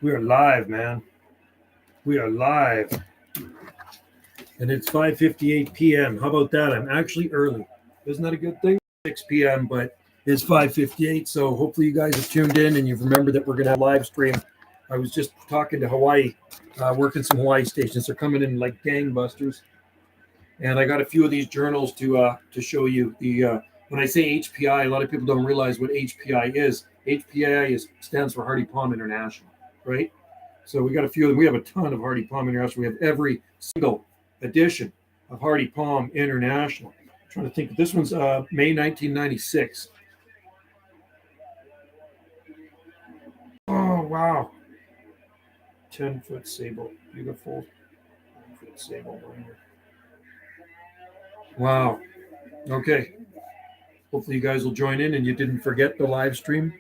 We are live, man. We are live. And it's 5:58 p.m. How about that? I'm actually early. Isn't that a good thing? 6 p.m., but it's 5:58. So hopefully you guys have tuned in and you've remembered that we're going to have live stream. I was just talking to Hawaii, working some Hawaii stations. They're coming in like gangbusters. And I got a few of these journals to show you. When I say HPI, a lot of people don't realize what HPI is. HPI stands for Hardy Palm International, right? So we got a few of them. We have a ton of Hardy Palm International. We have every single edition of Hardy Palm International. I'm trying to think. This one's May 1996. Oh, wow. 10-foot sable. Beautiful 10-foot sable binder. Wow. Okay. Hopefully you guys will join in and you didn't forget the live stream.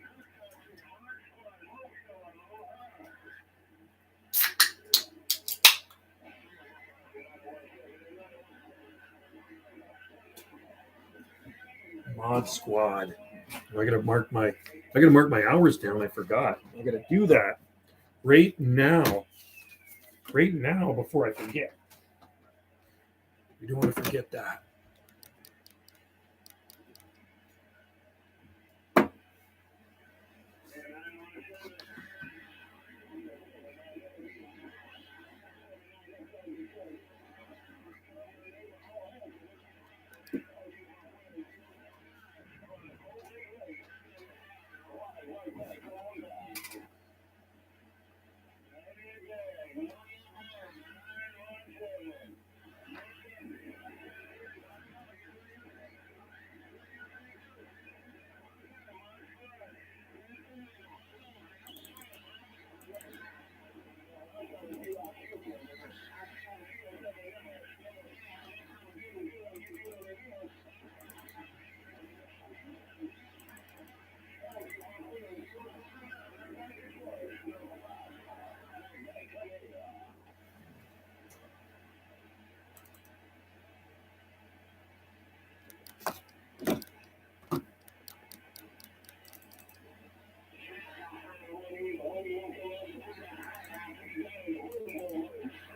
Mod Squad. I gotta mark my hours down. I forgot. I gotta do that right now. Right now before I forget. We don't want to forget that.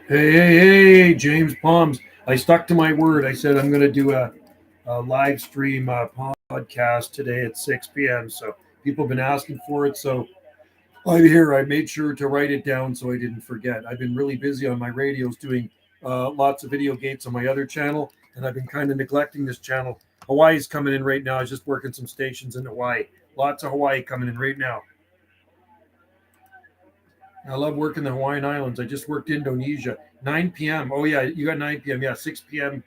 Hey, James Palms. I stuck to my word. I said I'm going to do a live stream podcast today at 6 p.m. So people have been asking for it. So I'm here. I made sure to write it down so I didn't forget. I've been really busy on my radios doing lots of video gates on my other channel, and I've been kind of neglecting this channel. Hawaii's coming in right now. I was just working some stations in Hawaii. Lots of Hawaii coming in right now. I love working the Hawaiian Islands. I just worked Indonesia. 9 p.m. Oh, yeah, you got 9 p.m. Yeah, 6 p.m.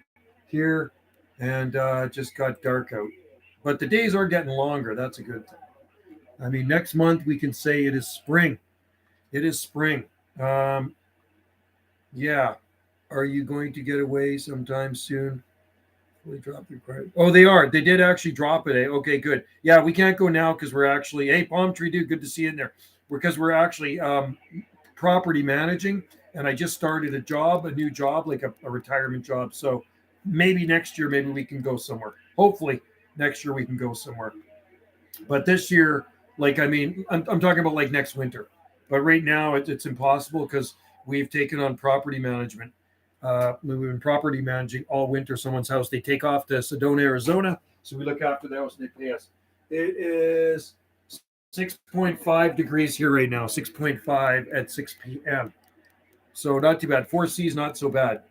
here, and just got dark out. But the days are getting longer. That's a good thing. I mean, next month we can say it is spring. It is spring. Yeah. Are you going to get away sometime soon? They dropped your credit. Oh, they are. They did actually drop it. Eh? Okay, good. Yeah, we can't go now because we're actually. Hey, Palm Tree Dude, good to see you in there. Because we're actually property managing, and I just started a new job, like a retirement job. So maybe next year, maybe we can go somewhere. Hopefully, next year we can go somewhere. But this year, like I mean, I'm talking about like next winter. But right now, it's impossible because we've taken on property management. We've been property managing all winter someone's house. They take off to Sedona, Arizona. So we look after the house and they pay us. It is 6.5 degrees here right now, 6.5 at 6 p.m. So not too bad. 4C's not so bad.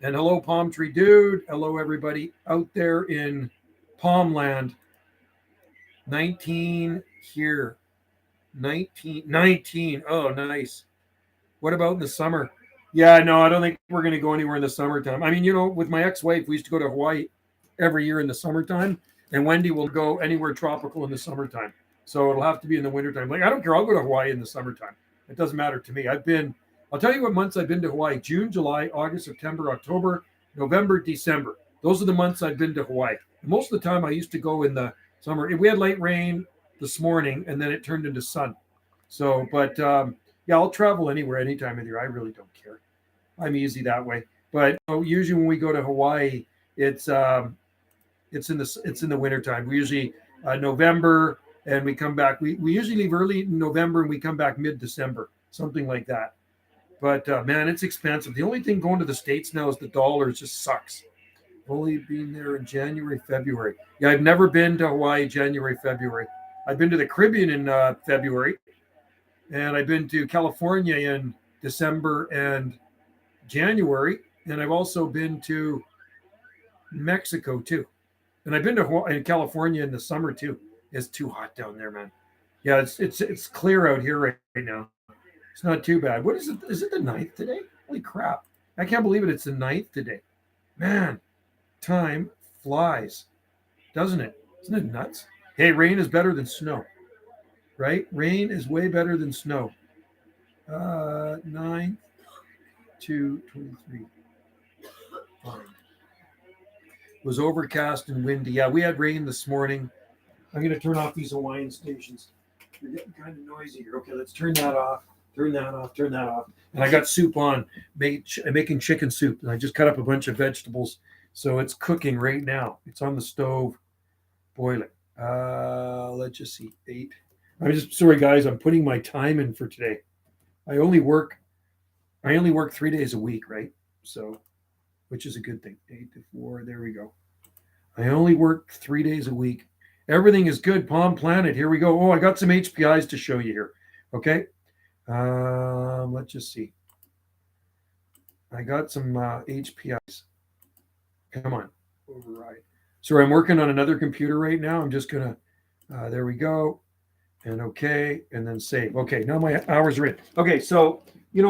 And hello, Palm Tree Dude. Hello, everybody out there in Palmland. 19 here. 19. Oh, nice. What about in the summer? Yeah, no, I don't think we're going to go anywhere in the summertime. I mean, with my ex-wife, we used to go to Hawaii every year in the summertime, and Wendy will go anywhere tropical in the summertime. So it'll have to be in the wintertime. Like, I don't care. I'll go to Hawaii in the summertime. It doesn't matter to me. I'll tell you what months I've been to Hawaii: June, July, August, September, October, November, December. Those are the months I've been to Hawaii. And most of the time I used to go in the summer. We had light rain this morning, and then it turned into sun. So, but yeah, I'll travel anywhere, anytime of the year. I really don't care. I'm easy that way. But usually when we go to Hawaii, it's in the wintertime. We usually November, and we come back. We usually leave early in November and we come back mid-December. something like that. But man, it's expensive. The only thing going to the States now is the dollar just sucks. Only been there in January, February. Yeah, I've never been to Hawaii January, February. I've been to the Caribbean in February, and I've been to California in December and January, and I've also been to Mexico too. And I've been to Hawaii, in California in the summer too. It's too hot down there, man. Yeah, it's clear out here right now. It's not too bad. What is it? Is it the 9th today? Holy crap. I can't believe it. It's the 9th today. Man, time flies, doesn't it? Isn't it nuts? Hey, rain is better than snow, right? Rain is way better than snow. 9 to 23. Fine. It was overcast and windy. Yeah, we had rain this morning. I'm going to turn off these Hawaiian stations. They're getting kind of noisy here. Okay, let's turn that off. Turn that off. Turn that off. And I got soup on. I'm making chicken soup. And I just cut up a bunch of vegetables. So it's cooking right now. It's on the stove, boiling. Let's just see. 8. I'm just sorry, guys. I'm putting my time in for today. I only work 3 days a week, right? So, which is a good thing. 8 to 4. There we go. I only work 3 days a week. Everything is good. Palm Planet. Here we go. Oh, I got some HPIs to show you here. Okay. Let's just see. I got some HPIs. Come on. Override. So I'm working on another computer right now. I'm just going to, there we go. And okay. And then save. Okay. Now my hours are in. Okay. So, a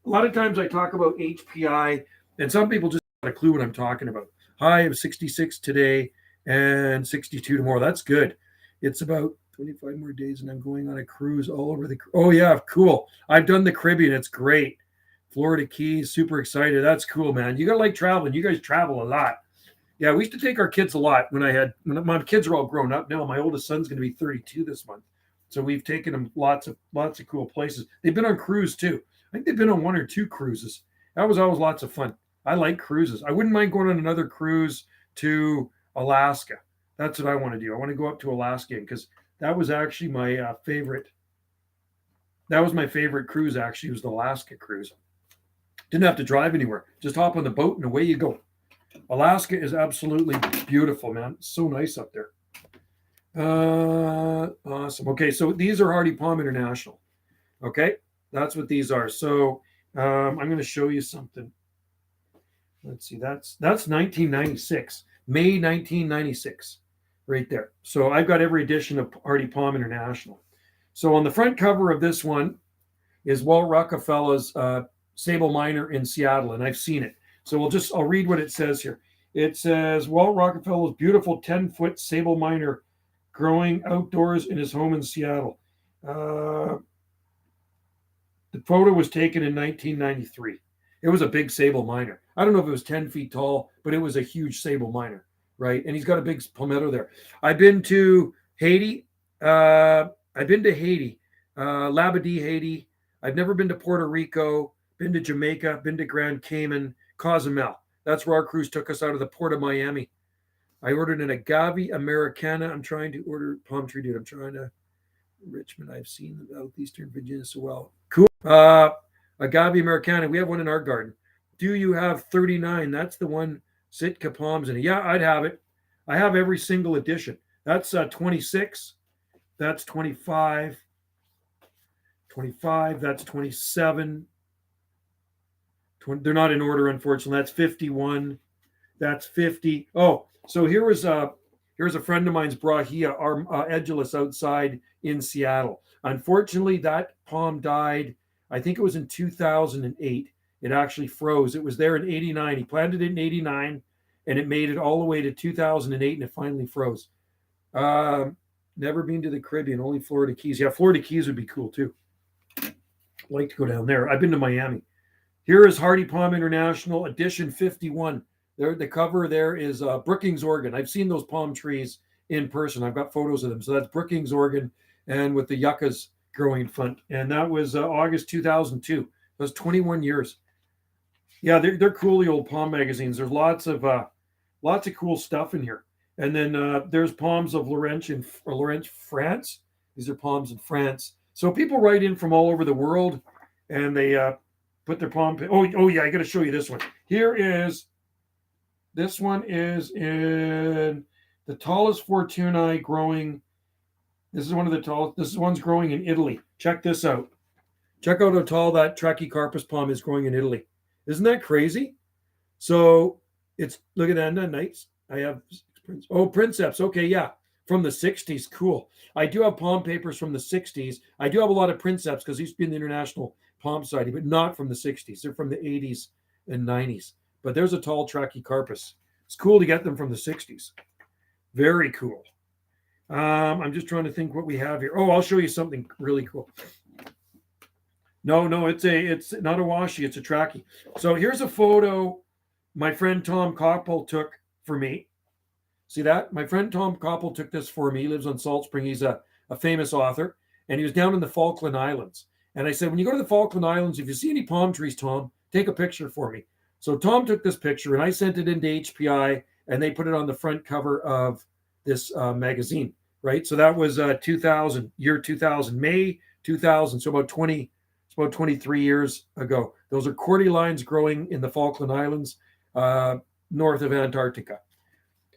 lot of times I talk about HPI and some people just have a clue what I'm talking about. High of 66 today and 62 tomorrow. That's good. It's about 25 more days and I'm going on a cruise all over the. Oh, yeah. Cool. I've done the Caribbean. It's great. Florida Keys. Super excited. That's cool, man. You got to like traveling. You guys travel a lot. Yeah. We used to take our kids a lot when my kids are all grown up now. My oldest son's going to be 32 this month. So we've taken them lots of cool places. They've been on cruise too. I think they've been on 1 or 2 cruises. That was always lots of fun. I like cruises. I wouldn't mind going on another cruise to Alaska. That's what I want to do. I want to go up to Alaska because that was actually my favorite. That was my favorite cruise, actually, was the Alaska cruise. Didn't have to drive anywhere. Just hop on the boat and away you go. Alaska is absolutely beautiful, man. It's so nice up there. Awesome. Okay, so these are Hardy Palm International. Okay, that's what these are. So I'm going to show you something. Let's see. That's 1996, May 1996, right there. So I've got every edition of Hardy Palm International. So on the front cover of this one is Walt Rockefeller's Sable Miner in Seattle, and I've seen it. So I'll read what it says here. It says Walt Rockefeller's beautiful 10-foot sable miner growing outdoors in his home in Seattle. The photo was taken in 1993. It was a big sable miner. I don't know if it was 10 feet tall, but it was a huge sable miner, right? And he's got a big palmetto there. I've been to Haiti. Labadee, Haiti. I've never been to Puerto Rico, been to Jamaica, been to Grand Cayman, Cozumel. That's where our cruise took us out of the port of Miami. I ordered an agave Americana. I'm trying to order palm tree dude. I'm trying to Richmond. I've seen the Southeastern Virginia so well. Cool. Agave Americana. We have one in our garden. Do you have 39? That's the one Sitka palms in it. Yeah, I'd have it. I have every single edition. That's 26. That's 25. 25. That's 27. They're not in order, unfortunately. That's 51. That's 50. Oh, so here's a friend of mine's Brahia Edulus outside in Seattle. Unfortunately, that palm died. I think it was in 2008. It actually froze. It was there in 89. He planted it in 89, and it made it all the way to 2008, and it finally froze. Never been to the Caribbean, only Florida Keys. Yeah, Florida Keys would be cool too. I'd like to go down there. I've been to Miami. Here is Hardy Palm International Edition 51. There, the cover there is Brookings, Oregon. I've seen those palm trees in person. I've got photos of them. So that's Brookings, Oregon, and with the yuccas growing in front. And that was August 2002. That was 21 years. Yeah, they're cool, the old palm magazines. There's lots of cool stuff in here. And then there's palms of Lorentz, France. These are palms in France. So people write in from all over the world. and they put their palm. Oh yeah, I got to show you this one. This one is in the tallest Fortunae growing. This is one of the tallest. This one's growing in Italy. Check this out. Check out how tall that Trachycarpus palm is growing in Italy. Isn't that crazy? So it's, look at that, nice. I have Princeps. Okay, yeah, from the 60s. Cool. I do have palm papers from the 60s. I do have a lot of Princeps because he used to be in the International Palm Society, but not from the 60s. They're from the 80s and 90s. But there's a tall Trachycarpus. It's cool to get them from the 60s. Very cool. I'm just trying to think what we have here. Oh, I'll show you something really cool. No, it's not a washi, it's a trachy. So here's a photo my friend Tom Koppel took for me. See that? My friend Tom Koppel took this for me. He lives on Salt Spring. He's a famous author, and he was down in the Falkland Islands. And I said, when you go to the Falkland Islands, if you see any palm trees, Tom, take a picture for me. So Tom took this picture, and I sent it into HPI, and they put it on the front cover of this magazine, right? So that was 2000, year 2000, May 2000. So about 23 years ago. Those are cordylines growing in the Falkland Islands, north of Antarctica.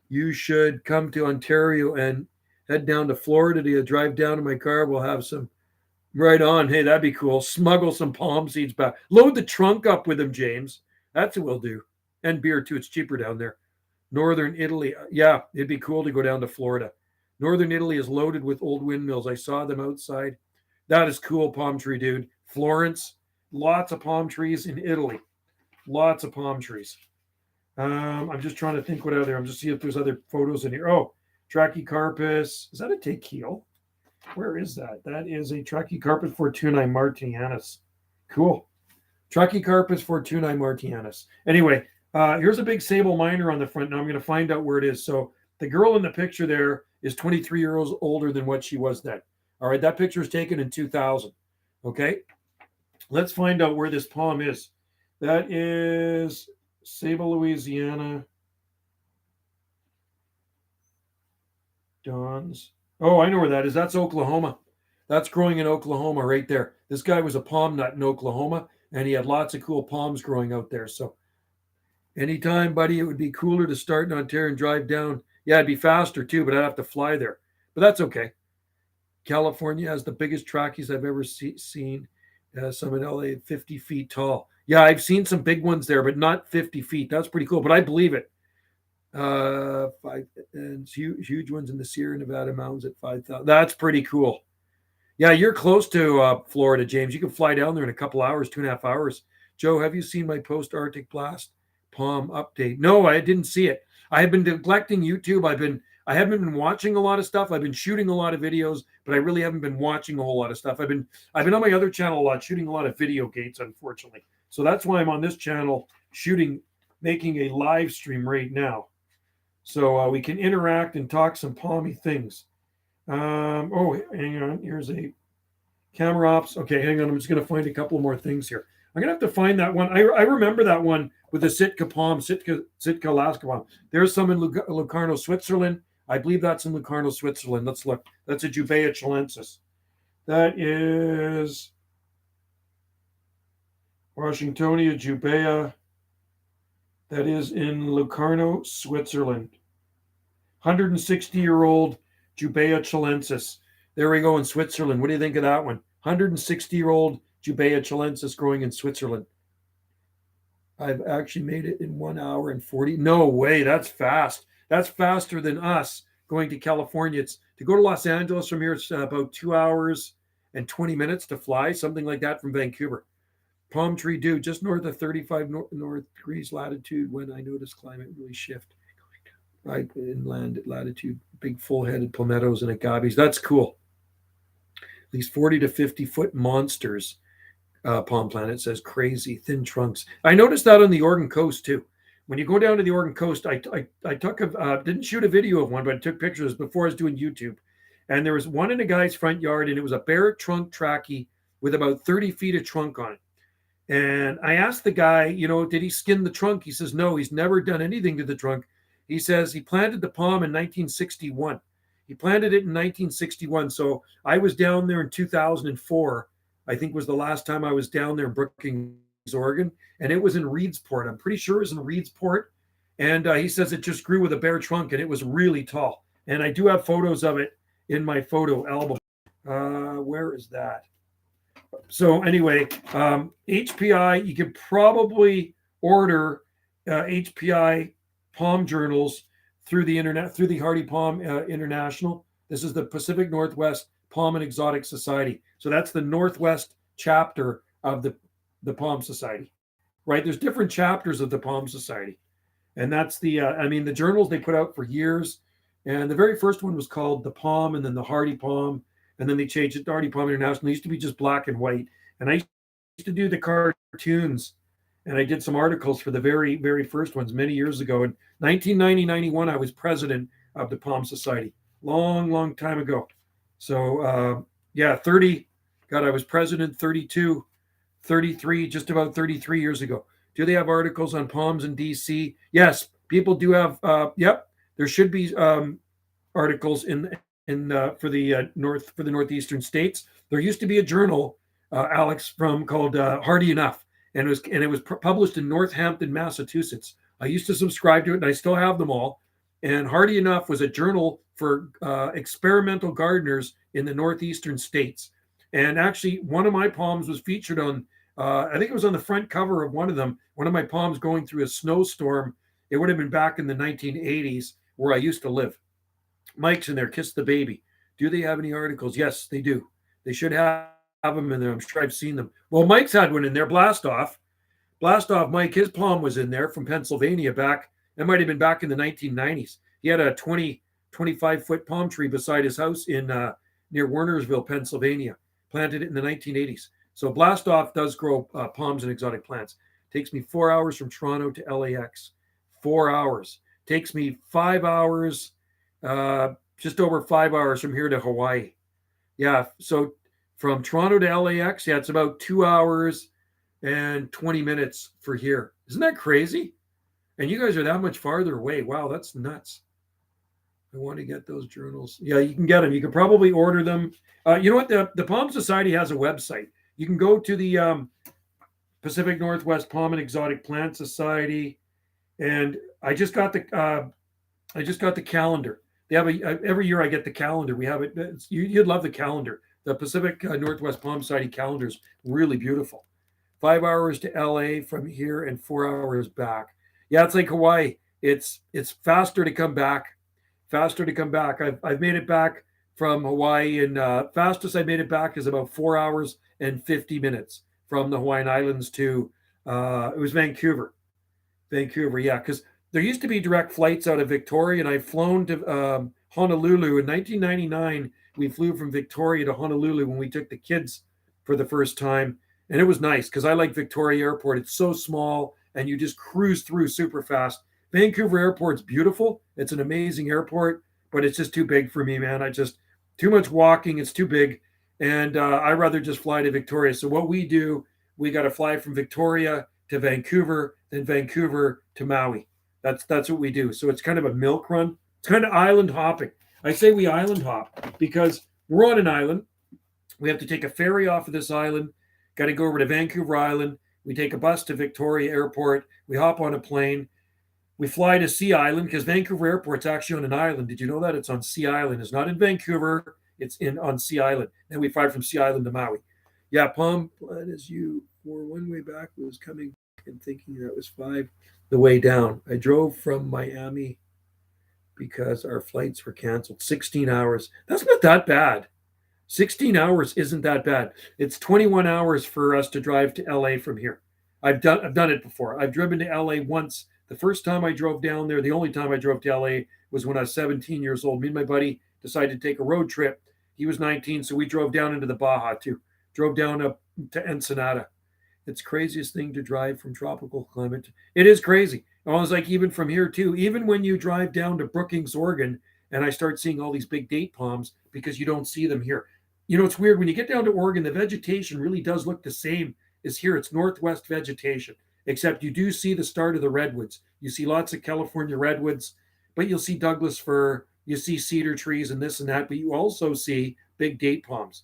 You should come to Ontario and head down to Florida. To drive down in my car. We'll have some. Right on. Hey, that'd be cool. Smuggle some palm seeds back. Load the trunk up with them, James. That's what we'll do. And beer, too. It's cheaper down there. Northern Italy. Yeah, it'd be cool to go down to Florida. Northern Italy is loaded with old windmills. I saw them outside. That is cool, palm tree, dude. Florence, lots of palm trees in Italy. Lots of palm trees. I'm just trying to think what other. I'm just seeing if there's other photos in here. Oh, Trachycarpus. Is that a tequila? Where is that? That is a Trachycarpus fortunae martianus. Cool. Trachycarpus fortunae martianus. Anyway, here's a big sable miner on the front. Now I'm going to find out where it is. So the girl in the picture there is 23 years older than what she was then. All right, that picture was taken in 2000. Okay, let's find out where this palm is. That is Sable, Louisiana. Dons. Oh, I know where that is. That's Oklahoma. That's growing in Oklahoma right there. This guy was a palm nut in Oklahoma, and he had lots of cool palms growing out there. So anytime, buddy, it would be cooler to start in Ontario and drive down. Yeah, it'd be faster too, but I'd have to fly there. But that's okay. California has the biggest trackies I've ever seen. Some in LA, 50 feet tall. Yeah, I've seen some big ones there, but not 50 feet. That's pretty cool, but I believe it. And huge ones in the Sierra Nevada mountains at 5,000. That's pretty cool. Yeah, you're close to Florida, James. You can fly down there in a couple hours, 2.5 hours. Joe, have you seen my post-Arctic blast palm update? No, I didn't see it. I have been neglecting YouTube. I haven't been watching a lot of stuff. I've been shooting a lot of videos, but I really haven't been watching a whole lot of stuff. I've been on my other channel a lot, shooting a lot of video gates, unfortunately. So that's why I'm on this channel making a live stream right now. So we can interact and talk some palmy things. Oh, hang on. Here's a camera ops. Okay, hang on. I'm just going to find a couple more things here. I'm going to have to find that one. I remember that one with the Sitka palm, Sitka Alaska palm. There's some in Locarno, Switzerland. I believe that's in Locarno, Switzerland. Let's look. That's a Jubea chilensis. That is Washingtonia Jubea. That is in Locarno, Switzerland. 160-year-old Jubea chilensis. There we go in Switzerland. What do you think of that one? 160-year-old Jubea chilensis growing in Switzerland. I've actually made it in 1 hour and 40. No way. That's fast. That's faster than us going to California. It's to go to Los Angeles from here. It's about 2 hours and 20 minutes to fly, something like that from Vancouver. Palm tree dew just north of 35 north degrees latitude when I noticed climate really shift. Right inland latitude, big full-headed palmettos and agaves. That's cool. At least 40 to 50 foot monsters. Palm planet says crazy thin trunks. I noticed that on the Oregon coast too. When you go down to the Oregon coast, I didn't shoot a video of one, but I took pictures before I was doing YouTube. And there was one in a guy's front yard, and it was a bare trunk trachea with about 30 feet of trunk on it. And I asked the guy, did he skin the trunk? He says, no, he's never done anything to the trunk. He says he planted the palm in 1961. He planted it in 1961. So I was down there in 2004. I think was the last time I was down there in Brookings, Oregon, and it was in Reedsport. I'm pretty sure it was in Reedsport. And he says it just grew with a bare trunk and it was really tall. And I do have photos of it in my photo album. Where is that? So anyway, HPI, you can probably order HPI palm journals through the internet, through the Hardy Palm International. This is the Pacific Northwest Palm and Exotic Society. So that's the Northwest chapter of the Palm Society, right? There's different chapters of the Palm Society. And that's the journals they put out for years. And the very first one was called the Palm, and then the Hardy Palm. And then they changed it to Hardy Palm International. It used to be just black and white. And I used to do the cartoons, and I did some articles for the very, very first ones many years ago. In 1990, 91, I was president of the Palm Society. Long, long time ago. So, 30. God, I was president 32, 33, just about 33 years ago. Do they have articles on palms in DC? Yes, people do have. Yep, there should be articles for the northeastern states. There used to be a journal, Alex, called Hardy Enough, and it was published in Northampton, Massachusetts. I used to subscribe to it, and I still have them all. And Hardy Enough was a journal for experimental gardeners in the northeastern states. And actually, one of my palms was featured on. I think it was on the front cover of one of them. One of my palms going through a snowstorm. It would have been back in the 1980s where I used to live. Mike's in there. Kiss the baby. Do they have any articles? Yes, they do. They should have them in there. I'm sure I've seen them. Well, Mike's had one in there. Blast off, Mike. His palm was in there from Pennsylvania back. It might have been back in the 1990s. He had a 25-foot palm tree beside his house in near Wernersville, Pennsylvania. Planted it in the 1980s. So Blast Off does grow palms and exotic plants. Takes me 4 hours from Toronto to LAX. 4 hours. Takes me 5 hours, just over 5 hours from here to Hawaii. Yeah, so from Toronto to LAX, it's about 2 hours and 20 minutes for here. Isn't that crazy? And you guys are that much farther away. Wow, that's nuts. I want to get those journals. Yeah, you can get them. You can probably order them. You know what? The Palm Society has a website. You can go to the Pacific Northwest Palm and Exotic Plant Society, and I just got the calendar. They have every year I get the calendar. We have it. You'd love the calendar. The Pacific Northwest Palm Society calendar is really beautiful. 5 hours to LA from here and 4 hours back. Yeah, it's like Hawaii. It's faster to come back. I've made it back from Hawaii, and fastest I made it back is about 4 hours and 50 minutes from the Hawaiian Islands to it was Vancouver, yeah, because there used to be direct flights out of Victoria, and I've flown to Honolulu. In 1999, we flew from Victoria to Honolulu when we took the kids for the first time, and it was nice because I like Victoria Airport. It's so small, and you just cruise through super fast. Vancouver Airport's beautiful. It's an amazing airport, but it's just too big for me, man. Too much walking. It's too big. And I'd rather just fly to Victoria. So what we do, we got to fly from Victoria to Vancouver, then Vancouver to Maui. That's what we do. So it's kind of a milk run. It's kind of island hopping. I say we island hop because we're on an island. We have to take a ferry off of this island, got to go over to Vancouver Island. We take a bus to Victoria Airport. We hop on a plane. We fly to Sea Island because Vancouver Airport's actually on an island. Did you know that? It's on Sea Island. It's not in Vancouver. It's on Sea Island. Then we fly from Sea Island to Maui. Yeah, Palm, that is you. For one way back was coming and thinking that was 5 the way down. I drove from Miami because our flights were canceled. 16 hours. That's not that bad. 16 hours isn't that bad. It's 21 hours for us to drive to LA from here. I've done it before. I've driven to LA once. The first time I drove down there, the only time I drove to LA was when I was 17 years old. Me and my buddy decided to take a road trip. He was 19, so we drove down into the Baja too. Drove down up to Ensenada. It's craziest thing to drive from tropical climate. It is crazy. I was like, even from here too, even when you drive down to Brookings, Oregon, and I start seeing all these big date palms because you don't see them here. You know, it's weird. When you get down to Oregon, the vegetation really does look the same as here. It's Northwest vegetation, except you do see the start of the redwoods. You see lots of California redwoods, but you'll see Douglas fir, you see cedar trees and this and that, but you also see big date palms.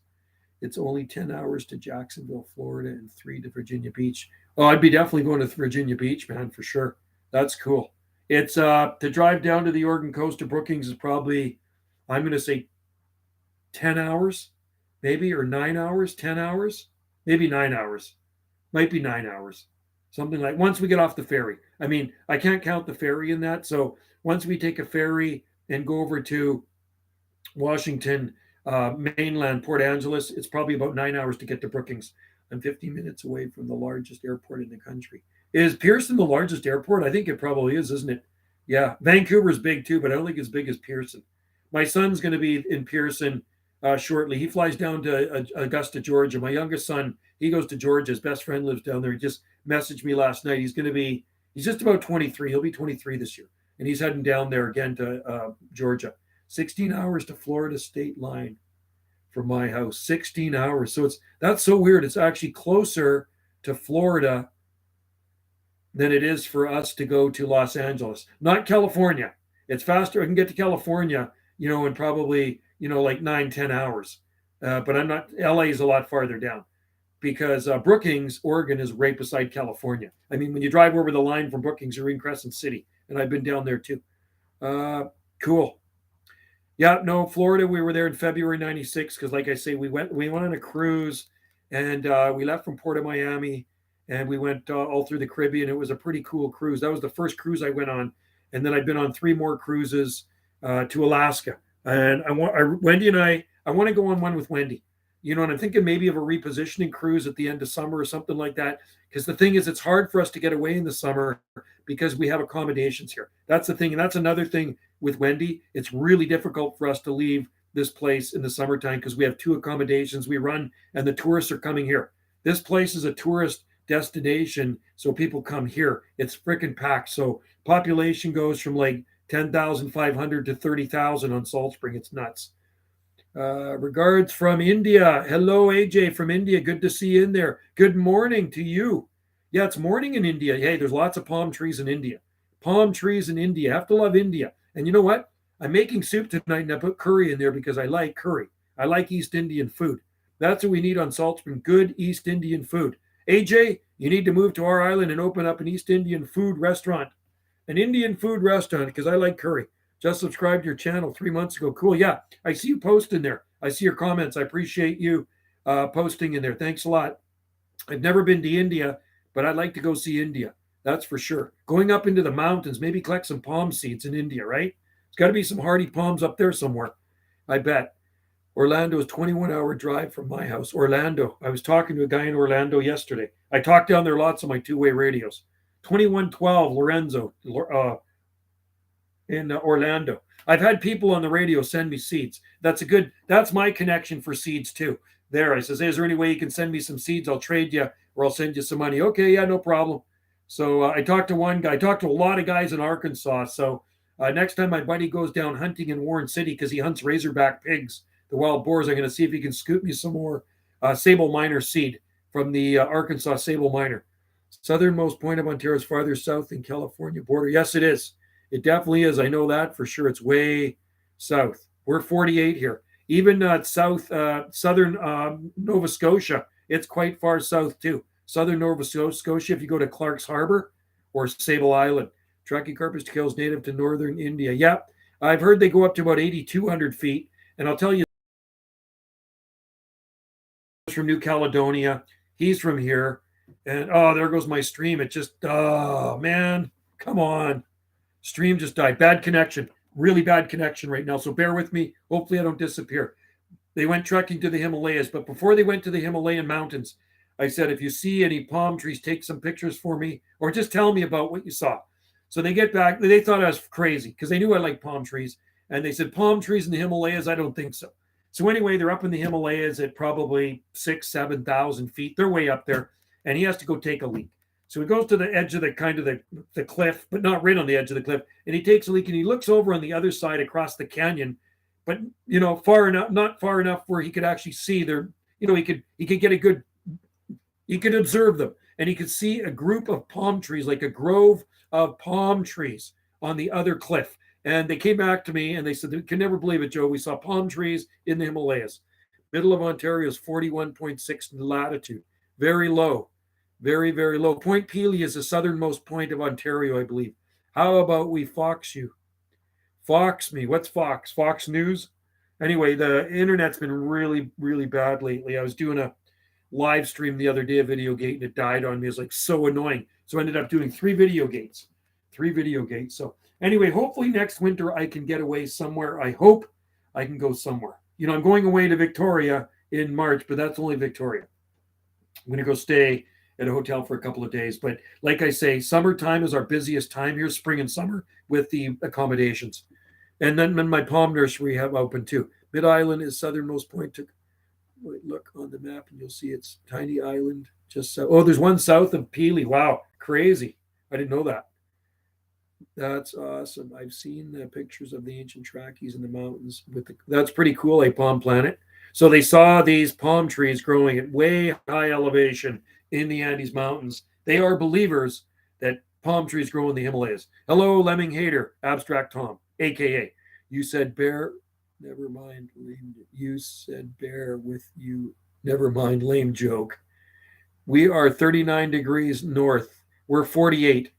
It's only 10 hours to Jacksonville, Florida, and 3 to Virginia Beach. Oh, I'd be definitely going to Virginia Beach, man, for sure. That's cool. It's to drive down to the Oregon coast to Brookings is probably, I'm going to say 10 hours, maybe, or 9 hours, 10 hours, maybe 9 hours, might be 9 hours, something like once we get off the ferry. I mean, I can't count the ferry in that. So once we take a ferry and go over to Washington, mainland, Port Angeles, it's probably about 9 hours to get to Brookings. I'm 50 minutes away from the largest airport in the country. Is Pearson the largest airport? I think it probably is, isn't it? Yeah, Vancouver's big too, but I don't think it's big as Pearson. My son's going to be in Pearson shortly. He flies down to Augusta, Georgia. My youngest son, he goes to Georgia. His best friend lives down there. He just messaged me last night. He's just about 23. He'll be 23 this year. And he's heading down there again to Georgia. 16 hours to Florida state line from my house. 16 hours. So that's so weird. It's actually closer to Florida than it is for us to go to Los Angeles. Not California. It's faster. I can get to California, in probably, like 9-10 hours. But I'm not, LA is a lot farther down because Brookings, Oregon is right beside California. I mean, when you drive over the line from Brookings, you're in Crescent City. And I've been down there too. Cool. Yeah, no, Florida. We were there in February '96 because, like I say, we went on a cruise, and we left from Port of Miami, and we went all through the Caribbean. It was a pretty cool cruise. That was the first cruise I went on, and then I've been on 3 more cruises to Alaska. And Wendy and I want to go on one with Wendy. And I'm thinking maybe of a repositioning cruise at the end of summer or something like that. Because the thing is, it's hard for us to get away in the summer because we have accommodations here. That's the thing, and that's another thing with Wendy. It's really difficult for us to leave this place in the summertime because we have 2 accommodations we run, and the tourists are coming here. This place is a tourist destination, so people come here. It's freaking packed. So population goes from like 10,500 to 30,000 on Salt Spring. It's nuts. Regards from India. Hello, AJ from India. Good to see you in there. Good morning to you. Yeah, it's morning in India. Hey, there's lots of palm trees in India. Palm trees in India. Have to love India. And you know what? I'm making soup tonight, and I put curry in there because I like curry. I like East Indian food. That's what we need on Salt Spring. Good East Indian food. AJ, you need to move to our island and open up an East Indian food restaurant. An Indian food restaurant because I like curry. Just subscribed to your channel 3 months ago. Cool. Yeah, I see you posting there. I see your comments. I appreciate you posting in there. Thanks a lot. I've never been to India, but I'd like to go see India. That's for sure. Going up into the mountains, maybe collect some palm seeds in India, right? There's got to be some hardy palms up there somewhere. I bet. Orlando is 21-hour drive from my house. Orlando. I was talking to a guy in Orlando yesterday. I talk down there lots on my 2-way radios. 2112 Lorenzo. In Orlando. I've had people on the radio send me seeds. That's my connection for seeds too. There, I says, hey, is there any way you can send me some seeds? I'll trade you or I'll send you some money. Okay, yeah, no problem. So I talked to one guy. I talked to a lot of guys in Arkansas. So next time my buddy goes down hunting in Warren City because he hunts razorback pigs, the wild boars, I'm going to see if he can scoop me some more sable miner seed from the Arkansas sable miner. Southernmost point of Ontario is farther south than California border. Yes, it is. It definitely is. I know that for sure. It's way south. We're 48 here. Even southern Nova Scotia, it's quite far south too. Southern Nova Scotia, if you go to Clark's Harbor or Sable Island. Truckee Carpus teal is native to northern India. Yeah, I've heard they go up to about 8,200 feet. And I'll tell you, from New Caledonia. He's from here. And there goes my stream. It just, man, come on. Stream just died. Bad connection. Really bad connection right now. So bear with me. Hopefully I don't disappear. They went trekking to the Himalayas. But before they went to the Himalayan mountains, I said, if you see any palm trees, take some pictures for me or just tell me about what you saw. So they get back. They thought I was crazy because they knew I like palm trees. And they said, palm trees in the Himalayas? I don't think so. So anyway, they're up in the Himalayas at probably 6,000, 7,000 feet. They're way up there. And he has to go take a leak. So he goes to the edge of the cliff, but not right on the edge of the cliff. And he takes a leak and he looks over on the other side across the canyon, but far enough, not far enough where he could actually see there. He could get he could observe them and he could see a group of palm trees, like a grove of palm trees on the other cliff. And they came back to me and they said, they can never believe it, Joe. We saw palm trees in the Himalayas. Middle of Ontario is 41.6 latitude. Very low. Very, very low. Point Pelee is the southernmost point of Ontario, I believe. How about we fox you? Fox me. What's Fox? Fox News? Anyway, the internet's been really, really bad lately. I was doing a live stream the other day, a video gate, and it died on me. It was like so annoying. So I ended up doing 3 video gates. 3 video gates. So anyway, hopefully next winter I can get away somewhere. I hope I can go somewhere. You know, I'm going away to Victoria in March, but that's only Victoria. I'm going to go stay at a hotel for a couple of days. But like I say, summertime is our busiest time here, spring and summer, with the accommodations. And then my palm nursery have open too. Mid Island is southernmost point to look on the map and you'll see it's tiny island just south. Oh, there's one south of Pelee. Wow, crazy. I didn't know that. That's awesome. I've seen the pictures of the ancient Trackies in the mountains that's pretty cool, a palm planet. So they saw these palm trees growing at way high elevation in the Andes Mountains. They are believers that palm trees grow in the Himalayas. Hello, Lemming Hater, Abstract Tom, aka you said bear. Never mind, lame. You said bear with you. Never mind, lame joke. We are 39 degrees north. We're 48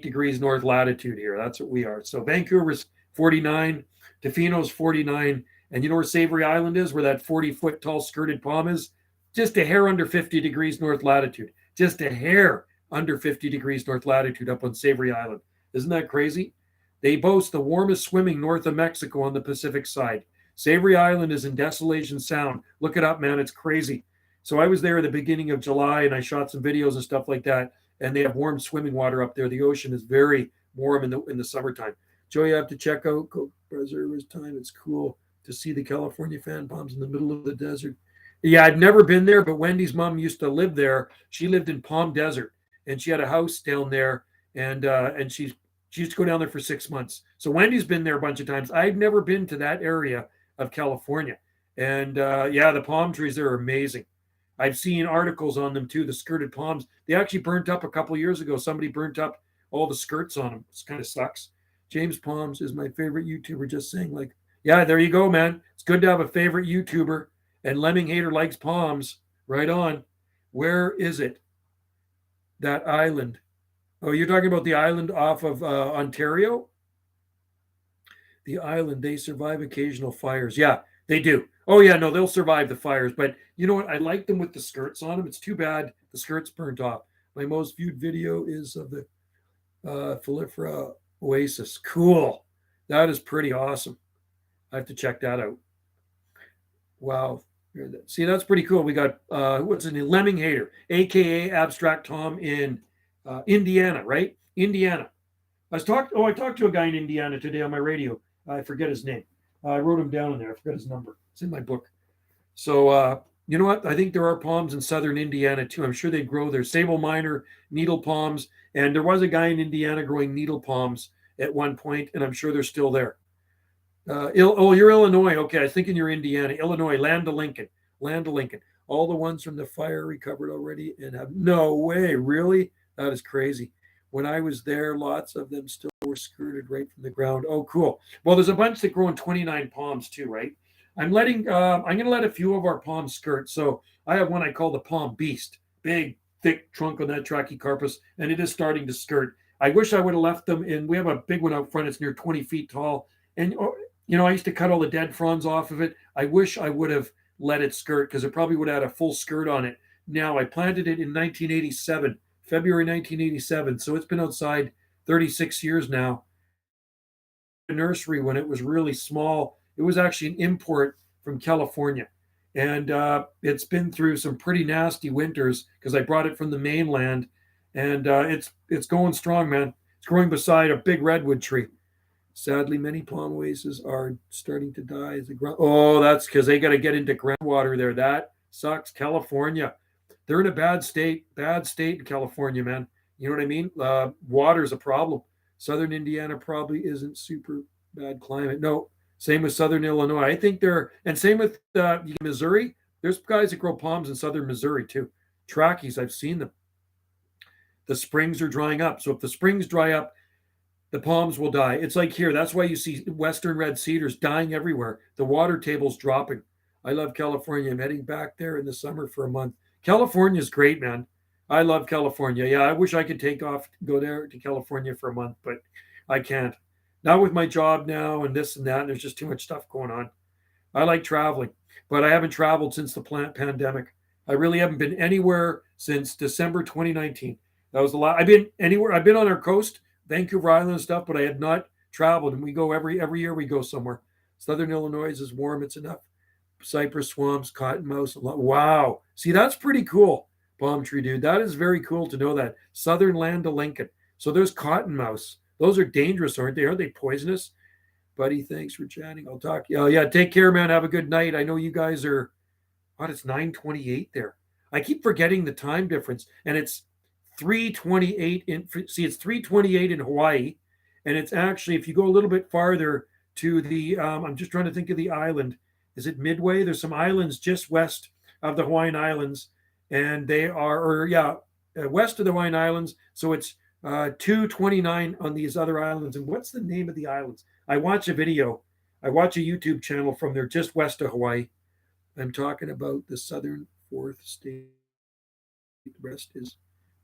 degrees north latitude here. That's what we are. So Vancouver's 49, Tofino's 49, and you know where Savory Island is, where that 40-foot tall skirted palm is? Just a hair under 50 degrees north latitude. Just a hair under 50 degrees north latitude up on Savory Island. Isn't that crazy? They boast the warmest swimming north of Mexico on the Pacific side. Savory Island is in Desolation Sound. Look it up, man. It's crazy. So I was there at the beginning of July, and I shot some videos and stuff like that. And they have warm swimming water up there. The ocean is very warm in the summertime. Joe, you have to check out Coke Preserver's time. It's cool to see the California fan palms in the middle of the desert. Yeah, I'd never been there, but Wendy's mom used to live there. She lived in Palm Desert, and she had a house down there, and she used to go down there for 6 months. So Wendy's been there a bunch of times. I've never been to that area of California. And yeah, the palm trees there are amazing. I've seen articles on them too, the skirted palms. They actually burnt up a couple of years ago. Somebody burnt up all the skirts on them. It kind of sucks. James Palms is my favorite YouTuber. Just saying, like, yeah, there you go, man. It's good to have a favorite YouTuber. And Lemming Hater likes palms. Right on. Where is it? That island. Oh, you're talking about the island off of Ontario? The island, they survive occasional fires. Yeah, they do. Oh, yeah, no, they'll survive the fires. But you know what? I like them with the skirts on them. It's too bad the skirts burnt off. My most viewed video is of the Philifera Oasis. Cool. That is pretty awesome. I have to check that out. Wow. See, that's pretty cool. We got, what's his name? Lemming Hater, a.k.a. Abstract Tom in Indiana, right? Indiana. I talked to a guy in Indiana today on my radio. I forget his name. I wrote him down in there. I forgot his number. It's in my book. So, you know what? I think there are palms in southern Indiana too. I'm sure they grow there. Sable minor, needle palms. And there was a guy in Indiana growing needle palms at one point, and I'm sure they're still there. You're Illinois. Okay, I was thinking you're Indiana. Illinois, Land of Lincoln. Land of Lincoln. All the ones from the fire recovered already and have no way. Really? That is crazy. When I was there, lots of them still were skirted right from the ground. Oh, cool. Well, there's a bunch that grow in 29 palms too, right? I'm going to let a few of our palms skirt. So I have one I call the Palm Beast. Big, thick trunk on that Trachycarpus, and it is starting to skirt. I wish I would have left them in. We have a big one out front. It's near 20 feet tall. And, you know, I used to cut all the dead fronds off of it. I wish I would have let it skirt because it probably would have had a full skirt on it. Now, I planted it in 1987. February 1987. So it's been outside 36 years now. The nursery, when it was really small, it was actually an import from California. And it's been through some pretty nasty winters because I brought it from the mainland. And it's going strong, man. It's growing beside a big redwood tree. Sadly, many palm oases are starting to die as the ground. Oh, that's because they got to get into groundwater there. That sucks. California. They're in a bad state in California, man. You know what I mean? Water's a problem. Southern Indiana probably isn't super bad climate. No, same with Southern Illinois. I think and same with Missouri. There's guys that grow palms in Southern Missouri too. Trackies, I've seen them. The springs are drying up. So if the springs dry up, the palms will die. It's like here. That's why you see Western red cedars dying everywhere. The water table's dropping. I love California. I'm heading back there in the summer for a month. California's great, man. I love California. Yeah, I wish I could take off, go there to California for a month, but I can't. Not with my job now and this and that. And there's just too much stuff going on. I like traveling, but I haven't traveled since the pandemic. I really haven't been anywhere since December 2019. That was the last. I've been anywhere. I've been on our coast, Vancouver Island and stuff, but I had not traveled. And we go every year. We go somewhere. Southern Illinois is warm. It's enough. Cypress swamps, cottonmouth. Wow. See, that's pretty cool, palm tree dude. That is very cool to know that. Southern land of Lincoln. So there's cottonmouths. Those are dangerous, aren't they? Aren't they poisonous? Buddy, thanks for chatting. I'll talk. Yeah, yeah. Take care, man. Have a good night. I know you guys are. What? It's 9:28 there. I keep forgetting the time difference, and it's 3:28 in. See, it's 3:28 in Hawaii, and it's actually if you go a little bit farther to the. I'm just trying to think of the island. Is it Midway? There's some islands just west of the Hawaiian Islands, and they are, or yeah, west of the Hawaiian Islands. So it's 2:29 on these other islands. And what's the name of the islands? I watch a video. I watch a YouTube channel from there just west of Hawaii. I'm talking about the southern fourth state. The rest is,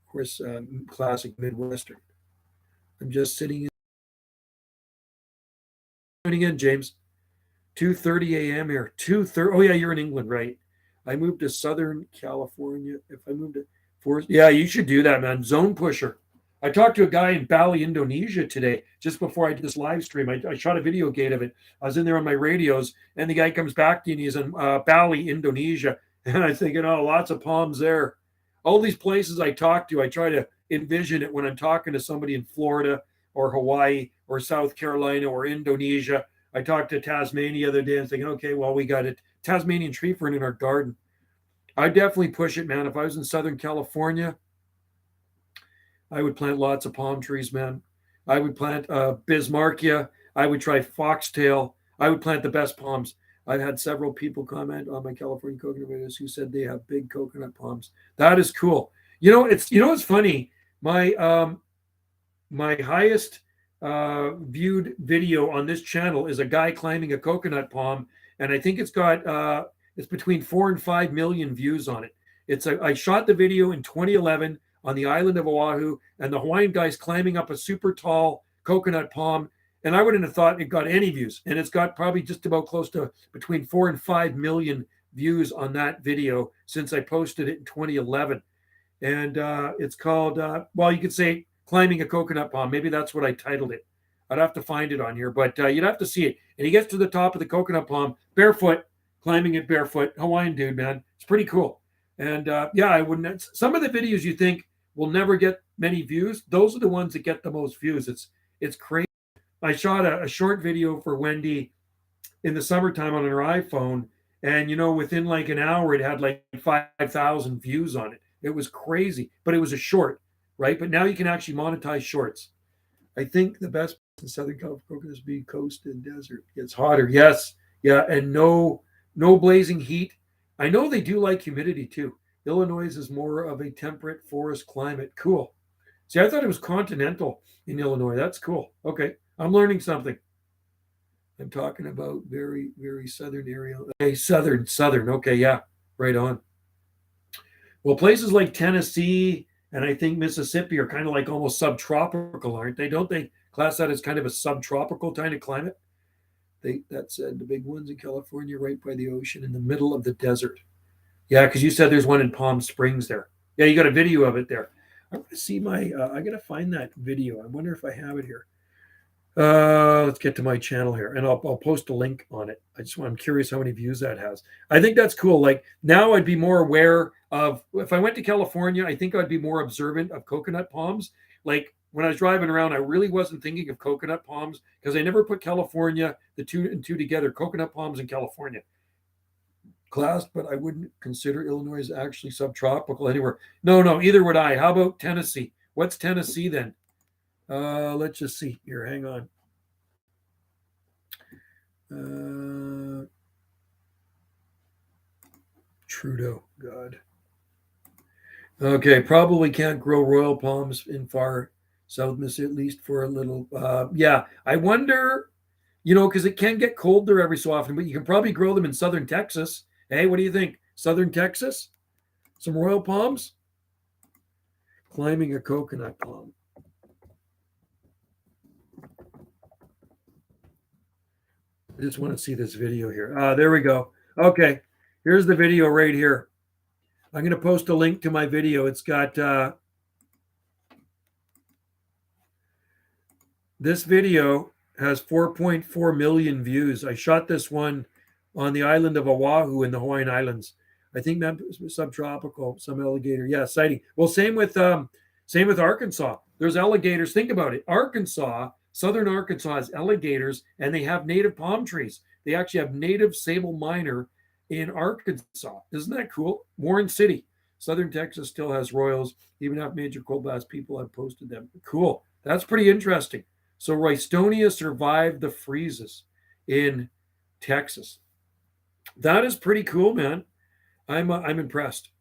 of course, classic Midwestern. I'm just sitting in, James. 2:30 a.m. here. 2:30. Oh yeah, you're in England, right? I moved to Southern California. If I moved to Forest, yeah, you should do that, man. Zone pusher. I talked to a guy in Bali, Indonesia today, just before I did this live stream. I shot a video gate of it. I was in there on my radios, and the guy comes back to me and he's in Bali, Indonesia. And I'm thinking, oh, lots of palms there. All these places I talk to, I try to envision it when I'm talking to somebody in Florida or Hawaii or South Carolina or Indonesia. I talked to Tasmania the other day and thinking, okay, well, we got a Tasmanian tree fern in our garden. I definitely push it, man. If I was in Southern California, I would plant lots of palm trees, man. I would plant Bismarckia. I would try foxtail. I would plant the best palms. I've had several people comment on my California coconut videos who said they have big coconut palms. That is cool. It's funny. My highest viewed video on this channel is a guy climbing a coconut palm, and I think it's got it's between 4 and 5 million views on it. I shot the video in 2011 on the island of Oahu, and the Hawaiian guy's climbing up a super tall coconut palm, and I wouldn't have thought it got any views, and it's got probably just about close to between 4 and 5 million views on that video since I posted it in 2011, and it's called well, you could say climbing a coconut palm. Maybe that's what I titled it. I'd have to find it on here, but you'd have to see it. And he gets to the top of the coconut palm barefoot, climbing it barefoot. Hawaiian dude, man. It's pretty cool. And yeah, I wouldn't. Some of the videos you think will never get many views, those are the ones that get the most views. It's crazy. I shot a short video for Wendy in the summertime on her iPhone, and within like an hour, it had like 5,000 views on it. It was crazy, but it was a short. Right, but now you can actually monetize shorts. I think the best in Southern California is be coast and desert. It's hotter, yes, yeah, and no blazing heat. I know they do like humidity too. Illinois is more of a temperate forest climate. Cool. See, I thought it was continental in Illinois. That's cool. Okay, I'm learning something. I'm talking about very, very southern area. Okay, southern. Okay, yeah, right on. Well, places like Tennessee and I think Mississippi are kind of like almost subtropical, aren't they? Don't they class that as kind of a subtropical kind of climate? That said, the big ones in California, right by the ocean, in the middle of the desert. Yeah, because you said there's one in Palm Springs there. Yeah, you got a video of it there. I want to see I got to find that video. I wonder if I have it here. Let's get to my channel here, and I'll post a link on it. I'm curious how many views that has. I think that's cool. Like now, I'd be more aware of if I went to California. I think I'd be more observant of coconut palms. Like when I was driving around, I really wasn't thinking of coconut palms because I never put California, the two and two together. Coconut palms in California, classed, but I wouldn't consider Illinois as actually subtropical anywhere. No, either would I. How about Tennessee? What's Tennessee then? Let's just see here. Hang on. Trudeau, God. Okay, probably can't grow royal palms in far south, at least for a little. Yeah, I wonder, because it can get cold there every so often, but you can probably grow them in southern Texas. Hey, what do you think? Southern Texas? Some royal palms? Climbing a coconut palm. I just want to see this video here. There we go. Okay, here's the video right here. I'm going to post a link to my video. It's got this video has 4.4 million views. I shot this one on the island of Oahu in the Hawaiian Islands. I think that subtropical, some alligator. Yeah, sighting. Well, same with Arkansas. There's alligators. Think about it. Southern Arkansas has alligators, and they have native palm trees. They actually have native sable miner in Arkansas. Isn't that cool? Warren City, Southern Texas still has royals. Even half major cold blast people have posted them. Cool. That's pretty interesting. So Roystonia survived the freezes in Texas. That is pretty cool, man. I'm impressed.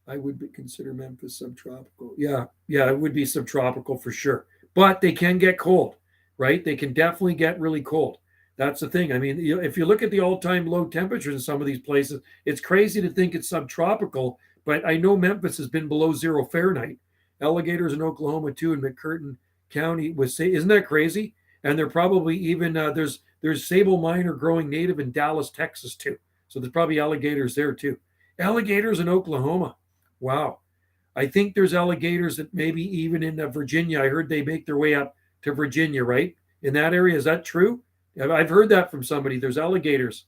I would consider Memphis subtropical. Yeah, it would be subtropical for sure. But they can get cold, right? They can definitely get really cold. That's the thing. I mean, if you look at the all-time low temperatures in some of these places, it's crazy to think it's subtropical. But I know Memphis has been below 0 Fahrenheit. Alligators in Oklahoma too, in McCurtain County isn't that crazy? And they're probably even there's sable miner growing native in Dallas, Texas too. So there's probably alligators there too. Alligators in Oklahoma. Wow. I think there's alligators that maybe even in Virginia. I heard they make their way up to Virginia, right? In that area. Is that true? I've heard that from somebody. There's alligators.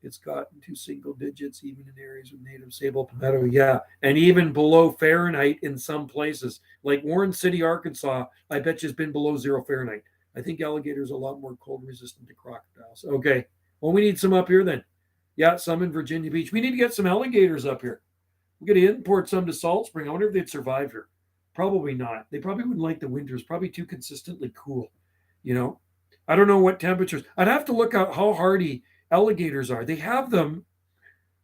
It's gotten to single digits, even in areas with native sable palmetto. Yeah. And even below Fahrenheit in some places. Like Warren City, Arkansas, I bet you has been below 0 Fahrenheit. I think alligators are a lot more cold resistant to crocodiles. Okay. Well, we need some up here then. Yeah, some in Virginia Beach. We need to get some alligators up here. We got to import some to Salt Spring. I wonder if they'd survive here. Probably not. They probably wouldn't like the winters. Probably too consistently cool. I don't know what temperatures. I'd have to look at how hardy alligators are. They had them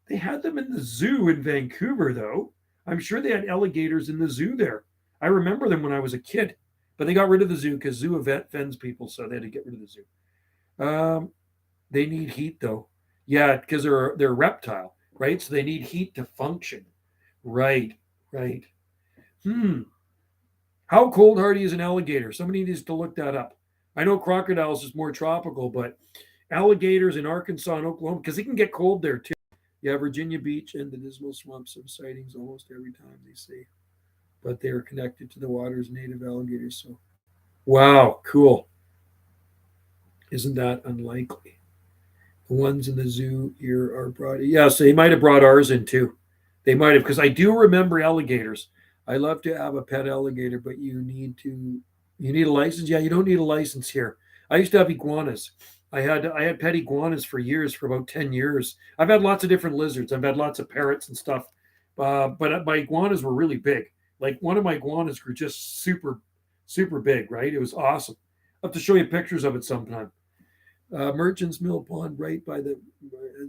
in the zoo in Vancouver, though. I'm sure they had alligators in the zoo there. I remember them when I was a kid, but they got rid of the zoo because zoo offends people, so they had to get rid of the zoo. They need heat, though. Yeah, because they're a reptile, right? So they need heat to function. Right. How cold hardy is an alligator? Somebody needs to look that up. I know crocodiles is more tropical, but alligators in Arkansas and Oklahoma, because they can get cold there too. Yeah, Virginia Beach and the Dismal Swamps have sightings almost every time, they say. But they are connected to the water's native alligators. So, wow, cool. Isn't that unlikely? The ones in the zoo here are brought. Yeah, so they might have brought ours in too. They might have, because I do remember alligators. I love to have a pet alligator, but you need a license. Yeah, you don't need a license here. I used to have iguanas. I had pet iguanas for years, for about 10 years. I've had lots of different lizards. I've had lots of parrots and stuff. But my iguanas were really big. Like one of my iguanas grew just super, super big, right? It was awesome. I'll have to show you pictures of it sometime. Merchants Mill Pond, right by the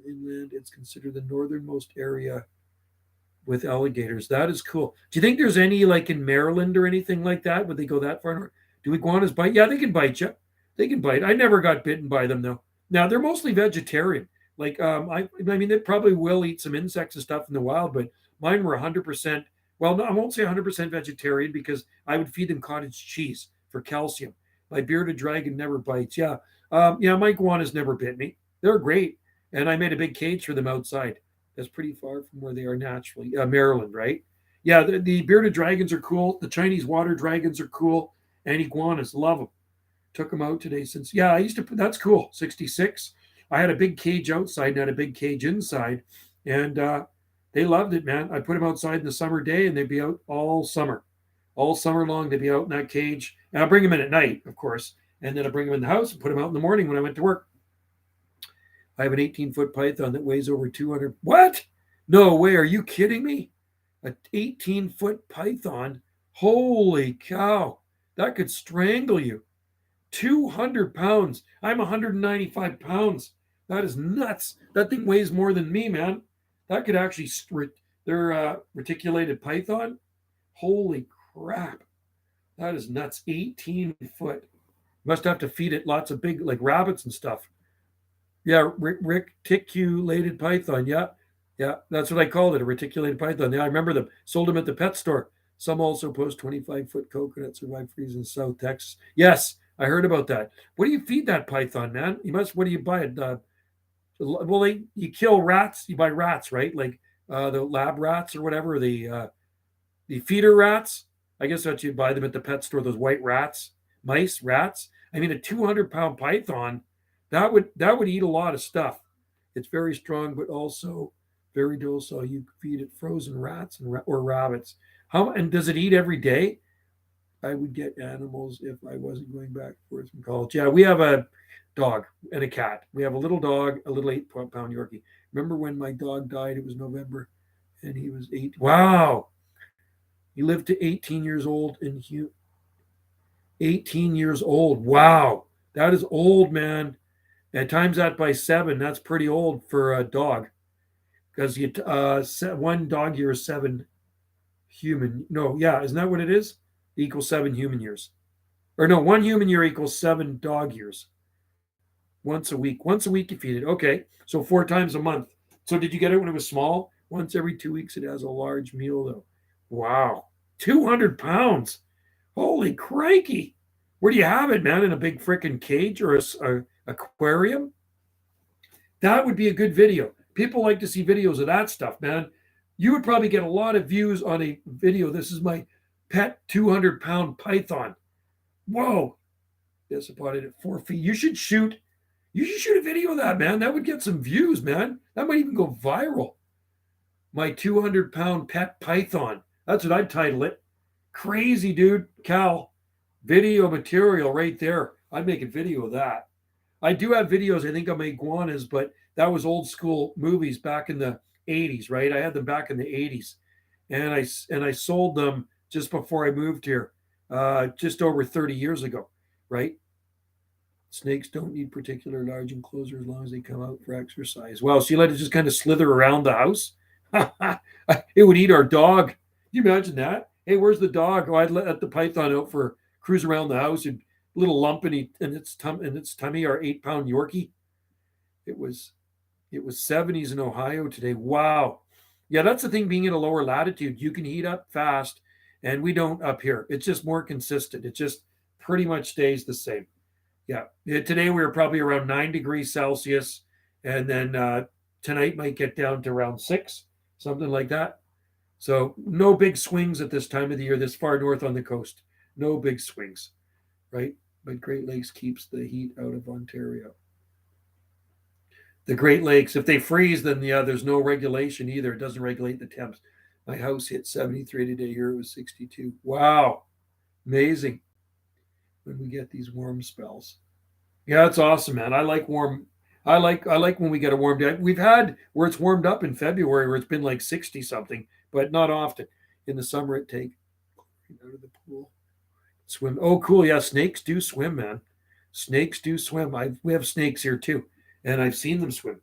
inland. It's considered the northernmost area with alligators. That is cool. Do you think there's any like in Maryland or anything like that? Would they go that far north? Do iguanas bite? Yeah, they can bite you. They can bite. I never got bitten by them though. Now they're mostly vegetarian. Like I mean, they probably will eat some insects and stuff in the wild, but mine were 100%. Well, no, I won't say 100% vegetarian because I would feed them cottage cheese for calcium. My bearded dragon never bites. Yeah, my iguanas never bit me. They're great, and I made a big cage for them outside. That's pretty far from where they are naturally. Maryland, right? Yeah, the bearded dragons are cool. The Chinese water dragons are cool, and iguanas, love them. Took them out today since. Yeah, I used to. That's cool. 66. I had a big cage outside and had a big cage inside, and they loved it, man. I put them outside in the summer day, and they'd be out all summer long. They'd be out in that cage, and I bring them in at night, of course, and then I bring them in the house and put them out in the morning when I went to work. I have an 18-foot python that weighs over 200. What? No way. Are you kidding me? An 18-foot python? Holy cow. That could strangle you. 200 pounds. I'm 195 pounds. That is nuts. That thing weighs more than me, man. That could actually, they're reticulated python. Holy crap. That is nuts. 18 foot. Must have to feed it lots of big, like rabbits and stuff. Yeah, reticulated python. Yeah, Yeah, that's what I called it, a reticulated python. Yeah, I remember them. Sold them at the pet store. Some also post 25-foot coconut survive freeze in South Texas. Yes, I heard about that. What do you feed that python, man? You must. What do you buy it? Well, you kill rats. You buy rats, right? Like the lab rats or whatever. The feeder rats. I guess that you buy them at the pet store. Those white rats, mice, rats. I mean, a 200-pound python that would eat a lot of stuff. It's very strong, but also very docile. You feed it frozen rats or rabbits. How and does it eat every day? I would get animals if I wasn't going back and forth from college. Yeah, we have a dog and a cat. We have a little dog, a little 8-pound Yorkie. Remember when my dog died? It was November, and he was 8. Wow, he lived to 18 years old, and 18 years old. Wow, that is old, man. And times that by 7, that's pretty old for a dog. Because you one dog year is 7 human. No, yeah, isn't that what it is? Equals 7 human years. Or no, 1 human year equals 7 dog years. Once a week. Once a week you feed it. Okay, so 4 times a month. So did you get it when it was small? Once every 2 weeks it has a large meal though. Wow, 200 pounds. Holy crikey! Where do you have it, man? In a big freaking cage or a aquarium? That would be a good video. People like to see videos of that stuff, man. You would probably get a lot of views on a video. This is my pet 200-pound python. Whoa. Yes, I bought it at 4 feet. You should shoot a video of that, man. That would get some views, man. That might even go viral. My 200-pound pet python. That's what I'd title it. Crazy, dude. Cal, video material right there. I'd make a video of that. I do have videos, I think, of my iguanas, but that was old school movies back in the 80s, right? I had them back in the 80s. And I sold them just before I moved here, just over 30 years ago, right? Snakes don't need particular large enclosure as long as they come out for exercise. Well, so you let it just kind of slither around the house. It would eat our dog. Can you imagine that? Hey, where's the dog? Oh, I'd let the python out for cruise around the house and little lump in its tummy, our 8-pound Yorkie. It was 70s in Ohio today. Wow. Yeah, that's the thing being in a lower latitude. You can heat up fast, and we don't up here. It's just more consistent. It just pretty much stays the same. Yeah. Today we were probably around 9 degrees Celsius, and then tonight might get down to around 6, something like that. So no big swings at this time of the year, this far north on the coast. No big swings, right? But Great Lakes keeps the heat out of Ontario. The Great Lakes, if they freeze, then yeah, there's no regulation either. It doesn't regulate the temps. My house hit 73 today. Here it was 62. Wow, amazing. When we get these warm spells, yeah, it's awesome, man. I like warm. I like when we get a warm day. We've had where it's warmed up in February, where it's been like 60 something, but not often. In the summer, it take out of the pool, swim. Oh, cool. Yeah, snakes do swim, man. Snakes do swim. We have snakes here too, and I've seen them swim.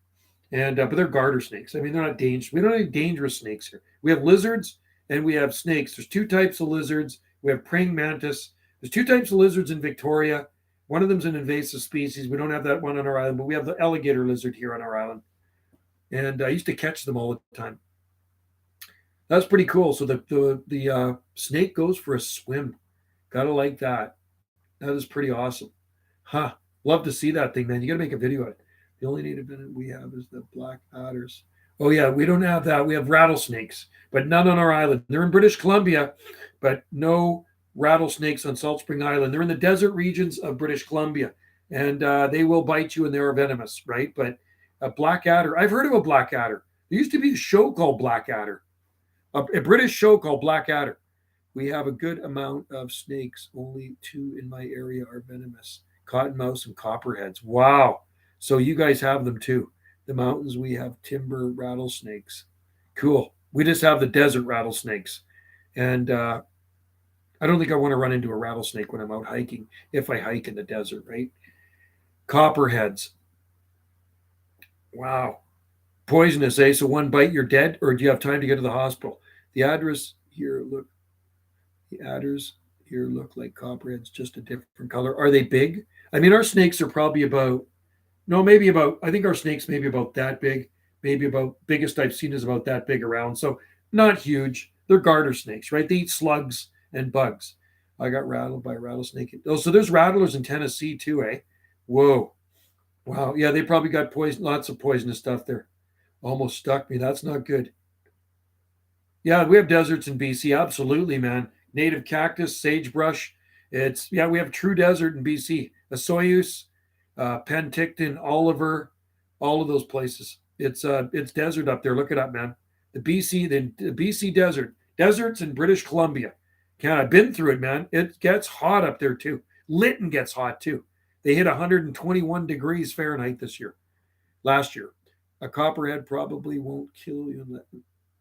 And but they're garter snakes. I mean, they're not dangerous. We don't have any dangerous snakes here. We have lizards and we have snakes. There's 2 types of lizards. We have praying mantis. There's 2 types of lizards in Victoria. One of them's an invasive species. We don't have that one on our island, but we have the alligator lizard here on our island. And I used to catch them all the time. That's pretty cool. So the snake goes for a swim. Gotta like that. That is pretty awesome. Huh. Love to see that thing, man. You got to make a video of it. The only native venom we have is the black adders. Oh, yeah. We don't have that. We have rattlesnakes, but none on our island. They're in British Columbia, but no rattlesnakes on Salt Spring Island. They're in the desert regions of British Columbia, and they will bite you and they're venomous, right? But a black adder, I've heard of a black adder. There used to be a show called Black Adder, a British show called Black Adder. We have a good amount of snakes. Only 2 in my area are venomous. Cottonmouths and copperheads. Wow. So you guys have them too. The mountains, we have timber rattlesnakes. Cool. We just have the desert rattlesnakes. And I don't think I want to run into a rattlesnake when I'm out hiking, if I hike in the desert, right? Copperheads. Wow. Poisonous, eh? So one bite, you're dead, or do you have time to get to the hospital? The adders here look The adders here look like copperheads, just a different color. Are they big? I mean, our snakes are probably about, no, maybe about, I think our snakes maybe about that big, maybe about biggest I've seen is about that big around. So not huge. They're garter snakes, right? They eat slugs and bugs. I got rattled by a rattlesnake. Oh, so there's rattlers in Tennessee too, eh? Whoa. Wow. Yeah, they probably got poison, lots of poisonous stuff there. Almost stuck me. That's not good. Yeah, we have deserts in BC. Absolutely, man. Native cactus, sagebrush. Yeah, we have true desert in BC. Osoyoos, Penticton, Oliver, all of those places. It's desert up there. Look it up, man. The BC desert. Deserts in British Columbia. I've been through it, man. It gets hot up there too. Lytton gets hot too. They hit 121 degrees Fahrenheit last year. A copperhead probably won't kill you.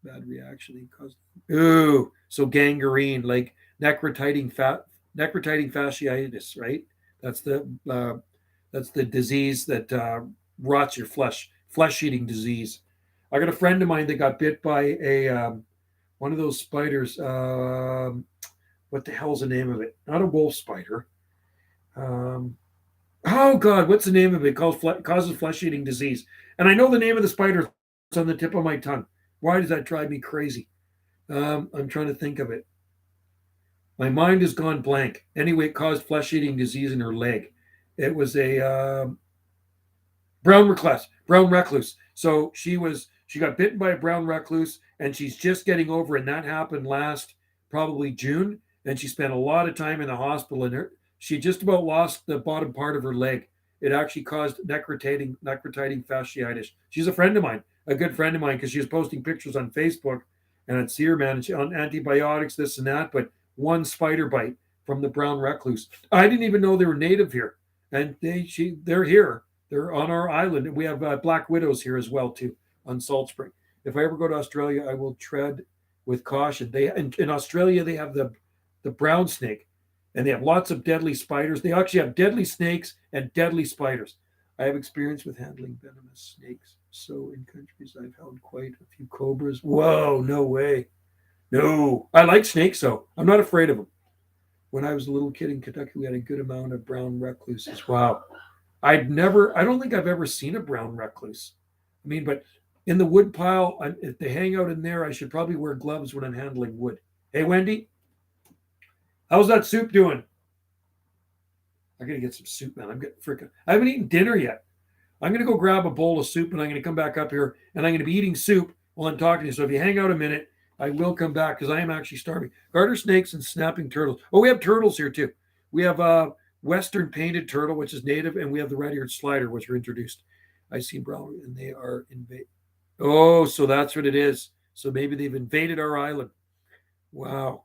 Bad reaction he caused. Ooh, so gangrene, like necrotizing fasciitis, right? That's the uh, that's the disease that rots your flesh eating disease. I got a friend of mine that got bit by a one of those spiders. What the hell's the name of it? Not a wolf spider. Um, oh God, what's the name of it? Causes flesh eating disease. And I know the name of the spider. It's on the tip of my tongue. Why does that drive me crazy? I'm trying to think of it. My mind has gone blank. Anyway, it caused flesh-eating disease in her leg. It was a brown recluse. So she got bitten by a brown recluse, and she's just getting over it. And that happened last probably June, and she spent a lot of time in the hospital. And she just about lost the bottom part of her leg. It actually caused necrotizing fasciitis. She's a friend of mine, a good friend of mine, because she was posting pictures on Facebook, and I'd see her, man, and she on antibiotics, this and that, but one spider bite from the brown recluse. I didn't even know they were native here, and they're here. They're on our island, and we have black widows here as well too on Salt Spring. If I ever go to Australia, I will tread with caution. In Australia they have the brown snake, and they have lots of deadly spiders. They actually have deadly snakes and deadly spiders. I have experience with handling venomous snakes. So in countries I've held quite a few cobras. Whoa, no way. No, I like snakes though. I'm not afraid of them. When I was a little kid in Kentucky, we had a good amount of brown recluses. Wow. I don't think I've ever seen a brown recluse. I mean, but in the wood pile, if they hang out in there, I should probably wear gloves when I'm handling wood. Hey, Wendy, how's that soup doing? I gotta get some soup, man. I'm getting freaking. I haven't eaten dinner yet. I'm gonna go grab a bowl of soup, and I'm gonna come back up here, and I'm gonna be eating soup while I'm talking to you. So if you hang out a minute, I will come back because I am actually starving. Garter snakes and snapping turtles. Oh, we have turtles here too. We have western painted turtle, which is native, and we have the red-eared slider, which were introduced. I see brown, and they are invaded. Oh, so that's what it is. So maybe they've invaded our island. Wow.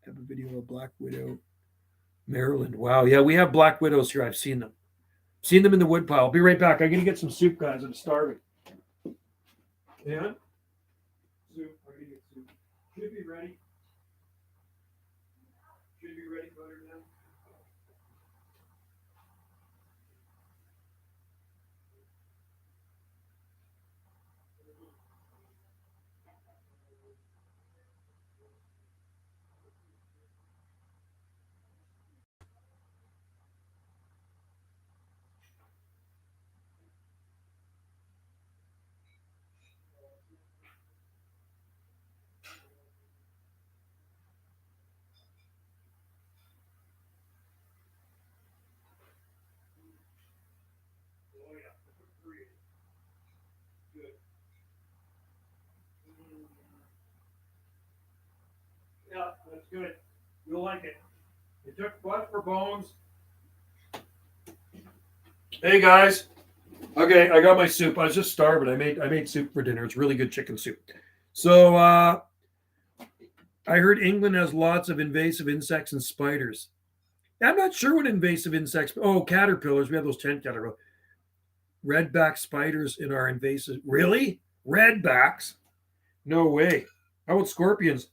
I have a video of a black widow, Maryland. Wow. Yeah, we have black widows here. I've seen them. Seen them in the woodpile. I'll be right back. I'm gonna get some soup, guys. I'm starving. Yeah. Soup. I'm gonna get soup. Should be ready. Should be ready, butter now. Oh yeah. Good. Yeah, that's good. You'll like it. It took blood for bones. Hey guys. Okay, I got my soup. I was just starving. I made soup for dinner. It's really good chicken soup. So I heard England has lots of invasive insects and spiders. I'm not sure what invasive insects. Oh, caterpillars. We have those tent caterpillars. Redback spiders in our invasive. Really? Redbacks? No way. How about scorpions?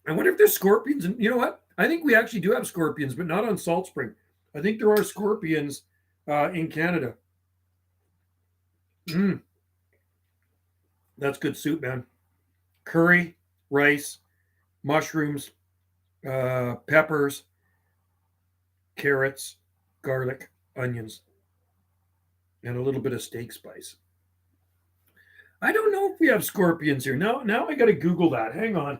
I wonder if there's scorpions. And you know what? I think we actually do have scorpions, but not on Salt Spring. I think there are scorpions in Canada. Mm, that's good soup, man. Curry, rice, mushrooms, peppers, carrots, garlic, onions. and a little bit of steak spice. I don't know if we have scorpions here. Now I got to Google that. Hang on.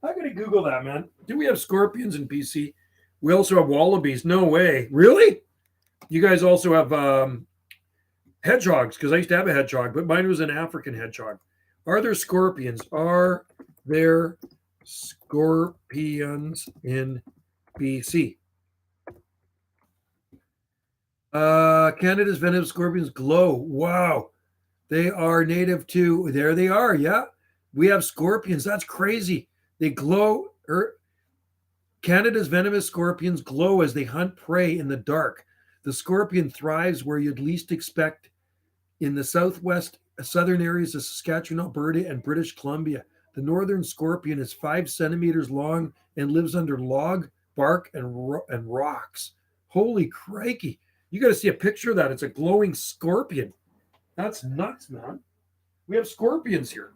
I got to Google that, man. Do we have scorpions in BC? We also have wallabies. No way. Really? You guys also have hedgehogs, because I used to have a hedgehog, but mine was an African hedgehog. Are there scorpions? Are there scorpions in BC? Canada's venomous scorpions glow. Wow. They are native to, there they are. Yeah. We have scorpions. That's crazy. They glow. Canada's venomous scorpions glow as they hunt prey in the dark. The scorpion thrives where you'd least expect in the southwest, southern areas of Saskatchewan, Alberta, and British Columbia. The northern scorpion is 5 centimeters long and lives under log, bark, and rocks. Holy crikey. You got to see a picture of that. It's a glowing scorpion. That's nuts, man. We have scorpions here.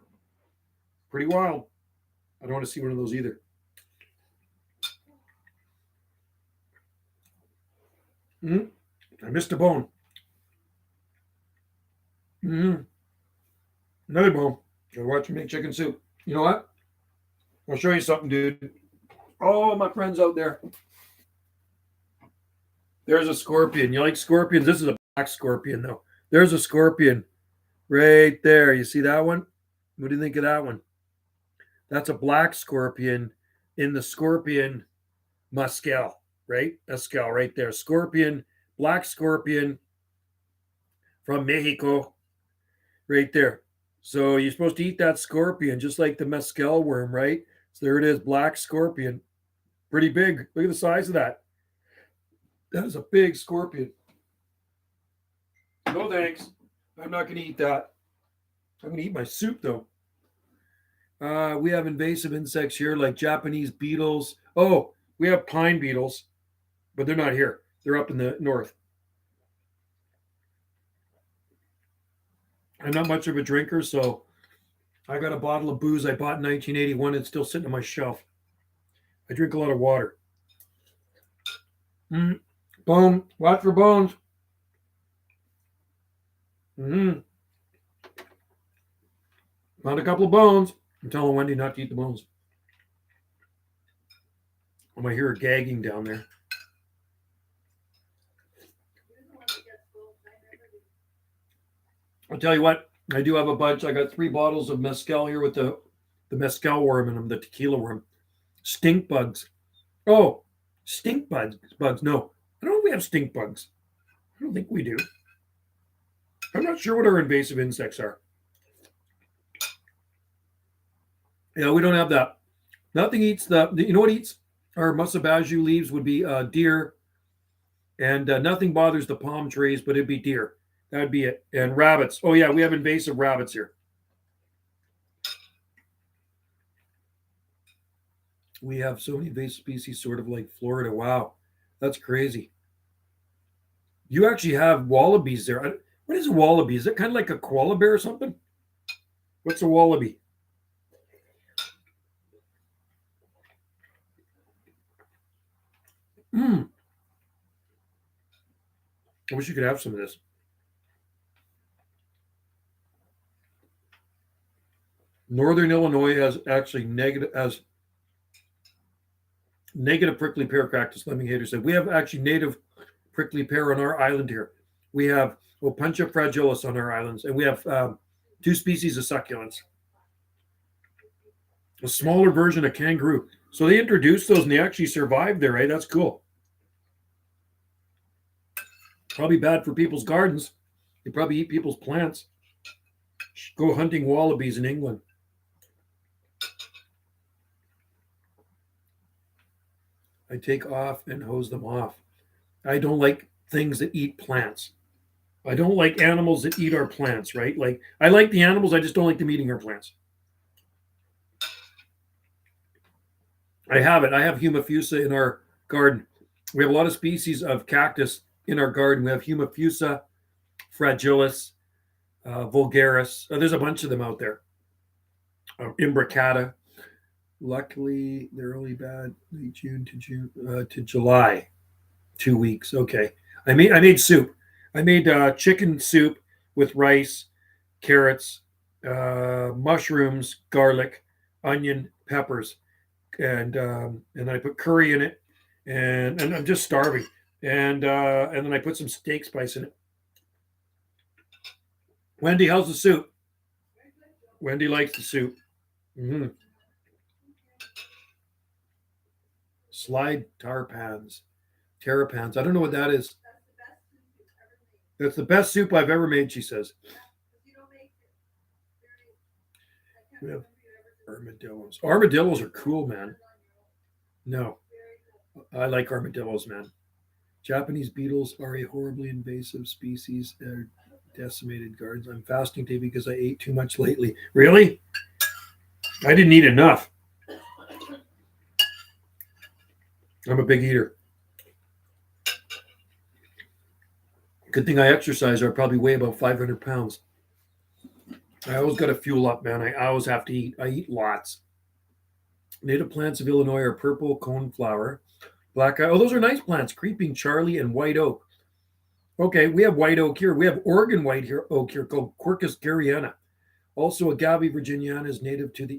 Pretty wild. I don't want to see one of those either. I missed a bone. Another bone. Gotta watch me make chicken soup. You know what? I'll show you something, dude. Oh, my friends out there. There's a scorpion. You like scorpions? This is a black scorpion, though. There's a scorpion right there. You see that one? What do you think of that one? That's a black scorpion in the scorpion mescal, right? Mescal right there. Scorpion, black scorpion from Mexico right there. So you're supposed to eat that scorpion just like the mescal worm, right? So there it is, black scorpion. Pretty big. Look at the size of that. That is a big scorpion. No thanks. I'm not going to eat that. I'm going to eat my soup, though. We have invasive insects here like Japanese beetles. Oh, we have pine beetles, but they're not here. They're up in the north. I'm not much of a drinker, so I got a bottle of booze I bought in 1981. It's still sitting on my shelf. I drink a lot of water. Bone. Watch for bones. Found a couple of bones. I'm telling Wendy not to eat the bones. I might hear her gagging down there. I'll tell you what, I do have a bunch. I got 3 bottles of mezcal here with the mezcal worm in them, the tequila worm. Stink bugs. Oh, stink bugs. No, I don't know if we have stink bugs. I don't think we do. I'm not sure what our invasive insects are. Yeah, we don't have that. Nothing eats the. You know what eats our musabaju leaves would be deer, and nothing bothers the palm trees, but it'd be deer. That'd be it. And rabbits. Oh yeah, we have invasive rabbits here. We have so many invasive species, sort of like Florida. Wow, that's crazy. You actually have wallabies there. What is a wallaby? Is it kind of like a koala bear or something? What's a wallaby? I wish you could have some of this. Northern Illinois has actually negative prickly pear cactus. Lemmy Hater said we have actually native prickly pear on our island here. We have Opuntia fragilis on our islands, and we have 2 species of succulents. A smaller version of kangaroo. So they introduced those, and they actually survived there, right? That's cool. Probably bad for people's gardens. They probably eat people's plants. Go hunting wallabies in England. I take off and hose them off. I don't like things that eat plants. I don't like animals that eat our plants, right? Like, I like the animals, I just don't like them eating our plants. I have it. I have Humifusa in our garden. We have a lot of species of cactus in our garden. We have Humifusa, fragilis, vulgaris. There's a bunch of them out there. Imbricata. Luckily, they're only bad late June to July. 2 weeks. Okay. I made soup. I made chicken soup with rice, carrots, mushrooms, garlic, onion, peppers, and I put curry in it, and I'm just starving, and then I put some steak spice in it. Wendy, how's the soup? Wendy likes the soup. Mm-hmm. Slide tarpans, terrapans. I don't know what that is. That's the best soup I've ever made, she says. We have armadillos. Armadillos are cool, man. No, I like armadillos, man. Japanese beetles are a horribly invasive species. They're decimated gardens. I'm fasting today because I ate too much lately. Really? I didn't eat enough. I'm a big eater. Good thing I exercise, or I probably weigh about 500 pounds. I always got to fuel up, man. I always have to eat. I eat lots. Native plants of Illinois are purple coneflower, black eye. Oh, those are nice plants. Creeping Charlie and white oak. Okay, we have white oak here. We have Oregon oak here called Quercus garryana. Also, agave virginiana is native to the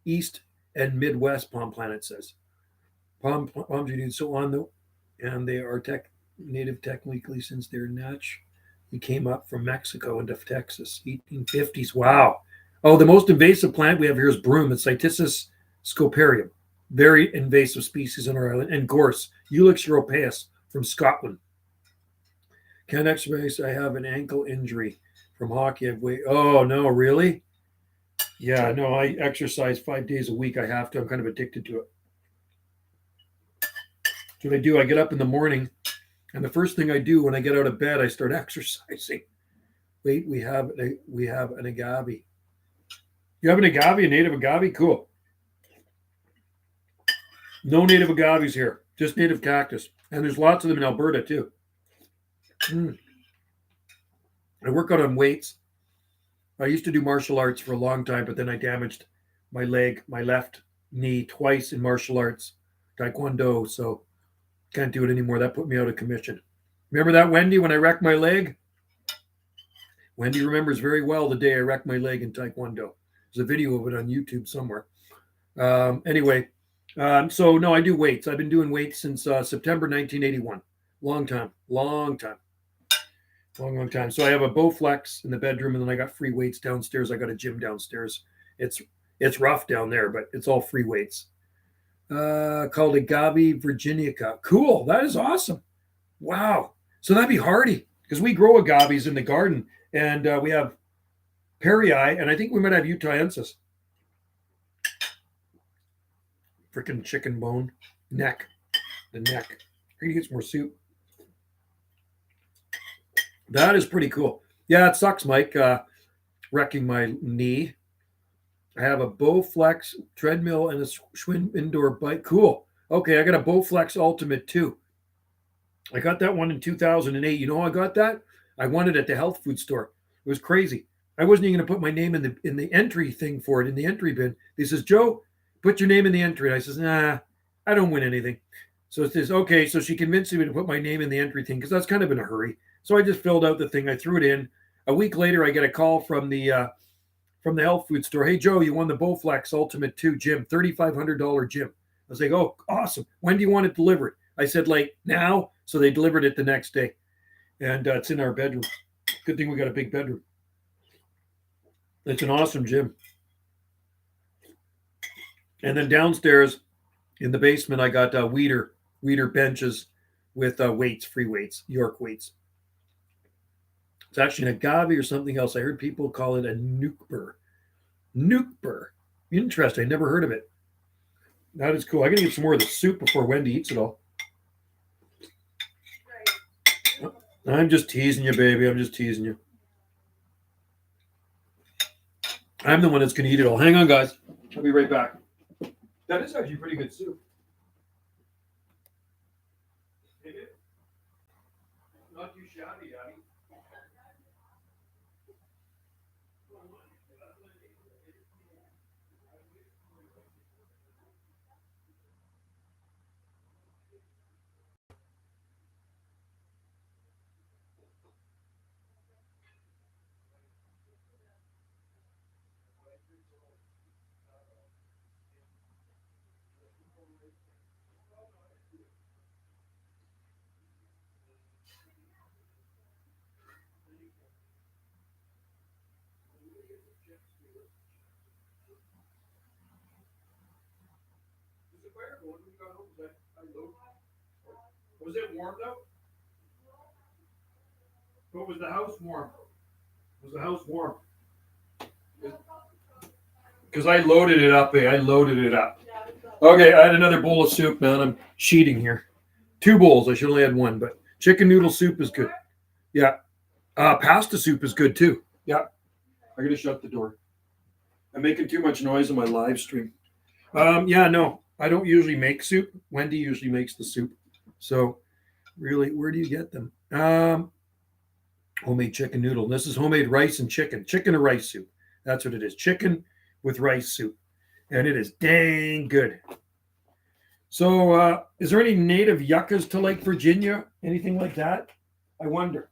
east and Midwest palm plant. It says palms are so on the, and they are native technically since they're natural. He came up from Mexico into Texas, 1850s. Wow. Oh, the most invasive plant we have here is broom. It's Cytisus scoparium, very invasive species on our island, and gorse, Ulix europaeus from Scotland. Can't exercise. I have an ankle injury from hockey. Oh no, really? Yeah, no, I exercise 5 days a week. I have to. I'm kind of addicted to it. So what I do, I get up in the morning, and the first thing I do when I get out of bed, I start exercising. Wait, we have an agave. You have an agave, a native agave? Cool. No native agaves here, just native cactus. And there's lots of them in Alberta too. Mm. I work out on weights. I used to do martial arts for a long time, but then I damaged my leg, my left knee twice in martial arts, taekwondo. So can't do it anymore. That put me out of commission. Remember that, Wendy, when I wrecked my leg? Wendy remembers very well the day I wrecked my leg in taekwondo. There's a video of it on YouTube somewhere. Anyway, so no, I do weights. I've been doing weights since September 1981. Long time. Long time. So I have a Bowflex in the bedroom, and then I got free weights downstairs. I got a gym downstairs. It's rough down there, but it's all free weights. Called Agave virginica. Cool. That is awesome. Wow. So that'd be hardy because we grow agaves in the garden, and we have Perry, and I think we might have Utahensis. Freaking chicken bone neck, the neck. I need to get some more soup. That is pretty cool. Yeah, it sucks, Mike. Wrecking my knee. I have a Bowflex treadmill and a Schwinn indoor bike. Cool. Okay, I got a Bowflex Ultimate too. I got that one in 2008. You know how I got that? I won it at the health food store. It was crazy. I wasn't even going to put my name in the entry thing for it, in the entry bin. He says, Joe, put your name in the entry. And I says, nah, I don't win anything. So it says, okay. So she convinced me to put my name in the entry thing because I was kind of in a hurry. So I just filled out the thing. I threw it in. A week later, I get a call from the health food store. Hey, Joe, you won the Bowflex Ultimate 2 gym, $3,500 gym. I was like, oh, awesome. When do you want it delivered? I said, like, now. So they delivered it the next day. And it's in our bedroom. Good thing we got a big bedroom. It's an awesome gym. And then downstairs in the basement, I got Weeder benches with weights, free weights, York weights. It's actually an agave or something else. I heard people call it a nuke burr. Interesting. I never heard of it. That is cool. I'm going to get some more of the soup before Wendy eats it all. I'm just teasing you, baby. I'm just teasing you. I'm the one that's going to eat it all. Hang on, guys. I'll be right back. That is actually pretty good soup. Not too shabby, Abby. Was it warm though? But was the house warm? Was the house warm? Because I loaded it up, I loaded it up. Okay, I had another bowl of soup, man. I'm cheating here. 2 bowls. I should only had 1, but chicken noodle soup is good. Yeah. Pasta soup is good too. Yeah. I gotta shut the door. I'm making too much noise on my live stream. Yeah, no, I don't usually make soup. Wendy usually makes the soup. So, really, where do you get them? Homemade chicken noodle. This is homemade rice and chicken. Chicken or rice soup. That's what it is. Chicken with rice soup. And it is dang good. So, is there any native yuccas to Lake Virginia? Anything like that? I wonder.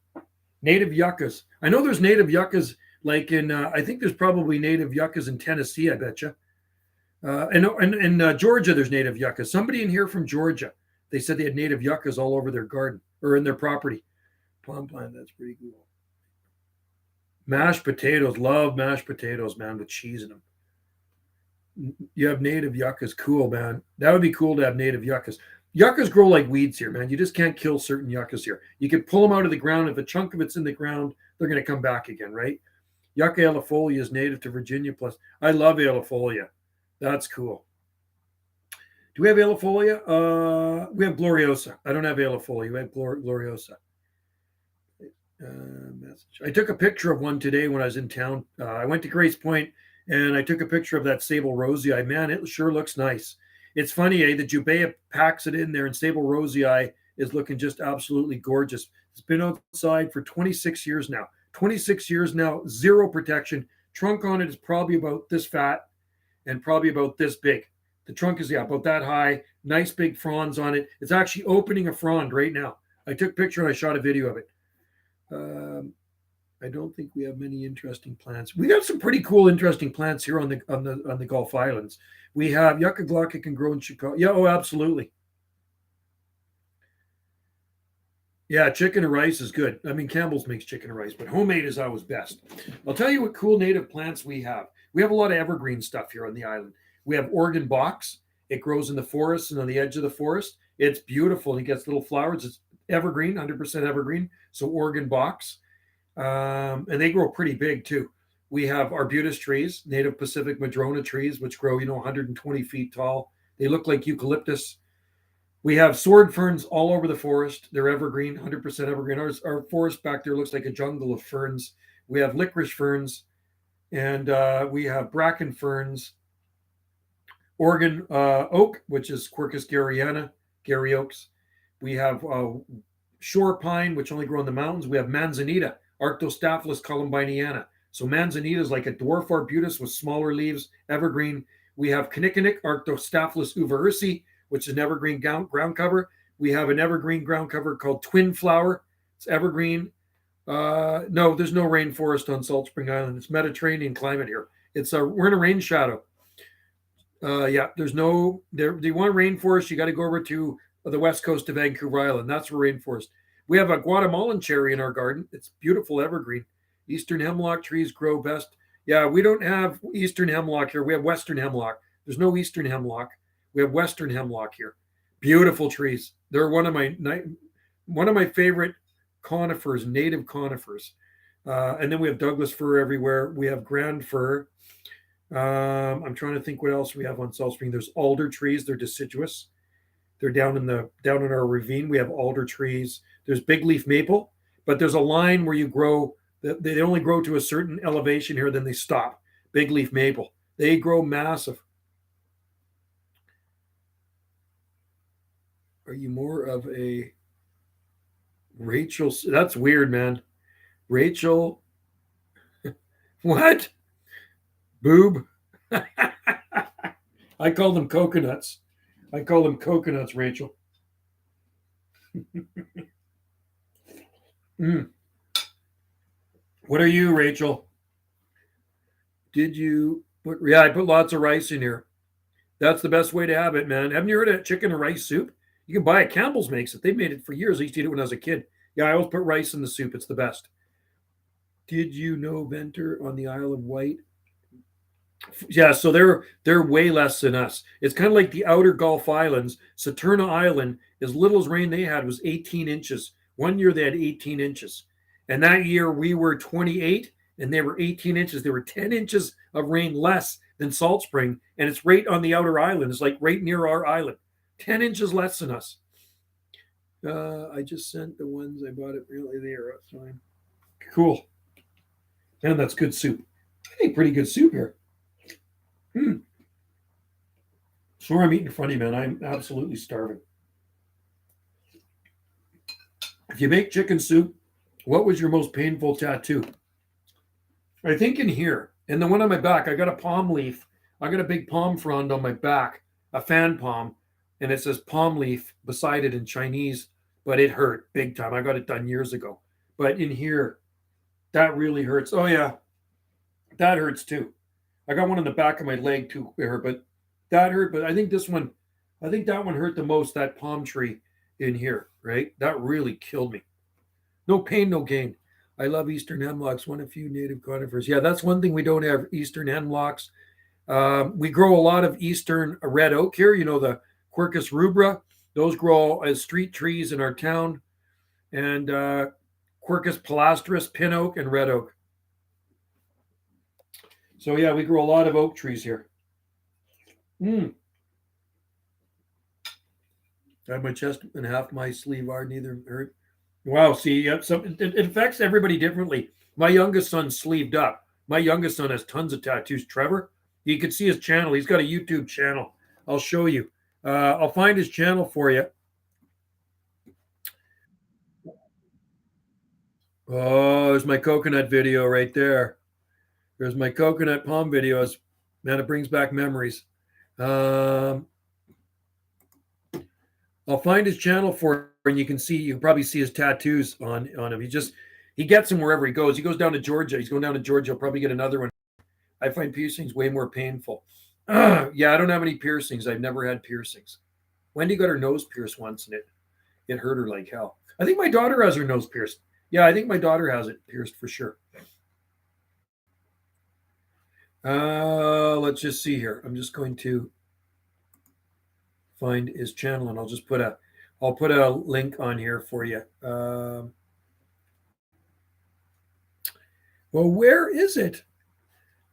Native yuccas. I know there's native yuccas like in, I think there's probably native yuccas in Tennessee, I bet you. And in Georgia, there's native yuccas. Somebody in here from Georgia, they said they had native yuccas all over their garden or in their property. Palm plant, that's pretty cool. Mashed potatoes, love mashed potatoes, man, with cheese in them. You have native yuccas, cool, man. That would be cool to have native yuccas. Yuccas grow like weeds here, man. You just can't kill certain yuccas here. You can pull them out of the ground. If a chunk of it's in the ground, they're going to come back again, right? Yucca alifolia is native to Virginia. Plus, I love alifolia. That's cool. Do we have alifolia? We have gloriosa. I don't have alifolia. We have gloriosa. Message. I took a picture of one today when I was in town. I went to Grace Point and I took a picture of that sable rosei. Man, it sure looks nice. It's funny, the Jubea packs it in there, and sable rosei is looking just absolutely gorgeous. It's been outside for 26 years now. 26 years now, zero protection. Trunk on it is probably about this fat and probably about this big. The trunk is, about that high. Nice big fronds on it. It's actually opening a frond right now. I took a picture and I shot a video of it. I don't think we have many interesting plants. We got some pretty cool, interesting plants here on the Gulf Islands. We have yucca glauca can grow in Chicago. Yeah, oh, absolutely. Yeah, chicken and rice is good. I mean, Campbell's makes chicken and rice, but homemade is always best. I'll tell you what cool native plants we have. We have a lot of evergreen stuff here on the island. We have Oregon box. It grows in the forest and on the edge of the forest. It's beautiful. It gets little flowers. It's evergreen, 100% evergreen. So Oregon box. And they grow pretty big too. We have arbutus trees, native Pacific madrona trees, which grow, 120 feet tall. They look like eucalyptus. We have sword ferns all over the forest. They're evergreen, 100% evergreen. Our forest back there looks like a jungle of ferns. We have licorice ferns, and we have bracken ferns. Oregon oak, which is Quercus garryana, Gary oaks. We have shore pine, which only grow in the mountains. We have manzanita, Arctostaphylos columbineana. So manzanita is like a dwarf arbutus with smaller leaves, evergreen. We have kinnikinick, Arctostaphylos uvaersi, which is an evergreen ground cover. We have an evergreen ground cover called Twin Flower. It's evergreen. No, there's no rainforest on Salt Spring Island. It's Mediterranean climate here. We're in a rain shadow. There's no there. Do you want rainforest? You got to go over to the west coast of Vancouver Island. That's where rainforest. We have a Guatemalan cherry in our garden. It's beautiful evergreen. Eastern hemlock trees grow best. Yeah, we don't have eastern hemlock here. We have western hemlock. There's no eastern hemlock. We have western hemlock here. Beautiful trees. They're one of my favorite conifers, native conifers. And then we have Douglas fir everywhere. We have grand fir. I'm trying to think what else we have on Salt Spring. There's alder trees. They're deciduous. They're down in our ravine. We have alder trees. There's big leaf maple, but there's a line where you grow. They only grow to a certain elevation here, then they stop. Big leaf maple. They grow massive. Are you more of a Rachel? That's weird, man. Rachel. What? Boob. I call them coconuts. Rachel. What are you, Rachel? Did you put? Yeah, I put lots of rice in here. That's the best way to have it, man. Haven't you heard of chicken and rice soup? You can buy it. Campbell's makes it. They made it for years. I used to eat it when I was a kid. Yeah, I always put rice in the soup. It's the best. Did you know Venter on the Isle of Wight? Yeah, so they're way less than us. It's kind of like the outer Gulf Islands. Saturna Island, as little as rain they had was 18 inches. One year they had 18 inches. And that year we were 28 and they were 18 inches. There were 10 inches of rain less than Salt Spring. And it's right on the outer island. It's like right near our island. 10 inches less than us. I just sent the ones I bought it really there. Cool. And that's good soup. I think pretty good soup here. Sorry I'm eating in front of you, man. I'm absolutely starving. If you make chicken soup, what was your most painful tattoo? I think in here, and the one on my back, I got a palm leaf. I got a big palm frond on my back, a fan palm, and it says palm leaf beside it in Chinese, but it hurt big time. I got it done years ago. But in here, that really hurts. Oh, yeah, that hurts too. I got one on the back of my leg too, but that hurt. But I think that one hurt the most, that palm tree in here, right? That really killed me. No pain, no gain. I love eastern hemlocks, one of few native conifers. Yeah, that's one thing we don't have, eastern hemlocks. We grow a lot of eastern red oak here, the Quercus rubra. Those grow as street trees in our town. And Quercus pilastrus, pin oak, and red oak. So yeah, we grow a lot of oak trees here. I have my chest and half my sleeve are neither hurt. Wow, see, it affects everybody differently. My youngest son's sleeved up. My youngest son has tons of tattoos. Trevor, you can see his channel. He's got a YouTube channel. I'll show you. I'll find his channel for you. Oh, there's my coconut video right there. There's my coconut palm videos. Man, it brings back memories. I'll find his channel for you, and you can probably see his tattoos on him. He gets them wherever he goes. He goes down to Georgia. He's going down to Georgia. He'll probably get another one. I find piercings way more painful. Yeah, I don't have any piercings. I've never had piercings. Wendy got her nose pierced once, and it hurt her like hell. I think my daughter has her nose pierced. Yeah, I think my daughter has it pierced for sure. Let's just see here. I'm just going to find his channel, and I'll put a link on here for you. Well, where is it?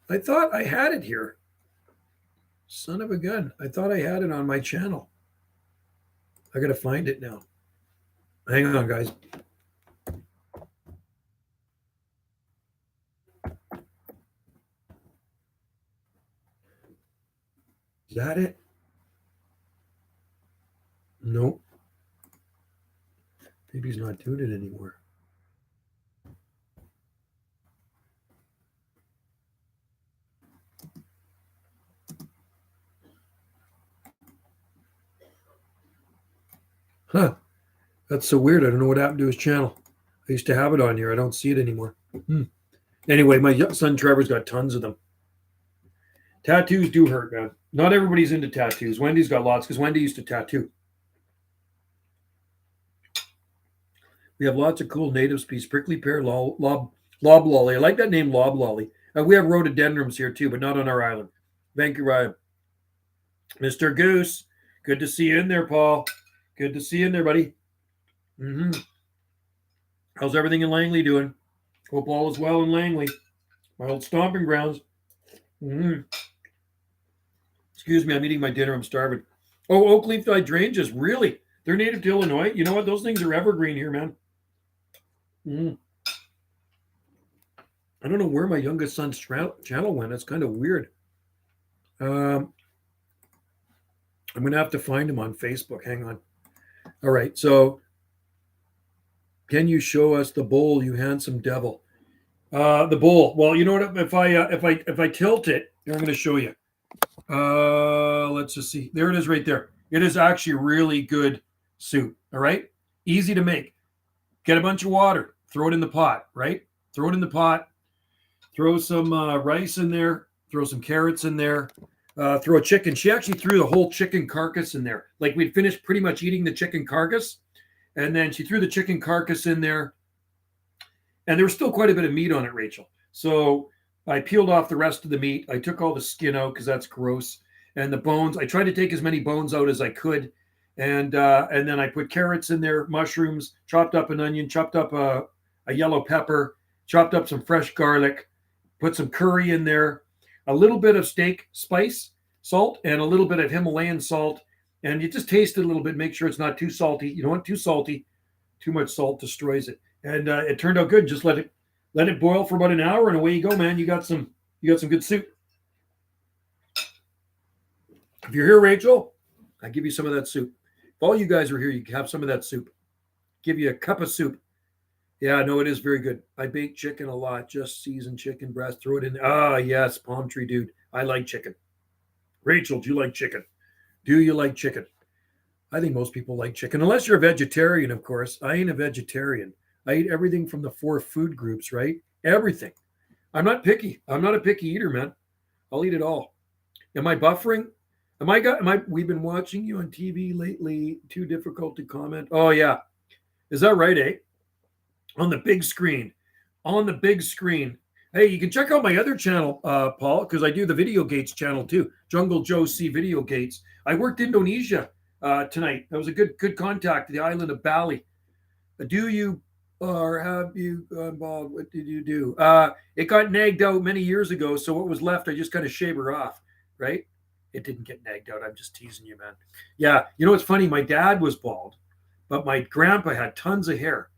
I thought I had it here. Son of a gun. I thought I had it on my channel. I got to find it now. Hang on, guys. Is that it? Nope. Maybe he's not doing it anymore. Huh. That's so weird. I don't know what happened to his channel. I used to have it on here. I don't see it anymore. Anyway, my son Trevor's got tons of them. Tattoos do hurt, man. Not everybody's into tattoos. Wendy's got lots because Wendy used to tattoo. We have lots of cool native species. Prickly pear, loblolly. I like that name, loblolly. We have rhododendrons here too, but not on our island. Vancouver Island. Mr. Goose, good to see you in there, Paul. Good to see you in there, buddy. How's everything in Langley doing? Hope all is well in Langley, my old stomping grounds. Excuse me, I'm eating my dinner. I'm starving. Oh, oak leaf hydrangeas, really? They're native to Illinois. You know what? Those things are evergreen here, man. I don't know where my youngest son's channel went. That's kind of weird. I'm going to have to find him on Facebook. Hang on. All right. So can you show us the bowl, you handsome devil? The bowl. Well, you know what? If I tilt it, I'm going to show you. Let's just see. There it is right there. It is actually really good soup. All right. Easy to make. Get a bunch of water. Throw it in the pot, right? Throw it in the pot. Throw some rice in there. Throw some carrots in there. Throw a chicken. She actually threw the whole chicken carcass in there. Like we'd finished pretty much eating the chicken carcass. And then she threw the chicken carcass in there. And there was still quite a bit of meat on it, Rachel. So I peeled off the rest of the meat. I took all the skin out because that's gross, and the bones. I tried to take as many bones out as I could, and then I put carrots in there, mushrooms, chopped up an onion, chopped up a yellow pepper, chopped up some fresh garlic, put some curry in there, a little bit of steak spice, salt, and a little bit of Himalayan salt, and you just taste it a little bit. Make sure it's not too salty. You don't want too salty. Too much salt destroys it, and it turned out good. Just let it boil for about an hour, and away you go, man. You got some good soup. If you're here, Rachel, I give you some of that soup. If all you guys are here, you can have some of that soup. Give you a cup of soup. Yeah, no, it is very good. I bake chicken a lot, just seasoned chicken breast. Throw it in. Ah, yes, palm tree dude. I like chicken. Rachel, do you like chicken? Do you like chicken? I think most people like chicken, unless you're a vegetarian, of course. I ain't a vegetarian. I eat everything from the 4 food groups, right? Everything. I'm not picky. I'm not a picky eater, man. I'll eat it all. Am I buffering? We've been watching you on TV lately. Too difficult to comment. Oh, yeah. Is that right, eh? On the big screen. On the big screen. Hey, you can check out my other channel, Paul, because I do the Video Gates channel too. Jungle Joe C Video Gates. I worked Indonesia tonight. That was a good contact. The island of Bali. Do you or have you involved? What did you do? It got nagged out many years ago, so what was left, I just kind of shave her off, right? It didn't get nagged out. I'm just teasing you, man. Yeah, you know what's funny? My dad was bald, but my grandpa had tons of hair.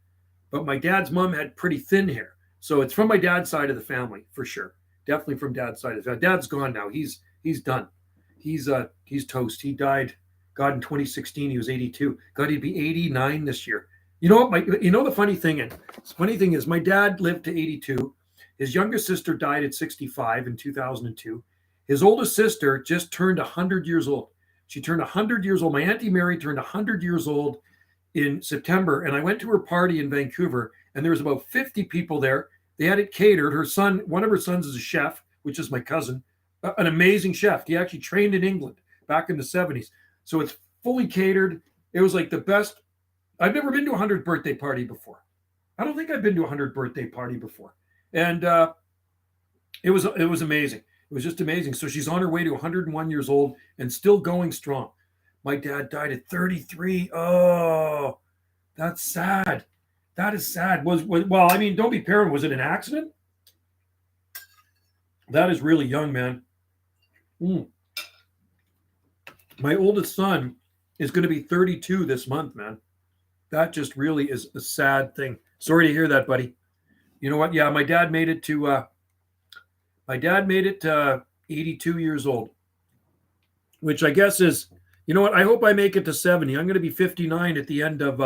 But my dad's mom had pretty thin hair, so it's from my dad's side of the family for sure. Definitely from dad's side of the family. Dad's gone now. He's done. He's toast. He died, God, in 2016. He was 82. God, he'd be 89 this year. You know what? The funny thing is, my dad lived to 82. His youngest sister died at 65 in 2002. His oldest sister just turned 100 years old. She turned 100 years old. My Auntie Mary turned 100 years old in September, and I went to her party in Vancouver, and there was about 50 people there. They had it catered. One of her sons is a chef, which is my cousin, an amazing chef. He actually trained in England back in the 70s. So it's fully catered. It was like the best. I've never been to a 100th birthday party before. I don't think I've been to a 100th birthday party before. And it was amazing. It was just amazing. So she's on her way to 101 years old and still going strong. My dad died at 33. Oh, that's sad. That is sad. Well, I mean, don't be paranoid. Was it an accident? That is really young, man. My oldest son is going to be 32 this month, man. That just really is a sad thing. Sorry to hear that, buddy. You know what? Yeah, my dad made it to 82 years old, which I guess is, you know what? I hope I make it to 70. I'm going to be 59 at the end of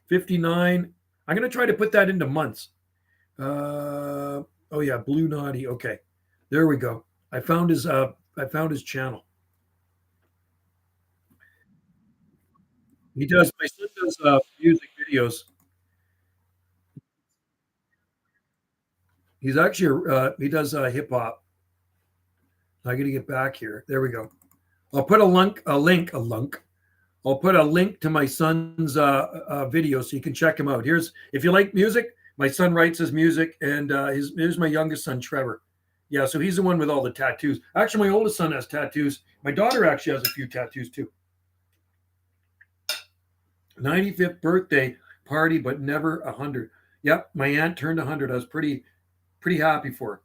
59. I'm going to try to put that into months. Oh yeah, Blue Naughty. Okay, there we go. I found his channel. He does. My son does music videos. He's actually he does hip hop. I got to get back here. There we go. I'll put a link. I'll put a link to my son's video so you can check him out. If you like music, my son writes his music, and here's my youngest son, Trevor. Yeah, so he's the one with all the tattoos. Actually, my oldest son has tattoos. My daughter actually has a few tattoos too. 95th birthday party, but never 100. Yep, my aunt turned 100. I was pretty happy for her.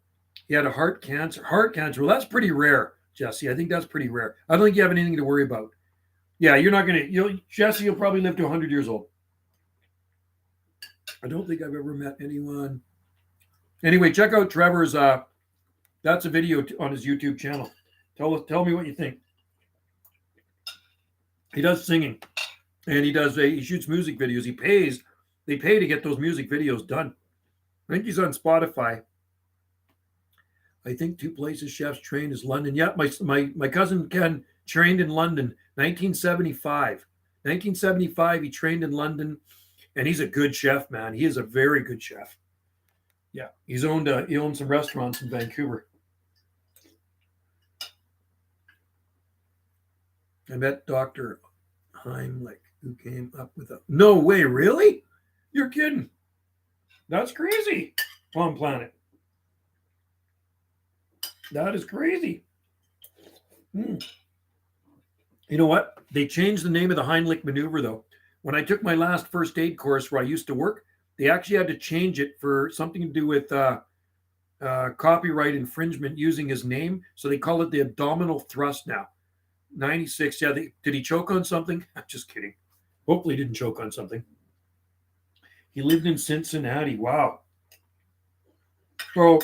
He had a heart cancer. Well, that's pretty rare, Jesse. I think that's pretty rare. I don't think you have anything to worry about. Yeah, you're not going to, Jesse, you'll probably live to 100 years old. I don't think I've ever met anyone. Anyway, check out Trevor's, that's a video on his YouTube channel. Tell me what you think. He does singing, and he shoots music videos. They pay to get those music videos done. I think he's on Spotify. I think two places chefs trained is London. Yeah, my cousin Ken trained in London, 1975. 1975, he trained in London, and he's a good chef, man. He is a very good chef. Yeah, he owns some restaurants in Vancouver. I met Dr. Heimlich, who came up with no way, really? You're kidding. That's crazy. Palm Planet. That is crazy. Mm. You know what? They changed the name of the Heimlich maneuver, though. When I took my last first aid course where I used to work, they actually had to change it for something to do with copyright infringement using his name. So they call it the abdominal thrust now. 96. Yeah. Did he choke on something? I'm just kidding. Hopefully, he didn't choke on something. He lived in Cincinnati. Wow. So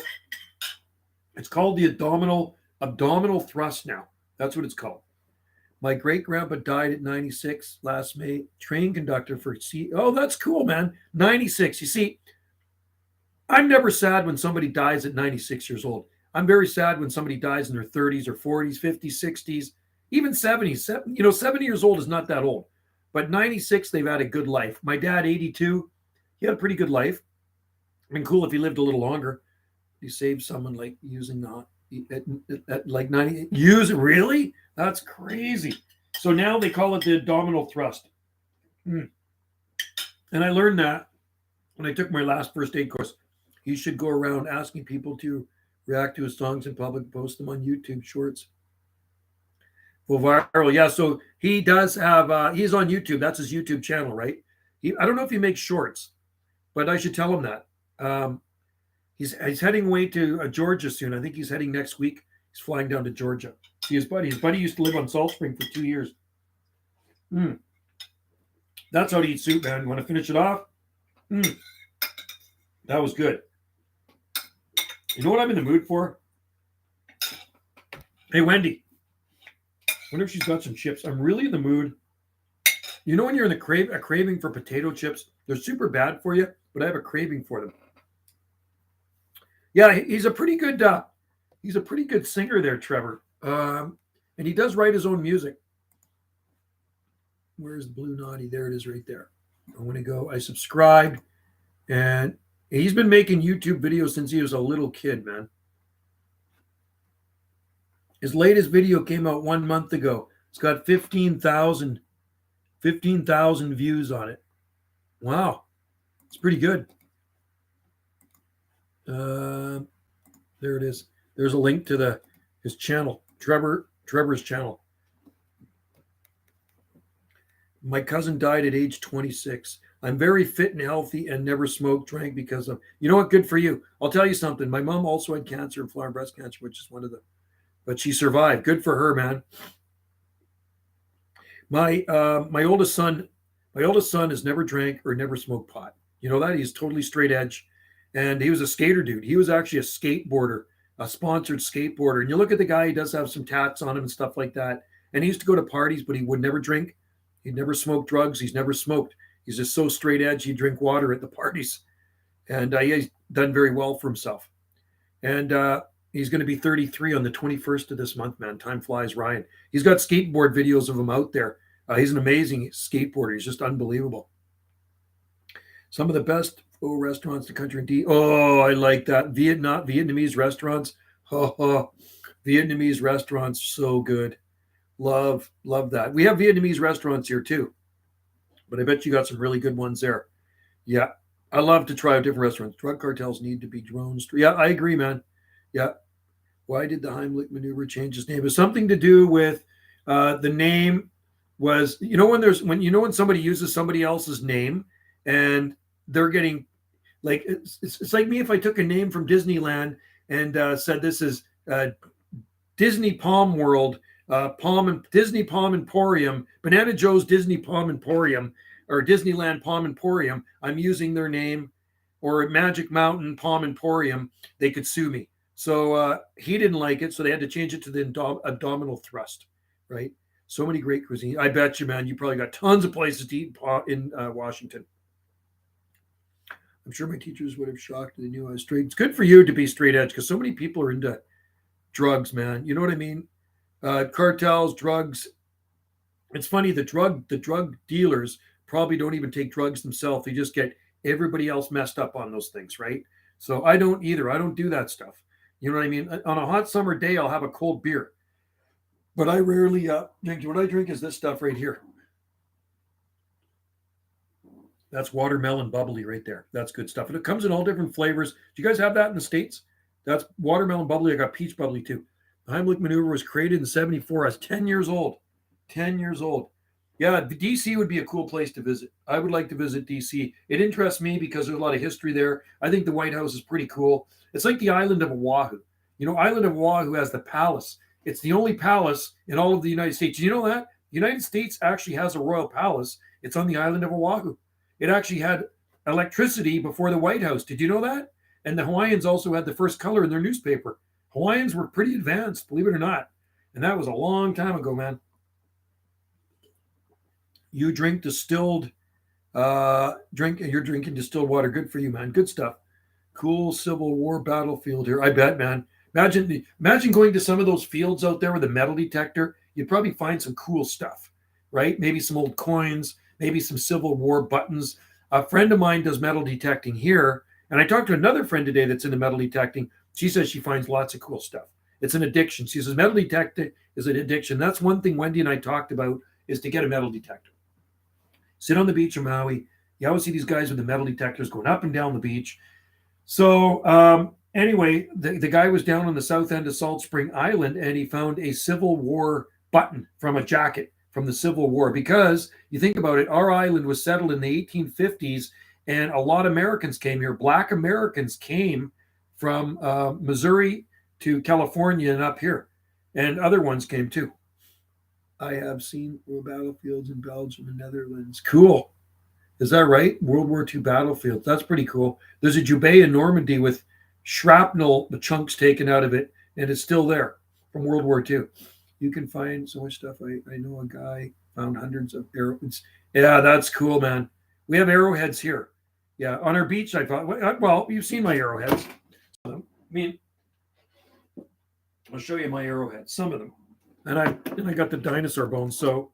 it's called the abdominal thrust now. That's what it's called. My great grandpa died at 96 last May. Train conductor for C. Oh, that's cool, man. 96. You see, I'm never sad when somebody dies at 96 years old. I'm very sad when somebody dies in their 30s or 40s, 50s, 60s, even 70s. 70 years old is not that old. But 96, they've had a good life. My dad, 82, he had a pretty good life. I mean, cool if he lived a little longer. He saved someone like using at like 90. Use it, really? That's crazy. So now they call it the abdominal thrust. And I learned that when I took my last first aid course. He should go around asking people to react to his songs in public, post them on YouTube Shorts. Go viral. Yeah, so he does have, he's on YouTube. That's his YouTube channel, right? I don't know if he makes shorts, but I should tell him that. He's heading away to Georgia soon. I think he's heading next week. He's flying down to Georgia. See his buddy. His buddy used to live on Salt Spring for 2 years. That's how to eat soup, man. Want to finish it off? That was good. You know what I'm in the mood for? Hey, Wendy. Wonder if she's got some chips. I'm really in the mood. You know when you're in a craving for potato chips? They're super bad for you, but I have a craving for them. Yeah, he's a pretty good singer there, Trevor. And he does write his own music. Where's the blue naughty? There it is right there. I'm going to go. I subscribed, and he's been making YouTube videos since he was a little kid, man. His latest video came out 1 month ago. It's got 15,000 views on it. Wow. It's pretty good. There it is. There's a link to his channel, Trevor's channel. My cousin died at age 26. I'm very fit and healthy and never smoked, drank because of, you know what, good for you. I'll tell you something. My mom also had cancer and flower breast cancer, which is but she survived. Good for her, man. My oldest son has never drank or never smoked pot. You know that? He's totally straight edge. And he was a skater dude. He was actually a skateboarder, a sponsored skateboarder. And you look at the guy, he does have some tats on him and stuff like that. And he used to go to parties, but he would never drink. He'd never smoked drugs. He's never smoked. He's just so straight edge. He'd drink water at the parties. And he's done very well for himself. And he's going to be 33 on the 21st of this month, man. Time flies, Ryan. He's got skateboard videos of him out there. He's an amazing skateboarder. He's just unbelievable. Some of the best restaurants in the country. Indeed. Oh, I like that. Vietnamese restaurants. Vietnamese restaurants, so good. Love that. We have Vietnamese restaurants here too, but I bet you got some really good ones there. Yeah, I love to try out different restaurants. Drug cartels need to be drones. Yeah, I agree, man. Yeah. Why did the Heimlich maneuver change its name? It's something to do with the name was, when somebody uses somebody else's name and they're getting like, it's like me if I took a name from Disneyland and said this is Disney Palm World, Disney Palm Emporium, Banana Joe's Disney Palm Emporium, or Disneyland Palm Emporium. I'm using their name, or Magic Mountain Palm Emporium. They could sue me. So he didn't like it, so they had to change it to the abdominal thrust, right? So many great cuisine. I bet you, man, you probably got tons of places to eat in Washington. I'm sure my teachers would have shocked if they knew I was straight. It's good for you to be straight edge because so many people are into drugs, man. You know what I mean? Cartels, drugs. It's funny, the drug dealers probably don't even take drugs themselves. They just get everybody else messed up on those things, right? So I don't either. I don't do that stuff. You know what I mean? On a hot summer day, I'll have a cold beer. But I rarely drink. What I drink is this stuff right here. That's watermelon bubbly right there. That's good stuff. And it comes in all different flavors. Do you guys have that in the States? That's watermelon bubbly. I got peach bubbly too. The Heimlich maneuver was created in 74. I was 10 years old. 10 years old. Yeah, DC would be a cool place to visit. I would like to visit DC. It interests me because there's a lot of history there. I think the White House is pretty cool. It's like the island of Oahu. You know, island of Oahu has the palace. It's the only palace in all of the United States. You know that? The United States actually has a royal palace. It's on the island of Oahu. It actually had electricity before the White House. Did you know that? And the Hawaiians also had the first color in their newspaper. Hawaiians were pretty advanced, believe it or not. And that was a long time ago, man. You drink distilled you're drinking distilled water. Good for you, man. Good stuff. Cool Civil War battlefield here. I bet, man. Imagine going to some of those fields out there with a metal detector. You'd probably find some cool stuff, right? Maybe some old coins, maybe some Civil War buttons. A friend of mine does metal detecting here, and I talked to another friend today that's into metal detecting. She says she finds lots of cool stuff. It's an addiction. She says metal detecting is an addiction. That's one thing Wendy and I talked about, is to get a metal detector. Sit on the beach in Maui. You always see these guys with the metal detectors going up and down the beach. So anyway, the guy was down on the south end of Salt Spring Island, and he found a Civil War button from a jacket from the Civil War. Because you think about it, our island was settled in the 1850s, and a lot of Americans came here. Black Americans came from Missouri to California and up here, and other ones came too. I have seen battlefields in Belgium and Netherlands. Cool. Is that right? World War II battlefield. That's pretty cool. There's a Jubei in Normandy with shrapnel, the chunks taken out of it, and it's still there from World War II. You can find so much stuff. I know a guy found hundreds of arrowheads. Yeah, that's cool, man. We have arrowheads here. Yeah, on our beach, I thought, well, you've seen my arrowheads. I mean, I'll show you my arrowheads, some of them. And I got the dinosaur bones. So,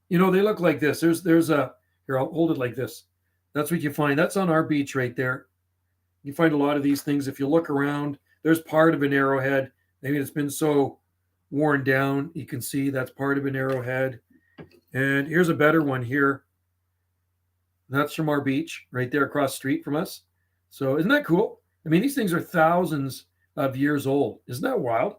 you know, they look like this. There's a, here, I'll hold it like this. That's what you find. That's on our beach right there. You find a lot of these things. If you look around, there's part of an arrowhead. Maybe it's been so worn down. You can see that's part of an arrowhead. And here's a better one here. That's from our beach right there across the street from us. So isn't that cool? I mean, these things are thousands of years old. Isn't that wild?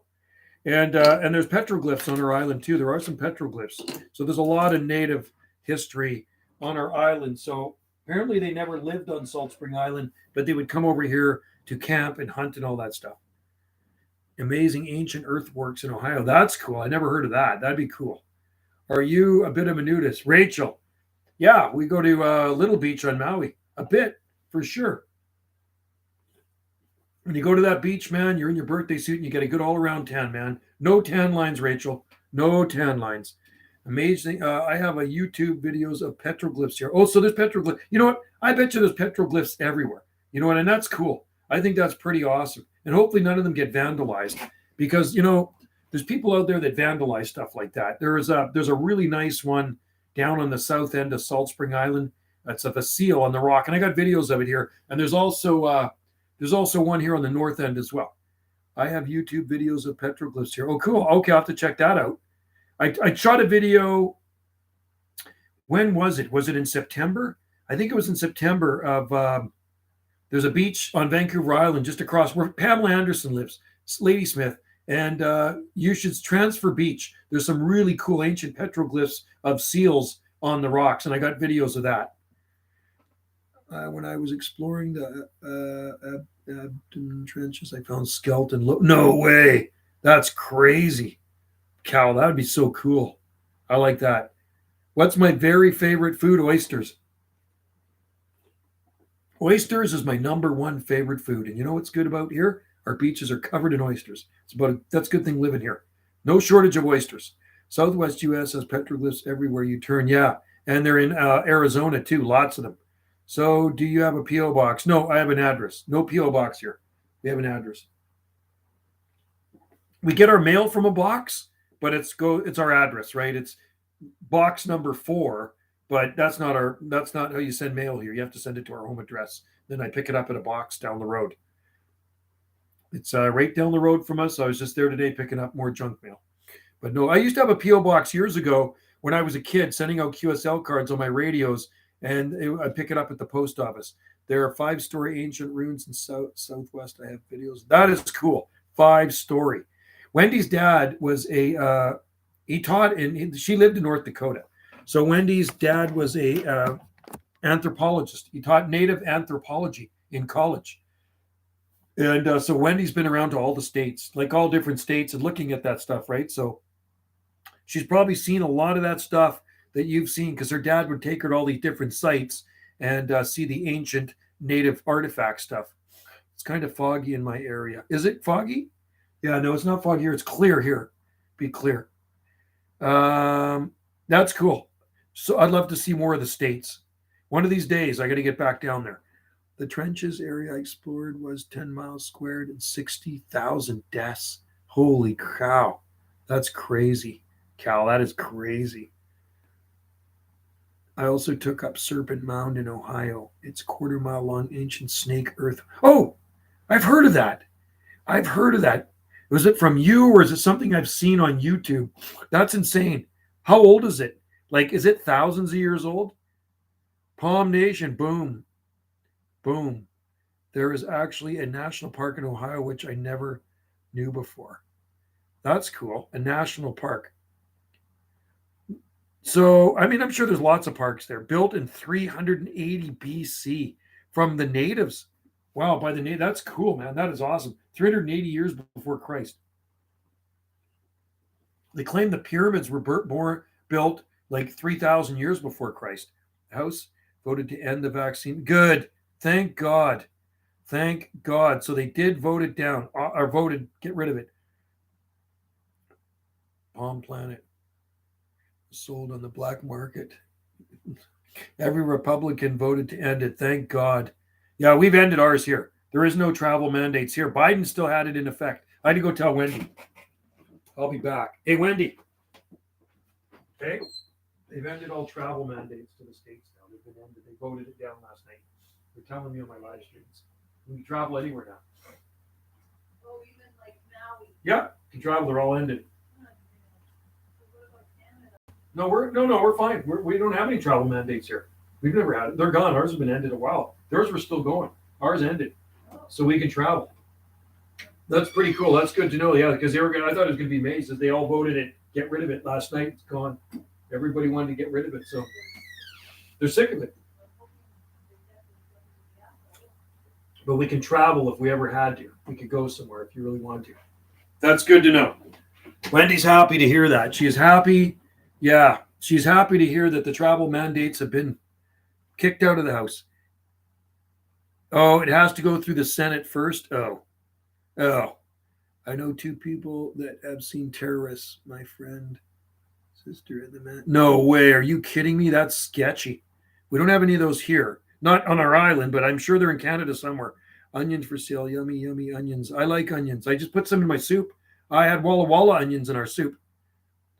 And there's petroglyphs on our island too. There are some petroglyphs. So there's a lot of native history on our island. So apparently they never lived on Salt Spring Island, but they would come over here to camp and hunt and all that stuff. Amazing ancient earthworks in Ohio. That's cool. I never heard of that. That'd be cool. Are you a bit of a nudist? Rachel. Yeah, we go to Little Beach on Maui. A bit, for sure. When you go to that beach, man, you're in your birthday suit and you get a good all-around tan, man. No tan lines, Rachel. No tan lines. Amazing. I have a YouTube videos of petroglyphs here. Oh, so there's petroglyphs. You know what? I bet you there's petroglyphs everywhere. You know what? And that's cool. I think that's pretty awesome. And hopefully none of them get vandalized, because, you know, there's people out there that vandalize stuff like that. There's a really nice one down on the south end of Salt Spring Island. That's of a seal on the rock. And I got videos of it here. And there's also one here on the north end as well. I have YouTube videos of petroglyphs here. Oh, cool. Okay, I'll have to check that out. I shot a video. When was it? Was it in September? I think it was in September of, there's a beach on Vancouver Island just across where Pamela Anderson lives, Ladysmith. And you should transfer beach. There's some really cool ancient petroglyphs of seals on the rocks. And I got videos of that. When I was exploring the abdomen trenches, I found skeleton. No way. That's crazy. Cal, that would be so cool. I like that. What's my very favorite food? Oysters. Oysters is my number one favorite food. And you know what's good about here? Our beaches are covered in oysters. That's a good thing living here. No shortage of oysters. Southwest U.S. has petroglyphs everywhere you turn. Yeah. And they're in Arizona too. Lots of them. So do you have a P.O. box? No, I have an address. No P.O. box here. We have an address. We get our mail from a box, but it's our address, right? It's box number 4, but that's not how you send mail here. You have to send it to our home address. Then I pick it up at a box down the road. It's right down the road from us. I was just there today picking up more junk mail. But no, I used to have a P.O. box years ago when I was a kid, sending out QSL cards on my radios. and I pick it up at the post office. There are 5-story ancient ruins in southwest. I have videos. That is cool. 5-story. Wendy's dad was he taught she lived in North Dakota. So Wendy's dad was a anthropologist. He taught native anthropology in college. And so Wendy's been around to all the states, like all different states, and looking at that stuff, right? So she's probably seen a lot of that stuff that you've seen because her dad would take her to all these different sites and see the ancient native artifact stuff. It's kind of foggy in my area. Is it foggy? Yeah, no, it's not foggy here. It's clear here. Be clear. That's cool. So I'd love to see more of the states. One of these days, I got to get back down there. The trenches area I explored was 10 miles squared and 60,000 deaths. Holy cow. That's crazy, Cal. That is crazy. I also took up Serpent Mound in Ohio. It's a 1/4 mile long ancient snake earth. Oh, I've heard of that. I've heard of that. Was it from you or is it something I've seen on YouTube? That's insane. How old is it? Like, is it thousands of years old? Palm Nation, boom. Boom. There is actually a national park in Ohio, which I never knew before. That's cool. A national park. So, I mean, I'm sure there's lots of parks there. Built in 380 BC from the natives. Wow, by the natives. That's cool, man. That is awesome. 380 years before Christ. They claim the pyramids were built like 3,000 years before Christ. The House voted to end the vaccine. Good. Thank God. Thank God. So they did vote it down or voted, get rid of it. Palm Planet sold on the black market. Every Republican voted to end it. Thank God. Yeah, we've ended ours here. There is no travel mandates here. Biden still had it in effect. I had to go tell Wendy. I'll be back. Hey, Wendy. Okay. They've ended all travel mandates to the states now. They've been ended. They voted it down last night. They're telling me on my live streams. You can travel anywhere now. Oh, even like Maui. Yeah, you can travel. They're all ended. No, we're fine. We don't have any travel mandates here. We've never had it. They're gone. Ours have been ended a while. Theirs were still going. Ours ended, so we can travel. That's pretty cool. That's good to know. Yeah, because I thought it was going to be amazed as they all voted it, get rid of it last night. It's gone. Everybody wanted to get rid of it, so they're sick of it. But we can travel if we ever had to. We could go somewhere if you really want to. That's good to know. Wendy's happy to hear that. She is happy. Yeah, she's happy to hear that the travel mandates have been kicked out of the House. Oh, it has to go through the Senate first? Oh. I know 2 people that have seen terrorists. My friend, sister, and the man. No way. Are you kidding me? That's sketchy. We don't have any of those here. Not on our island, but I'm sure they're in Canada somewhere. Onions for sale. Yummy, yummy onions. I like onions. I just put some in my soup. I had Walla Walla onions in our soup.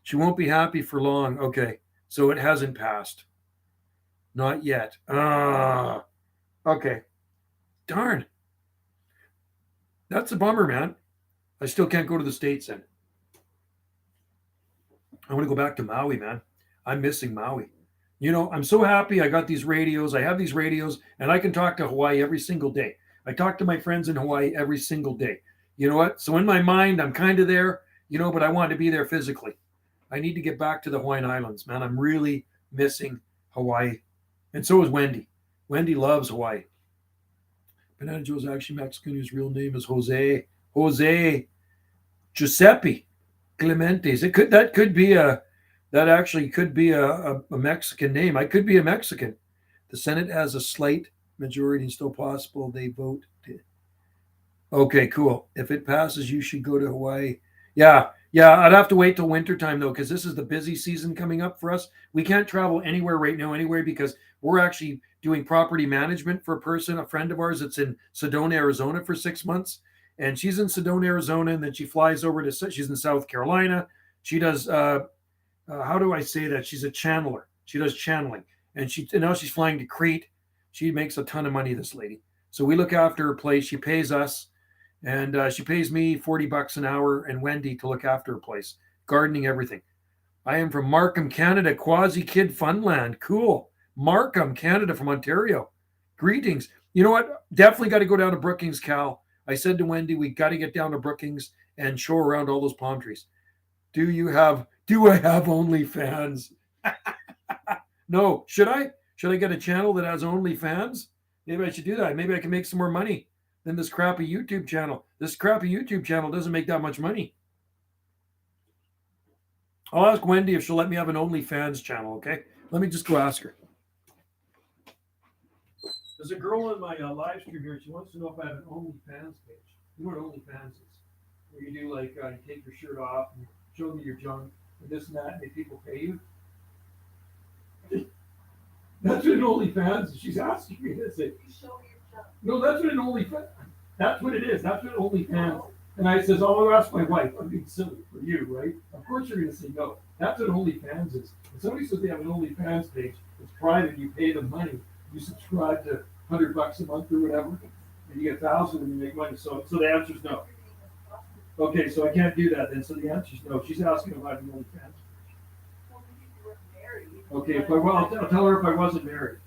She won't be happy for long. Okay. So it hasn't passed. Not yet. Okay. Darn. That's a bummer, man. I still can't go to the States then. I want to go back to Maui, man. I'm missing Maui. You know, I'm so happy I got these radios. I have these radios, and I can talk to Hawaii every single day. I talk to my friends in Hawaii every single day. You know what? So in my mind, I'm kind of there, but I want to be there physically. I need to get back to the Hawaiian Islands, man. I'm really missing Hawaii. And so is Wendy. Wendy loves Hawaii. Banana Joe's actually Mexican. His real name is Jose Giuseppe Clementes. That actually could be a Mexican name. I could be a Mexican. The Senate has a slight majority and still possible they vote. Okay, cool. If it passes, you should go to Hawaii. Yeah. I'd have to wait till wintertime though, because this is the busy season coming up for us. We can't travel anywhere right now anyway, because we're actually doing property management for a friend of ours that's in Sedona, Arizona for 6 months. And she's in Sedona, Arizona, and then she flies over she's in South Carolina. She does, how do I say that? She's a channeler. She does channeling. And now she's flying to Crete. She makes a ton of money, this lady. So we look after her place. She pays us. And she pays me $40 an hour and Wendy to look after her place, gardening, everything. I am from Markham, Canada, Quasi Kid Funland. Cool. Markham, Canada from Ontario. Greetings. You know what? Definitely got to go down to Brookings, Cal. I said to Wendy, we got to get down to Brookings and show around all those palm trees. Do I have OnlyFans? No. Should I? Should I get a channel that has OnlyFans? Maybe I should do that. Maybe I can make some more money than this crappy YouTube channel. This crappy YouTube channel doesn't make that much money. I'll ask Wendy if she'll let me have an OnlyFans channel, okay? Let me just go ask her. There's a girl on my live stream here. She wants to know if I have an OnlyFans page. You know what OnlyFans is? Where you do like, you take your shirt off and show me your junk and this and that, and people pay you. That's what an OnlyFans is. She's asking me this. No, that's what an OnlyFans. That's what it is. That's what OnlyFans. And I says, oh, I'll ask my wife. I'm being silly for you, right? Of course you're going to say no. That's what OnlyFans is. If somebody says they have an OnlyFans page, it's private. You pay them money. You subscribe to $100 a month or whatever, and you get 1,000 and you make money. So the answer is no. Okay, so I can't do that then. So the answer is no. She's asking if I have an OnlyFans. Okay, I'll tell her if I wasn't married.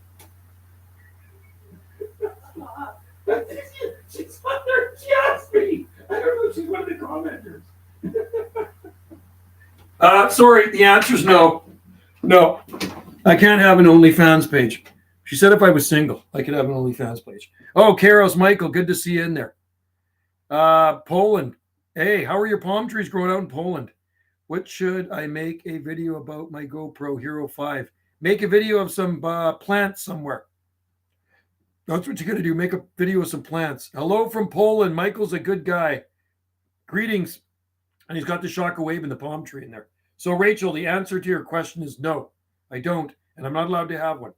She's on there. She asked me. I don't know if she's one of the commenters. Sorry, the answer is no. No, I can't have an OnlyFans page. She said if I was single, I could have an OnlyFans page. Oh, Karos, Michael, good to see you in there. Poland. Hey, how are your palm trees growing out in Poland? What should I make a video about my GoPro Hero 5? Make a video of some plants somewhere. That's what you're going to do. Make a video of some plants. Hello from Poland. Michael's a good guy. Greetings. And he's got the shocker wave in the palm tree in there. So, Rachel, the answer to your question is no. I don't. And I'm not allowed to have one.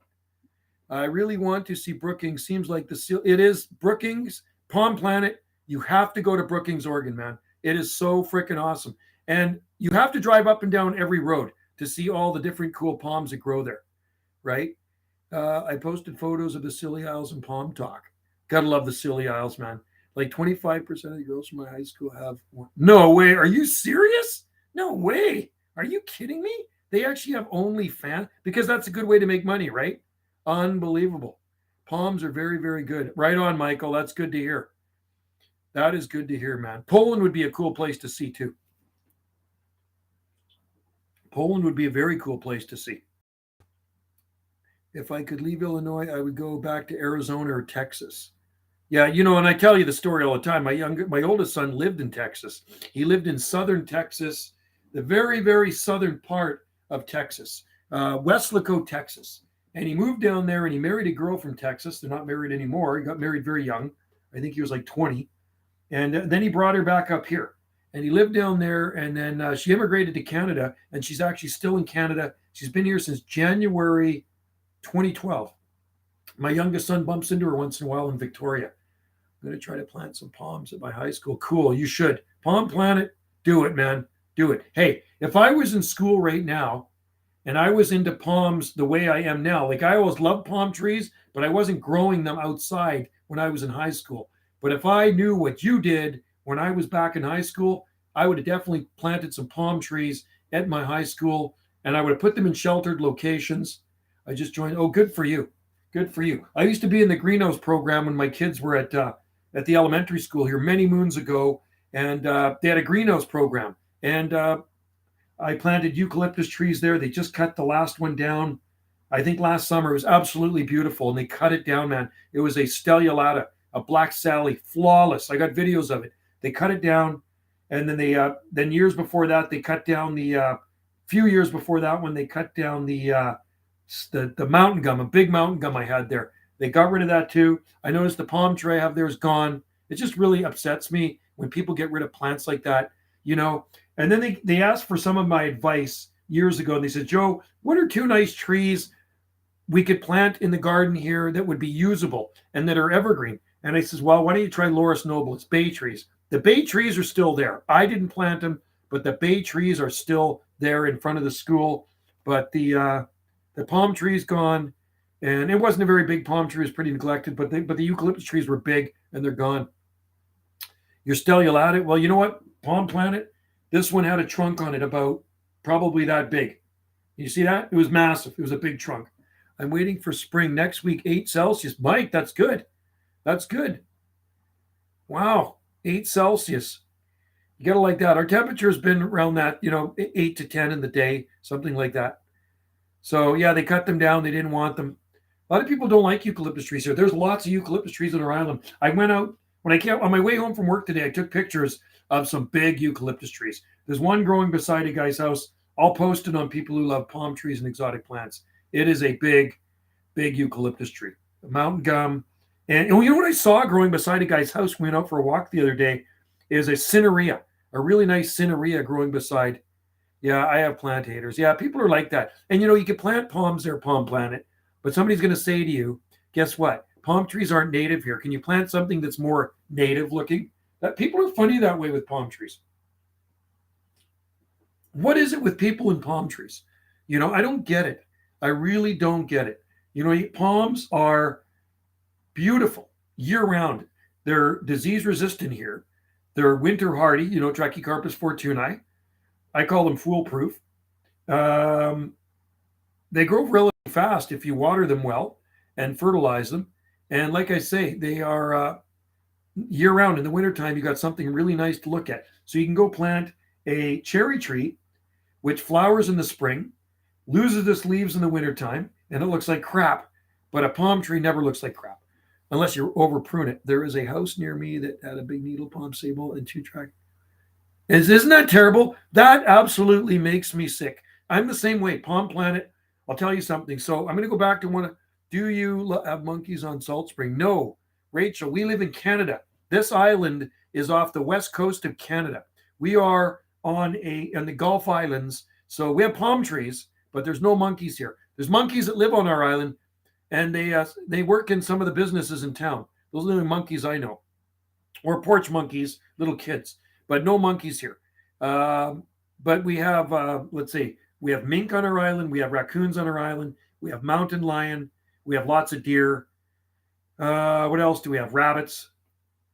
I really want to see Brookings. Seems like it is Brookings, Palm Planet. You have to go to Brookings, Oregon, man. It is so freaking awesome. And you have to drive up and down every road to see all the different cool palms that grow there, right? I posted photos of the Scilly Isles and Palm Talk. Gotta love the Scilly Isles, man. Like 25% of the girls from my high school have one. No way. Are you serious? No way. Are you kidding me? They actually have OnlyFans because that's a good way to make money, right? Unbelievable. Palms are very, very good. Right on, Michael. That's good to hear. That is good to hear, man. Poland would be a cool place to see, too. Poland would be a very cool place to see. If I could leave Illinois, I would go back to Arizona or Texas. Yeah, you know, and I tell you the story all the time. My oldest son lived in Texas. He lived in southern Texas, the very, very southern part of Texas, Weslaco, Texas. And he moved down there and he married a girl from Texas. They're not married anymore. He got married very young. I think he was like 20. And then he brought her back up here. And he lived down there. And then she immigrated to Canada. And she's actually still in Canada. She's been here since January 2012. My youngest son bumps into her once in a while in Victoria. I'm going to try to plant some palms at my high school. Cool. You should. Palm Planet. Do it, man. Do it. Hey, if I was in school right now and I was into palms the way I am now, like I always loved palm trees, but I wasn't growing them outside when I was in high school. But if I knew what you did when I was back in high school, I would have definitely planted some palm trees at my high school and I would have put them in sheltered locations. I just joined. Oh, good for you. Good for you. I used to be in the greenhouse program when my kids were at the elementary school here many moons ago, and they had a greenhouse program. And I planted eucalyptus trees there. They just cut the last one down. I think last summer. It was absolutely beautiful, and they cut it down, man. It was a stellulata, a black Sally, flawless. I got videos of it. They cut it down, and then then years before that, they cut down few years before that when they cut down the mountain gum, a big mountain gum I had there. They got rid of that too. I noticed the palm tree I have there is gone. It just really upsets me when people get rid of plants like that, you know. And then they asked for some of my advice years ago. And they said, Joe, what are 2 nice trees we could plant in the garden here that would be usable and that are evergreen? And I says, well, why don't you try Laurus noble? It's bay trees. The bay trees are still there. I didn't plant them, but the bay trees are still there in front of the school. But the palm tree's gone. And it wasn't a very big palm tree. It was pretty neglected, but the eucalyptus trees were big and they're gone. Your stellulata, well, you know what? Palm Planet, this one had a trunk on it about probably that big. You see that? It was massive. It was a big trunk. I'm waiting for spring next week, 8 Celsius. Mike, that's good. That's good. Wow, 8 Celsius. You got to like that. Our temperature has been around that, 8 to 10 in the day, something like that. So, yeah, they cut them down. They didn't want them. A lot of people don't like eucalyptus trees here. There's lots of eucalyptus trees on our island. I went out, when I came on my way home from work today, I took pictures of some big eucalyptus trees. There's one growing beside a guy's house. I'll post it on people who love palm trees and exotic plants. It is a big, big eucalyptus tree. Mountain gum. And you know what I saw growing beside a guy's house when we went out for a walk the other day is a cineraria, a really nice cineraria growing beside. Yeah, I have plant haters. Yeah, people are like that. And you can plant palms there, Palm Planet, but somebody's going to say to you, guess what? Palm trees aren't native here. Can you plant something that's more native looking? That people are funny that way with palm trees. What is it with people and palm trees? I don't get it. I really don't get it. Palms are beautiful year round. They're disease resistant here. They're winter hardy, Trachycarpus fortunei. I call them foolproof. They grow really fast if you water them well and fertilize them. And like I say, they are year round. In the wintertime, you got something really nice to look at. So you can go plant a cherry tree, which flowers in the spring, loses its leaves in the wintertime, and it looks like crap. But a palm tree never looks like crap unless you over prune it. There is a house near me that had a big needle palm sable and 2-track. Isn't that terrible? That absolutely makes me sick. I'm the same way. Palm Planet, I'll tell you something. So I'm going to go back to one. Do you have monkeys on Salt Spring? No. Rachel, we live in Canada. This island is off the west coast of Canada. We are on the Gulf Islands. So we have palm trees, but there's no monkeys here. There's monkeys that live on our island, and they work in some of the businesses in town. Those are the only monkeys I know. Or porch monkeys, little kids. But no monkeys here. But we have, let's see, we have mink on our island. We have raccoons on our island. We have mountain lion. We have lots of deer. What else do we have? Rabbits.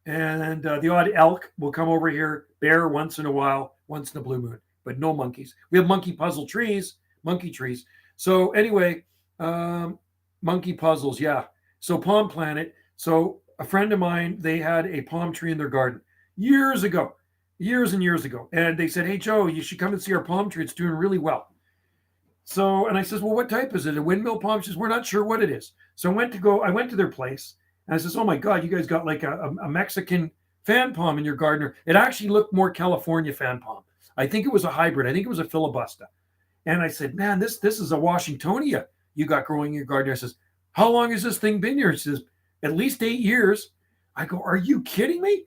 And the odd elk will come over here. Bear once in a while, once in a blue moon. But no monkeys. We have monkey trees. So anyway, monkey puzzles, yeah. So Palm Planet. So a friend of mine, they had a palm tree in their garden years and years ago. And they said, hey, Joe, you should come and see our palm tree. It's doing really well. So, and I says, well, what type is it? A windmill palm? She says, we're not sure what it is. So I went to their place and I says, oh my God, you guys got like a Mexican fan palm in your garden. It actually looked more California fan palm. I think it was a hybrid. I think it was a filibuster. And I said, man, this is a Washingtonia you got growing in your garden. I says, how long has this thing been here? She says, at least 8 years. I go, are you kidding me?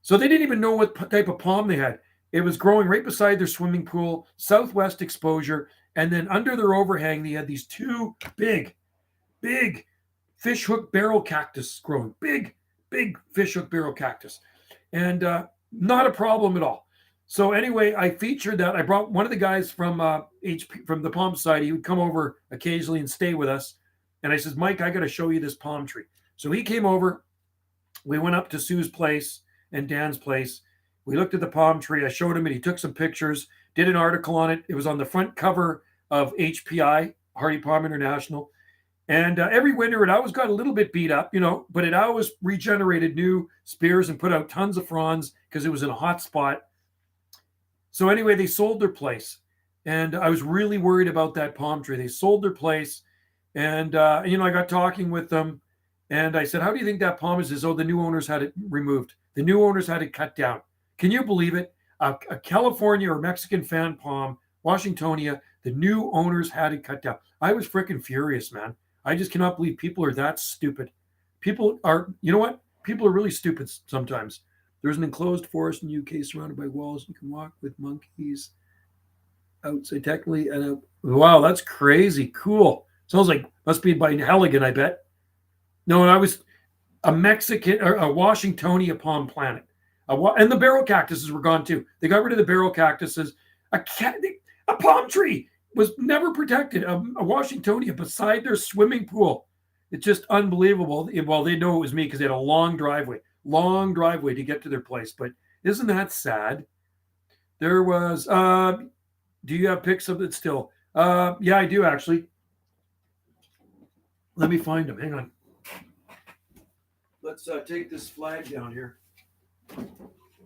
So they didn't even know what type of palm they had. It was growing right beside their swimming pool, southwest exposure. And then under their overhang, they had these 2 big fish hook barrel cactus growing. Big fish hook barrel cactus. And not a problem at all. So anyway, I featured that. I brought one of the guys from from the Palm Society. He would come over occasionally and stay with us. And I says, Mike, I got to show you this palm tree. So he came over. We went up to Sue's place and Dan's place. We looked at the palm tree. I showed him it. He took some pictures, did an article on it. It was on the front cover of HPI, Hardy Palm International. And every winter, it always got a little bit beat up, but it always regenerated new spears and put out tons of fronds because it was in a hot spot. So anyway, they sold their place. And I was really worried about that palm tree. They sold their place. And, I got talking with them. And I said, how do you think that palm is? Oh, the new owners had it removed. The new owners had it cut down. Can you believe it? A California or Mexican fan palm, Washingtonia, the new owners had it cut down. I was freaking furious, man. I just cannot believe people are that stupid. People are, you know what? People are really stupid sometimes. There's an enclosed forest in the UK surrounded by walls. You can walk with monkeys outside technically. And wow, that's crazy. Cool. Sounds like, must be by Halligan, I bet. No, I was a Mexican or a Washingtonia palm planet. And the barrel cactuses were gone too. They got rid of the barrel cactuses. A palm tree was never protected. A Washingtonia beside their swimming pool. It's just unbelievable. Well, they know it was me because they had a long driveway to get to their place. But isn't that sad? There was, do you have pics of it still? Yeah, I do actually. Let me find them. Hang on. Let's take this flag down here.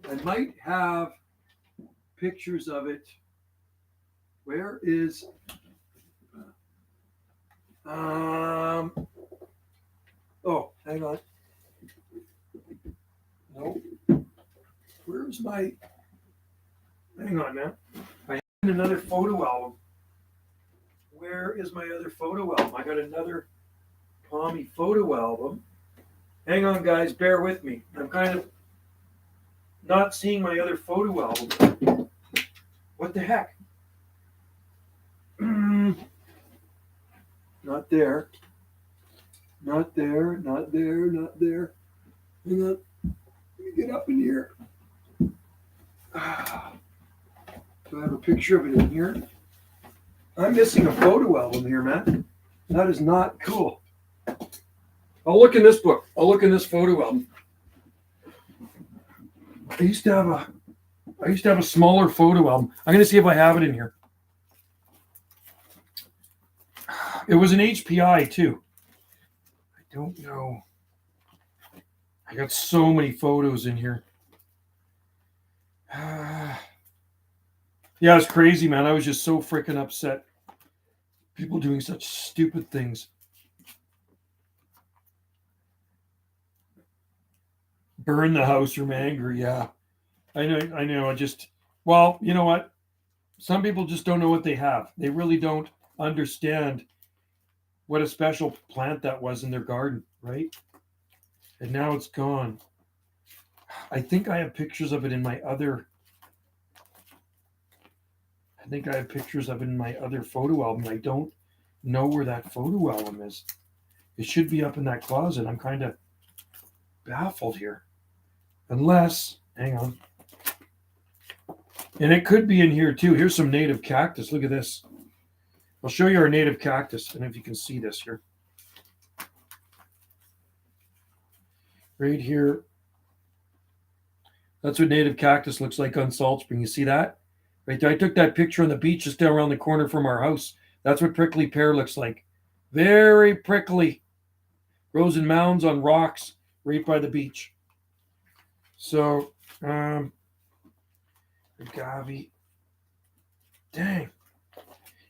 I might have pictures of it. Where is oh, hang on. No. Where's my hang on now. I have another photo album. Where is my other photo album? I got another Palmy photo album. Hang on, guys, bear with me. I'm kind of not seeing my other photo album. What the heck? Not there. Not there. Not there. Not there. Hang on. Let me get up in here. Do I have a picture of it in here? I'm missing a photo album here, man. That is not cool. I'll look in this book. I'll look in this photo album. I used to have a smaller photo album. I'm going to see if I have it in here. It was an HPI too. I don't know. I got so many photos in here. Yeah, it's crazy, man. I was just so freaking upset. People doing such stupid things. Burn the house from anger. Yeah, I know. Well, you know what? Some people just don't know what they have. They really don't understand what a special plant that was in their garden, right? And now it's gone. I think I have pictures of it in my other. I think I have pictures of it in my other photo album. I don't know where that photo album is. It should be up in that closet. I'm kind of baffled here. Unless, hang on. And it could be in here too. Here's some native cactus. Look at this. I'll show you our native cactus. And if you can see this here. Right here. That's what native cactus looks like on Salt Spring. You see that? Right there. I took that picture on the beach just down around the corner from our house. That's what prickly pear looks like. Very prickly. Grows in mounds on rocks right by the beach. So, agave. Dang.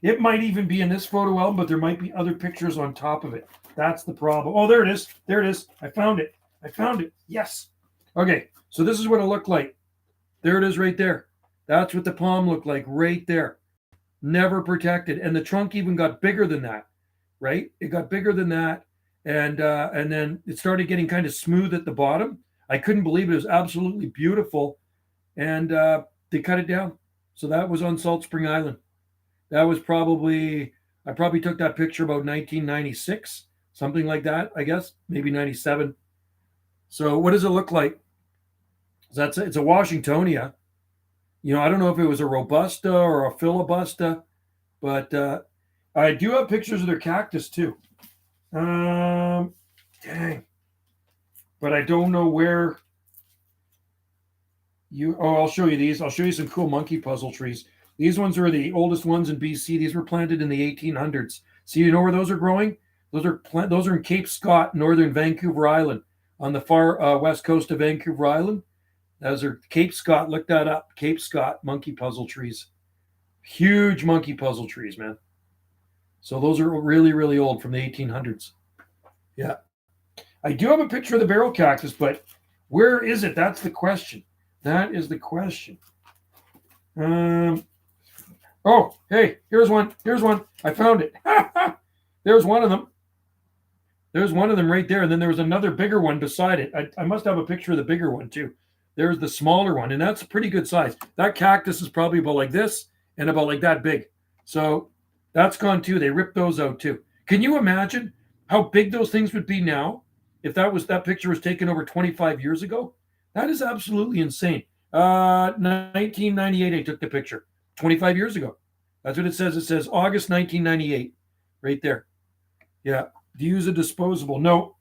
It might even be in this photo album, but there might be other pictures on top of it. That's the problem. Oh, there it is. There it is. I found it. Yes. Okay. So this is what it looked like. There it is right there. That's what the palm looked like right there. Never protected. And the trunk even got bigger than that, right? It got bigger than that. And then it started getting kind of smooth at the bottom. I couldn't believe it. It was absolutely beautiful. And they cut it down. So that was on Salt Spring Island. That was I probably took that picture about 1996, something like that, I guess, maybe 97. So what does it look like? It's a Washingtonia. You know, I don't know if it was a Robusta or a Filibusta, but I do have pictures of their cactus too. Dang. But I don't know where I'll show you these. I'll show you some cool monkey puzzle trees. These ones are the oldest ones in BC. These were planted in the 1800s. See, you know where those are growing? Those are in Cape Scott, northern Vancouver Island, on the far west coast of Vancouver Island. Those are Cape Scott. Look that up. Cape Scott monkey puzzle trees. Huge monkey puzzle trees, man. So those are really, really old, from the 1800s. Yeah. I do have a picture of the barrel cactus, but where is it? That's the question. That is the question. Oh, hey, here's one. I found it. There's one of them. There's one of them right there. And then there was another bigger one beside it. I must have a picture of the bigger one too. There's the smaller one, and that's a pretty good size. That cactus is probably about like this and about like that big. So that's gone too. They ripped those out too. Can you imagine how big those things would be now if that picture was taken over 25 years ago? That is absolutely insane. 1998, I took the picture. 25 years ago. That's what it says. It says August 1998 right there. Yeah. Do you use a disposable? No.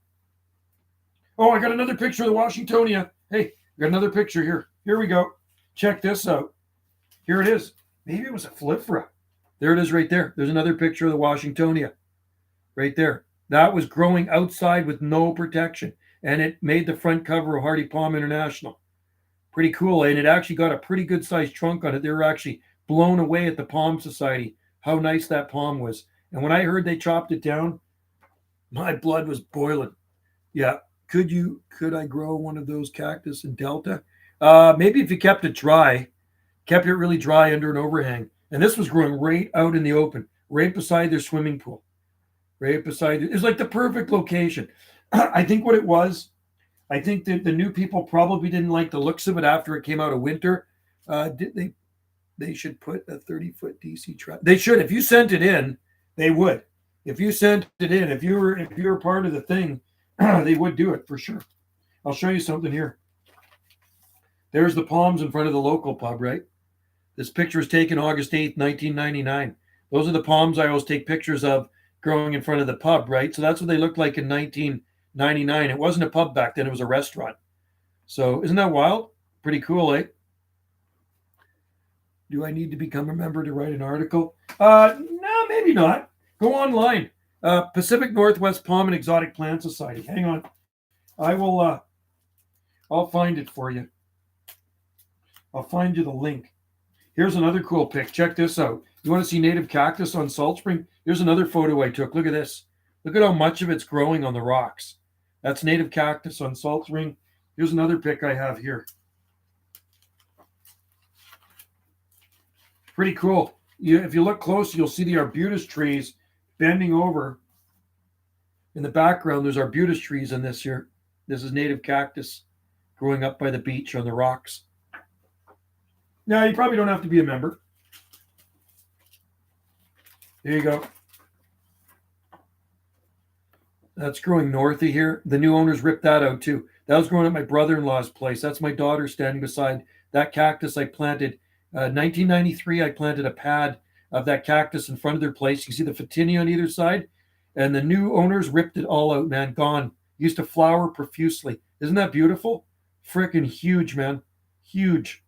Oh, I got another picture of the Washingtonia. Hey, I got another picture here. Here we go. Check this out. Here it is. Maybe it was a Flifera. There it is right there. There's another picture of the Washingtonia right there. That was growing outside with no protection, and it made the front cover of Hardy Palm International. Pretty cool, and it actually got a pretty good sized trunk on it. They were actually blown away at the Palm Society how nice that palm was. And when I heard they chopped it down, my blood was boiling. Yeah, could I grow one of those cactus in Delta? Maybe if you kept it dry, kept it really dry under an overhang. And this was growing right out in the open, right beside their swimming pool, right beside it. It's like the perfect location. I think what it was, I think that the new people probably didn't like the looks of it after it came out of winter. They should put a 30-foot DC trap. They should. If you sent it in, they would. If you sent it in, if you were part of the thing, they would do it for sure. I'll show you something here. There's the palms in front of the local pub, right? This picture was taken August 8th, 1999. Those are the palms I always take pictures of growing in front of the pub, right? So that's what they looked like in 1999. It wasn't a pub back then, it was a restaurant. So isn't that wild? Pretty cool, eh? Do I need to become a member to write an article? No, maybe not. Go online. Pacific Northwest Palm and Exotic Plant Society. Hang on. I'll find it for you. I'll find you the link. Here's another cool pic. Check this out. You want to see native cactus on Salt Spring? Here's another photo I took. Look at this. Look at how much of it's growing on the rocks. That's native cactus on Salt Spring. Here's another pic I have here. Pretty cool. If you look close, you'll see the arbutus trees bending over. In the background, there's arbutus trees in this here. This is native cactus growing up by the beach on the rocks. Now, you probably don't have to be a member. There you go. That's growing north of here. The new owners ripped that out too. That was growing at my brother-in-law's place. That's my daughter standing beside that cactus I planted. 1993, I planted a pad of that cactus in front of their place. You see the Photinia on either side? And the new owners ripped it all out, man. Gone. Used to flower profusely. Isn't that beautiful? Freaking huge, man. Huge.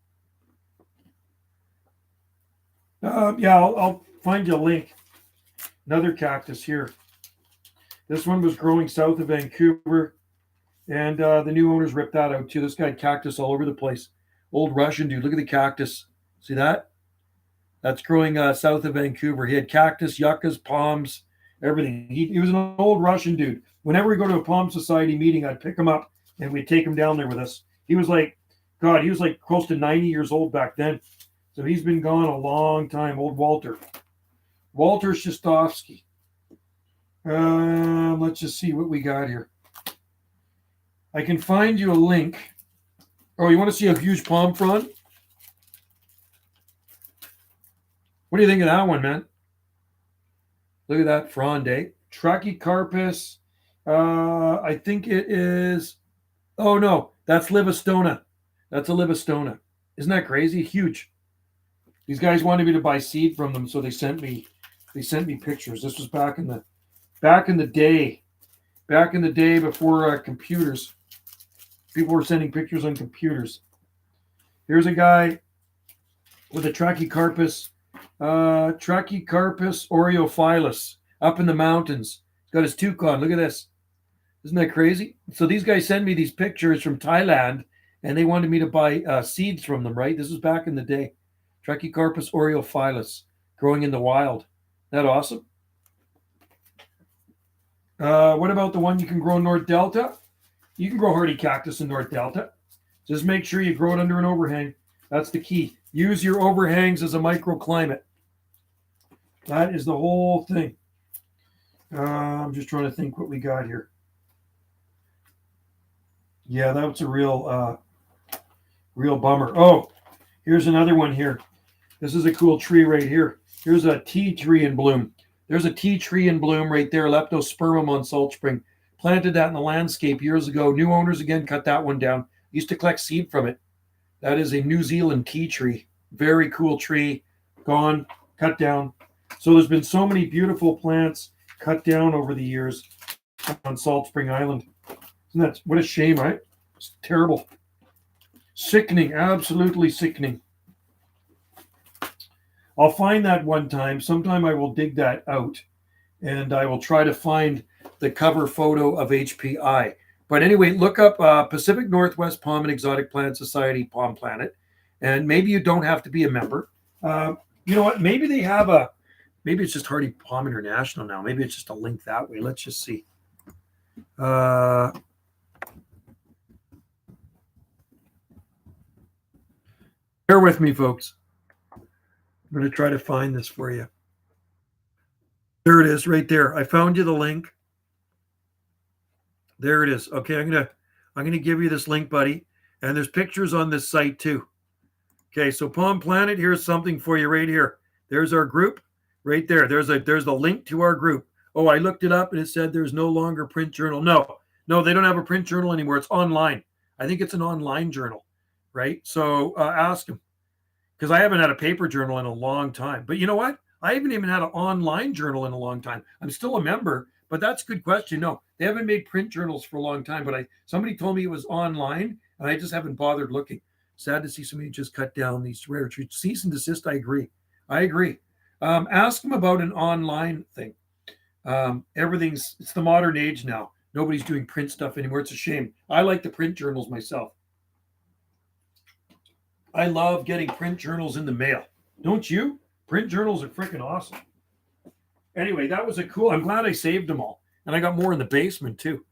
I'll find you a link. Another cactus here. This one was growing south of Vancouver, and the new owners ripped that out too. This guy had cactus all over the place. Old Russian dude. Look at the cactus. See that? That's growing south of Vancouver. He had cactus, yuccas, palms, everything. He was an old Russian dude. Whenever we go to a Palm Society meeting, I'd pick him up and we'd take him down there with us. He was like close to 90 years old back then. So he's been gone a long time. Old Walter Shostovsky. Let's just see what we got here. I can find you a link. Oh, you want to see a huge palm frond? What do you think of that one, man? Look at that frond, eh? Trachycarpus. I think it is. Oh no, that's Livistona. That's a Livistona. Isn't that crazy? Huge. These guys wanted me to buy seed from them, so they sent me pictures. This was back in the day before computers. People were sending pictures on computers. Here's a guy with a Trachycarpus oreophyllus up in the mountains. He's got his toque on. Look at this. Isn't that crazy? So these guys send me these pictures from Thailand, and they wanted me to buy seeds from them, right? This was back in the day. Trachycarpus oreophyllus growing in the wild. Isn't that awesome? What about the one you can grow in North Delta? You can grow hardy cactus in North Delta. Just make sure you grow it under an overhang. That's the key. Use your overhangs as a microclimate. That is the whole thing. I'm just trying to think what we got here. Yeah, that's a real bummer. Oh, here's another one here. This is a cool tree right here. Here's a tea tree in bloom. There's a tea tree in bloom right there, Leptospermum on Salt Spring. Planted that in the landscape years ago. New owners again cut that one down. Used to collect seed from it. That is a New Zealand tea tree. Very cool tree. Gone, cut down. So there's been so many beautiful plants cut down over the years on Salt Spring Island. Isn't that what a shame, right? It's terrible. Sickening, absolutely sickening. I'll find that one time. Sometime I will dig that out, and I will try to find the cover photo of HPI. But anyway, look up Pacific Northwest Palm and Exotic Plant Society Palm Planet, and maybe you don't have to be a member. You know what? Maybe they have maybe it's just Hardy Palm International now. Maybe it's just a link that way. Let's just see. Bear with me, folks. I'm going to try to find this for you. There it is, right there. I found you the link. There it is. Okay, I'm gonna give you this link, buddy. And there's pictures on this site too. Okay, so Palm Planet, here's something for you right here. There's our group right there. There's the link to our group. Oh, I looked it up and it said there's no longer print journal. No, they don't have a print journal anymore. It's online. I think it's an online journal, right? So ask them, because I haven't had a paper journal in a long time. But you know what? I haven't even had an online journal in a long time. I'm still a member, but that's a good question. No, they haven't made print journals for a long time, but somebody told me it was online, and I just haven't bothered looking. Sad to see somebody just cut down these rare treats. Cease and desist, I agree. Ask them about an online thing. It's the modern age now. Nobody's doing print stuff anymore. It's a shame. I like the print journals myself. I love getting print journals in the mail. Don't you? Print journals are freaking awesome. Anyway, that was I'm glad I saved them all. And I got more in the basement too.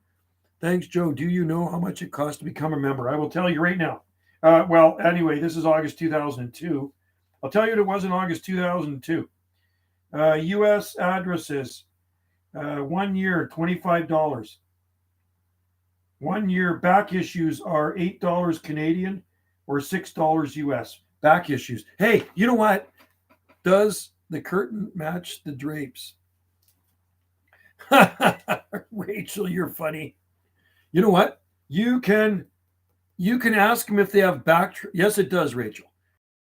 Thanks, Joe. Do you know how much it costs to become a member? I will tell you right now. Well, anyway, this is August 2002. I'll tell you what it was in August 2002. U.S. addresses, 1 year, $25. 1 year back issues are $8 Canadian or $6 US. Back issues. Hey, you know what? Does the curtain match the drapes? Rachel, you're funny. You know what? You can ask them if they have back. Yes, it does, Rachel.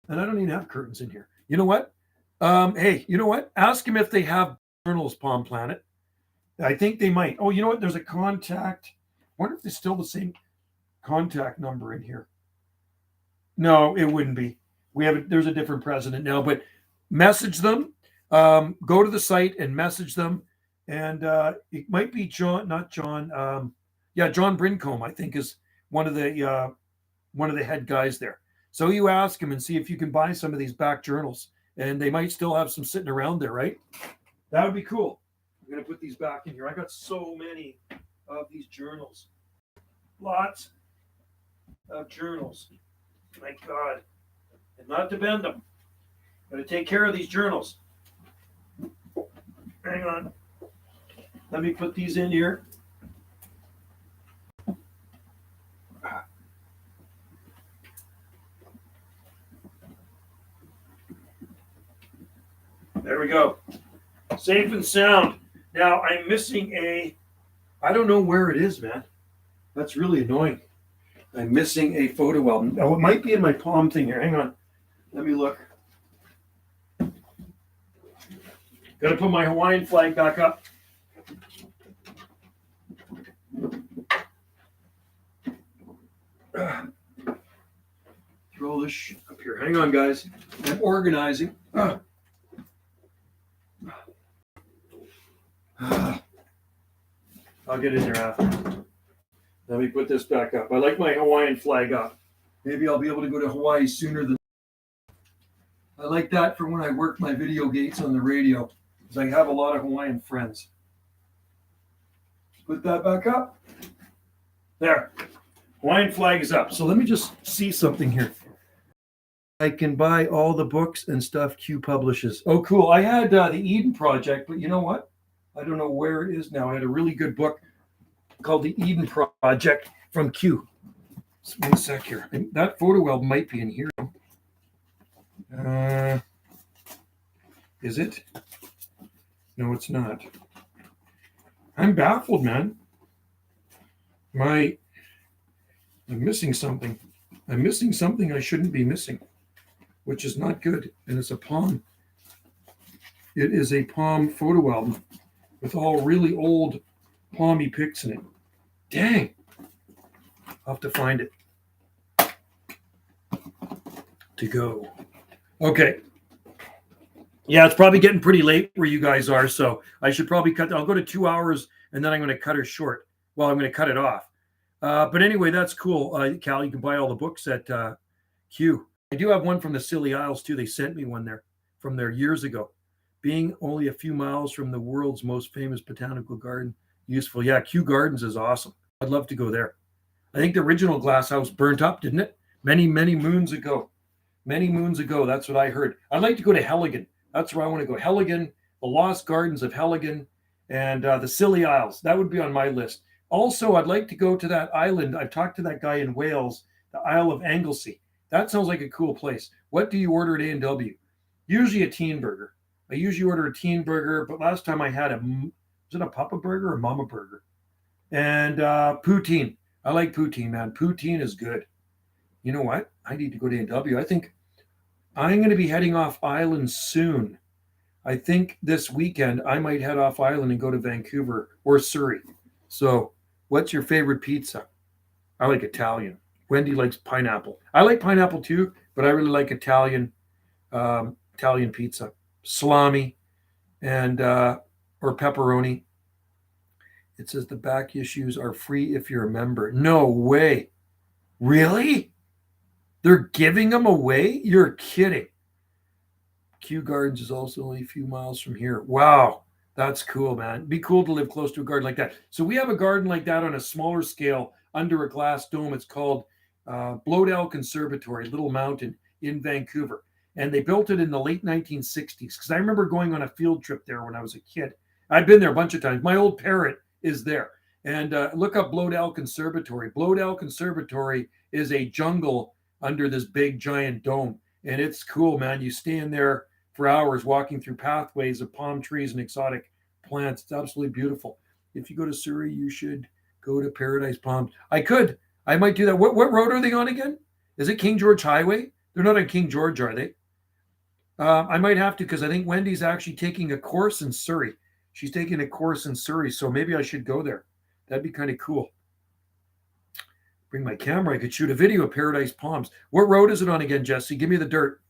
And I don't even have curtains in here. You know what? Hey, you know what? Ask them if they have journals, Palm Planet. I think they might. Oh, you know what? There's a contact. I wonder if there's still the same contact number in here. No, it wouldn't be. There's a different president now, but message them. Go to the site and message them. And it might be John, not John. John Brincombe, I think, is one of the head guys there. So you ask him and see if you can buy some of these back journals, and they might still have some sitting around there, right? That would be cool. I'm gonna put these back in here. I got so many of these journals, lots of journals. My God, and not to bend them. Got to take care of these journals. Hang on. Let me put these in here. There we go. Safe and sound. Now I'm missing I don't know where it is, man. That's really annoying. I'm missing a photo album. Oh, it might be in my palm thing here. Hang on. Let me look. Got to put my Hawaiian flag back up. Throw this shit up here. Hang on, guys. I'm organizing. I'll get in there after. Let me put this back up. I like my Hawaiian flag up. Maybe I'll be able to go to Hawaii sooner than. I like that for when I work my video gates on the radio, because I have a lot of Hawaiian friends. Put that back up. There. Hawaiian flag is up. So let me just see something here. I can buy all the books and stuff Q publishes. Oh, cool. I had the Eden Project, but you know what? I don't know where it is now. I had a really good book called the Eden Project from Q. Just 1 sec here. And that photo album might be in here. Is it? No, it's not. I'm baffled, man. I'm missing something. I'm missing something I shouldn't be missing, which is not good. And it's a palm. It is a palm photo album with all really old palmy pics in it. Dang. I'll have to find it. To go. Okay. Yeah, it's probably getting pretty late where you guys are, so I should probably cut. I'll go to 2 hours, and then I'm going to cut her short. Well, I'm going to cut it off. But anyway, that's cool, Cal. You can buy all the books at Q. I do have one from the Scilly Isles too. They sent me one there from there years ago. Being only a few miles from the world's most famous botanical garden, useful. Yeah, Kew Gardens is awesome. I'd love to go there. I think the original glass house burnt up, didn't it? Many, many moons ago. Many moons ago. That's what I heard. I'd like to go to Helligan. That's where I want to go. Helligan, the Lost Gardens of Helligan, and the Scilly Isles. That would be on my list. Also, I'd like to go to that island. I've talked to that guy in Wales, the Isle of Anglesey. That sounds like a cool place. What do you order at A&W? Usually a teen burger. I usually order a teen burger, but last time I had was it a Papa burger or Mama burger? And poutine. I like poutine, man. Poutine is good. You know what? I need to go to A&W. I think I'm going to be heading off island soon. I think this weekend I might head off island and go to Vancouver or Surrey. So, what's your favorite pizza? I like Italian. Wendy likes pineapple. I like pineapple too, but I really like Italian pizza, salami, and or pepperoni. It says the back issues are free if you're a member. No way. Really? They're giving them away? You're kidding. Kew Gardens is also only a few miles from here. Wow. That's cool, man. It'd be cool to live close to a garden like that. So we have a garden like that on a smaller scale under a glass dome. It's called Bloedel Conservatory, Little Mountain in Vancouver. And they built it in the late 1960s because I remember going on a field trip there when I was a kid. I've been there a bunch of times. My old parrot is there. And look up Bloedel Conservatory. Bloedel Conservatory is a jungle under this big giant dome. And it's cool, man. You stay in there for hours walking through pathways of palm trees and exotic plants. It's absolutely beautiful. If you go to Surrey, you should go to Paradise Palms. I might do that. What road are they on again? Is it King George Highway? They're not on King George, are they? I might have to because I think Wendy's actually taking a course in Surrey. She's taking a course in Surrey, so maybe I should go there. That'd be kind of cool. Bring my camera. I could shoot a video of Paradise Palms. What road is it on again, Jesse? Give me the dirt.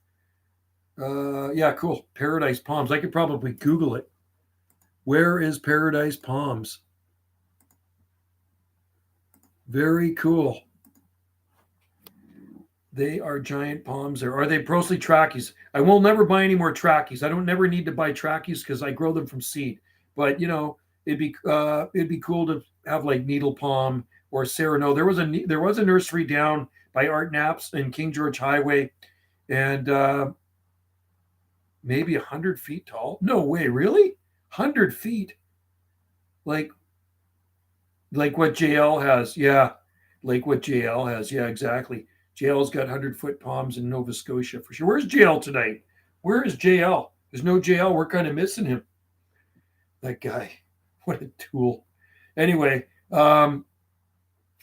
Yeah, cool. Paradise Palms. I could probably Google it. Where is Paradise Palms? Very cool. They are giant palms there. Are they mostly trackies? I will never buy any more trackies. I don't never need to buy trackies because I grow them from seed. But you know, it'd be cool to have like needle palm or Serrano. There was a nursery down by Art Knapp's in King George Highway, and maybe 100 feet tall. No way, really? 100 feet? Like what JL has? Yeah, like what JL has. Yeah, exactly. JL's got 100-foot palms in Nova Scotia for sure. Where's JL tonight? Where is JL? There's no JL. We're kind of missing him. That guy. What a tool. Anyway, there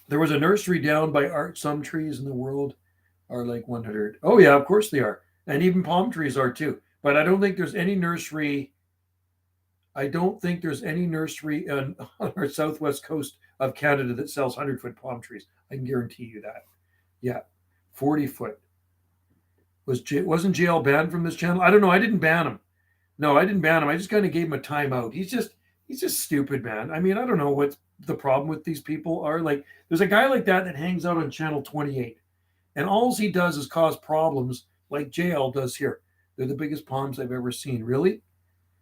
was a nursery down by Art. Some trees in the world are like 100. Oh, yeah, of course they are. And even palm trees are too. But I don't think there's any nursery. I don't think there's any nursery on our southwest coast of Canada that sells 100-foot palm trees. I can guarantee you that. Yeah. 40-foot. Wasn't JL banned from this channel? I don't know. I didn't ban him. No, I didn't ban him. I just kind of gave him a timeout. He's just stupid, man. I mean, I don't know what the problem with these people are. Like, there's a guy like that hangs out on channel 28, and all he does is cause problems like JL does here. They're the biggest palms I've ever seen. Really?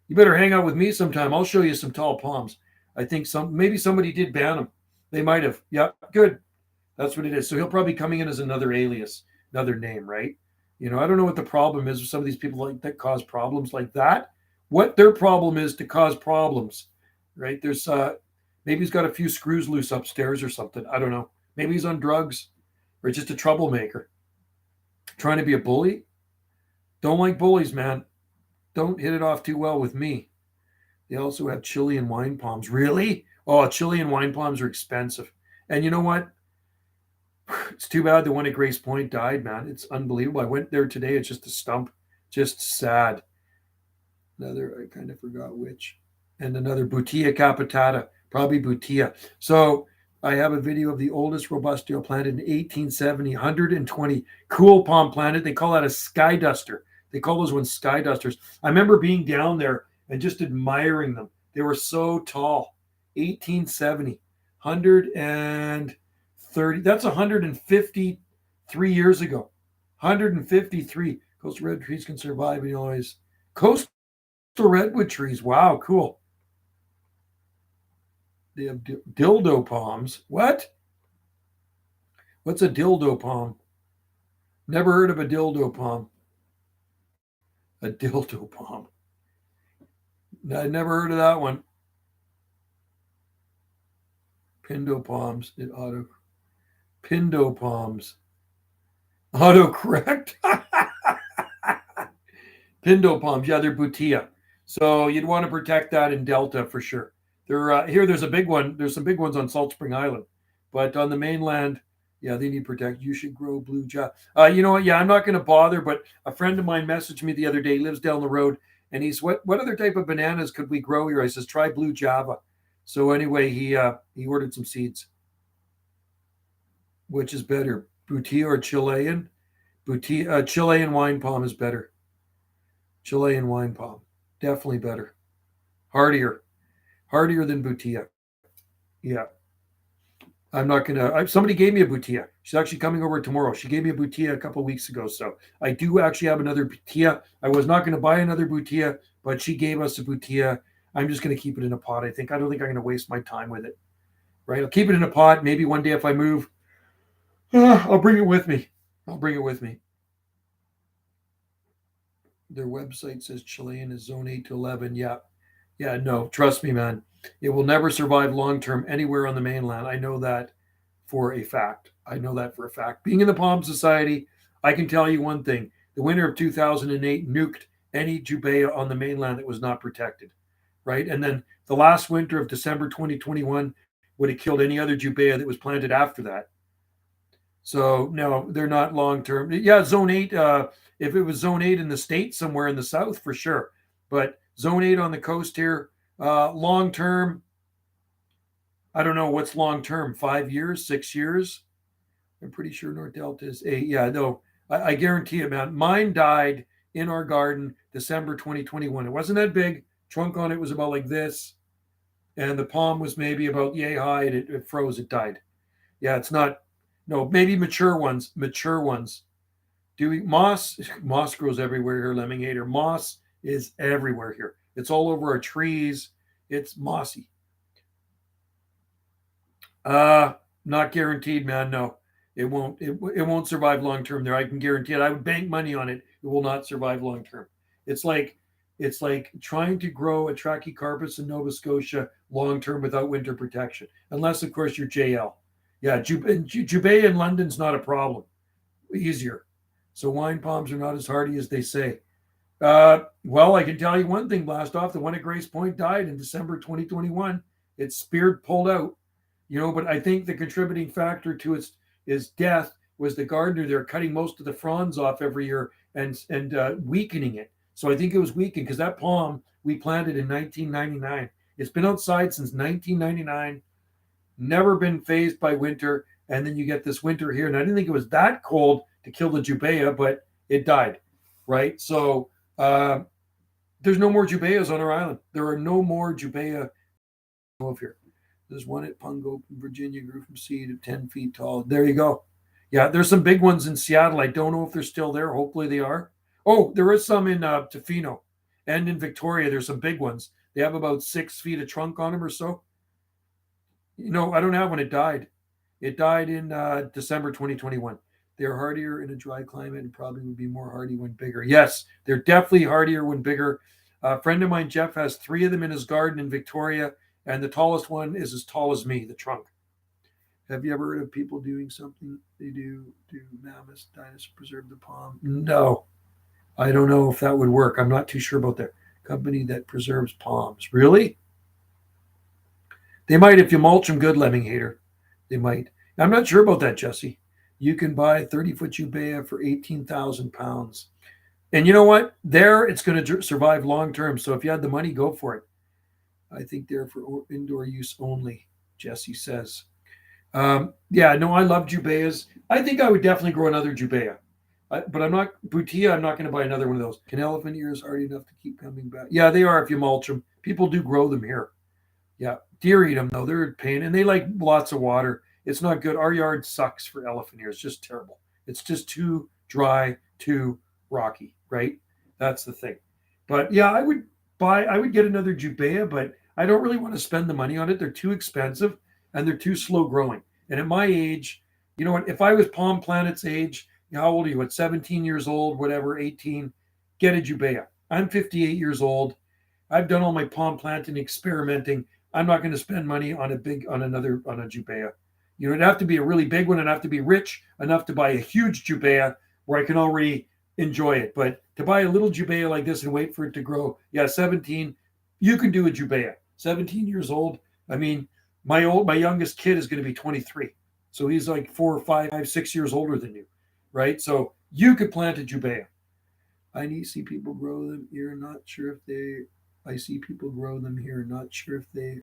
You better hang out with me sometime. I'll show you some tall palms. I think maybe somebody did ban him. They might have. Yeah, good. That's what it is. So he'll probably be coming in as another alias, another name, right? You know, I don't know what the problem is with some of these people that cause problems like that. What their problem is to cause problems, right? There's maybe he's got a few screws loose upstairs or something. I don't know. Maybe he's on drugs or just a troublemaker. Trying to be a bully. Don't like bullies, man. Don't hit it off too well with me. They also have Chilean wine palms. Really? Oh, Chilean wine palms are expensive. And you know what? It's too bad the one at Grace Point died, man. It's unbelievable. I went there today. It's just a stump. Just sad. Another, I kind of forgot which. And another Butia capitata. Probably Butia. So I have a video of the oldest robustio planted in 1870, 120. Cool palm planted. They call that a sky duster. They call those ones sky dusters. I remember being down there and just admiring them. They were so tall. 1870, 130. That's 153 years ago. 153. Coastal red trees can survive in Illinois. Coastal redwood trees. Wow, cool. They have dildo palms. What? What's a dildo palm? Never heard of a dildo palm. A dildo palm. I never heard of that one. Pindo palms. Pindo palms. Autocorrect. Pindo palms. Yeah, they're butia. So you'd want to protect that in Delta for sure. Here, there's a big one. There's some big ones on Salt Spring Island, but on the mainland, yeah, they need protect. You should grow blue java. You know what? Yeah, I'm not going to bother. But a friend of mine messaged me the other day. He lives down the road, and he's what other type of bananas could we grow here? I says try blue java. So anyway, he ordered some seeds. Which is better, Butia or Chilean? Chilean wine palm is better. Chilean wine palm, definitely better, hardier than Butia. Yeah. I'm not gonna. Somebody gave me a butia. She's actually coming over tomorrow. She gave me a butia a couple of weeks ago, so I do actually have another butia. I was not going to buy another butia, but she gave us a butia. I'm just going to keep it in a pot. I don't think I'm going to waste my time with it. Right? I'll keep it in a pot. Maybe one day if I move, I'll bring it with me. Their website says Chilean is zone 8 to 11. Yeah. No, trust me, man. It will never survive long term anywhere on the mainland. I know that for a fact. Being in the Palm Society, I can tell you one thing. The winter of 2008 nuked any jubea on the mainland that was not protected, right? And then the last winter of December 2021 would have killed any other jubea that was planted after that. So no, they're not long term. Yeah, zone 8. If it was zone 8 in the state somewhere in the south, for sure. But zone 8 on the coast here, long term, I don't know what's long term, 5 years, 6 years. I'm pretty sure North Delta is 8. Yeah, no, I guarantee it, man. Mine died in our garden December 2021. It wasn't that big. Trunk on it was about like this. And the palm was maybe about yay high, and it froze, it died. Yeah, it's not, no, maybe mature ones. Moss grows everywhere here, Lemming Hater. Moss is everywhere here. It's all over our trees. It's mossy. Not guaranteed, man. No, it won't. It won't survive long term there. I can guarantee it. I would bank money on it. It will not survive long term. It's like trying to grow a Trachycarpus in Nova Scotia long term without winter protection, unless of course you're JL. Yeah, Jubei in London's not a problem. Easier. So wine palms are not as hardy as they say. Well, I can tell you one thing, Blast Off. The one at Grace Point died in December 2021. Its spear pulled out. But I think the contributing factor to its death was the gardener there cutting most of the fronds off every year and weakening it. So I think it was weakened because that palm we planted in 1999. It's been outside since 1999, never been phased by winter. And then you get this winter here. And I didn't think it was that cold to kill the jubea, but it died, right? So there's no more jubeas on our island. There are no more jubea over here. There's one at Pungo, Virginia, grew from seed at 10 feet tall. There you go. Yeah, there's some big ones in Seattle. I don't know if they're still there. Hopefully they are. Oh, there is some in Tofino and in Victoria. There's some big ones. They have about 6 feet of trunk on them or so. I don't have one. It died. It died in December 2021. They're hardier in a dry climate and probably would be more hardy when bigger. Yes, they're definitely hardier when bigger. A friend of mine, Jeff, has 3 of them in his garden in Victoria, and the tallest one is as tall as me, the trunk. Have you ever heard of people doing something they do mammoths, dinosaurs, preserve the palm? No, I don't know if that would work. I'm not too sure about that. Company that preserves palms. Really? They might if you mulch them good, Lemming Hater. They might. I'm not sure about that, Jesse. You can buy 30-foot jubea for 18,000 pounds. And you know what? There, it's going to survive long term. So if you had the money, go for it. I think they're for indoor use only, Jesse says. I love jubeas. I think I would definitely grow another jubea. But I'm not Butia. I'm not going to buy another one of those. Can elephant ears hardy enough to keep coming back? Yeah, they are if you mulch them. People do grow them here. Yeah, deer eat them though. They're a pain, and they like lots of water. It's not good. Our yard sucks for elephant ears. Just terrible. It's just too dry, too rocky. Right? That's the thing. But yeah, I would get another Jubea, but I don't really want to spend the money on it. They're too expensive and they're too slow growing. And at my age, you know what? If I was Palm Planet's age, how old are you? What, 17 years old, whatever, 18? Get a Jubea. I'm 58 years old. I've done all my palm planting experimenting. I'm not going to spend money on a Jubea. You know, it'd have to be a really big one and have to be rich enough to buy a huge Jubea where I can already enjoy it. But to buy a little Jubea like this and wait for it to grow, yeah, 17, you can do a Jubea. 17 years old. I mean, my youngest kid is going to be 23. So he's like 4 or 5, 6 years older than you, right? So you could plant a Jubea. I need to see people grow them here. Not sure if they. I see people grow them here. Not sure if they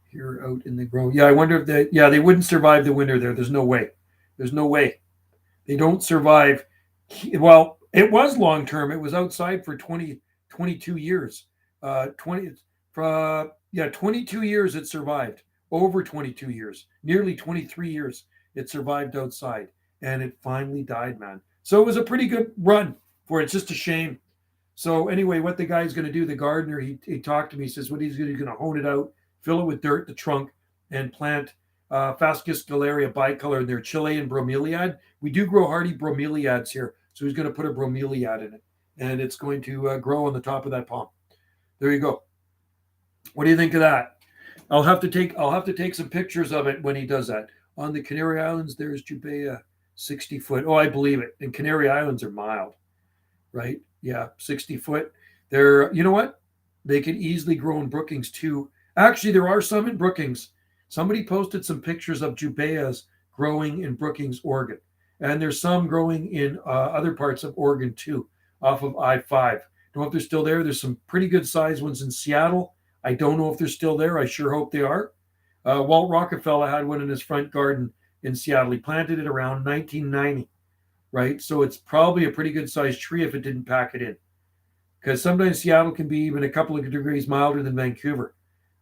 here out in the grow. Yeah, I wonder if they. Yeah, they wouldn't survive the winter there. There's no way. There's no way. They don't survive. Well, it was long term. It was outside for 22 years. 20 yeah, 22 years it survived. Over 22 years. Nearly 23 years it survived outside, and it finally died, man. So it was a pretty good run for it. It's just a shame. So anyway, what the guy's going to do, the gardener, he talked to me. He says what he's going to hone it out, fill it with dirt, the trunk, and plant Fascus galeria bicolor in their Chilean bromeliad. We do grow hardy bromeliads here, so he's going to put a bromeliad in it, and it's going to grow on the top of that palm. There you go. What do you think of that? I'll have to take some pictures of it when he does that. On the Canary Islands, there's Jubea 60 foot. Oh, I believe it. And Canary Islands are mild, right? Yeah, 60 foot. They're, you know what? They can easily grow in Brookings too. Actually, there are some in Brookings. Somebody posted some pictures of Jubeas growing in Brookings, Oregon. And there's some growing in other parts of Oregon too, off of I-5. Don't know if they're still there. There's some pretty good sized ones in Seattle. I don't know if they're still there. I sure hope they are. Walt Rockefeller had one in his front garden in Seattle. He planted it around 1990, right? So it's probably a pretty good sized tree if it didn't pack it in. Because sometimes Seattle can be even a couple of degrees milder than Vancouver,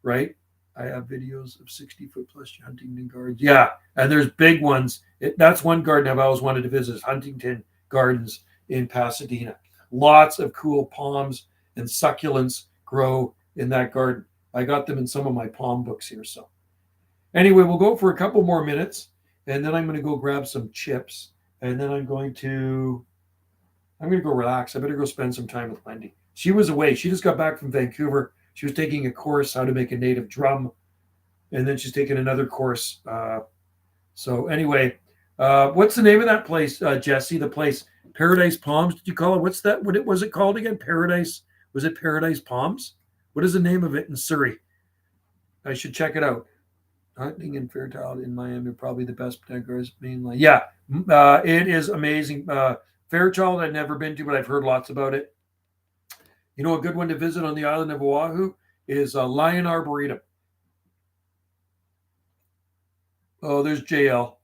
right? I have videos of 60-foot plus Huntington Gardens. Yeah, and there's big ones. That's one garden I've always wanted to visit, is Huntington Gardens in Pasadena. Lots of cool palms and succulents grow in that garden. I got them in some of my palm books here. So anyway, we'll go for a couple more minutes, and then I'm going to go grab some chips, and then I'm going to go relax. I better go spend some time with Wendy. She was away. She just got back from Vancouver. She was taking a course how to make a native drum, and then she's taking another course. So anyway, what's the name of that place, Jesse? The place Paradise Palms? Did you call it? What's that? What was it called again? Paradise? Was it Paradise Palms? What is the name of it in Surrey? I should check it out. Hunting and Fairchild in Miami are probably the best botanical mainline. Yeah, it is amazing. Fairchild I've never been to, but I've heard lots about it. You know, a good one to visit on the island of Oahu is Lion Arboretum. Oh, there's JL.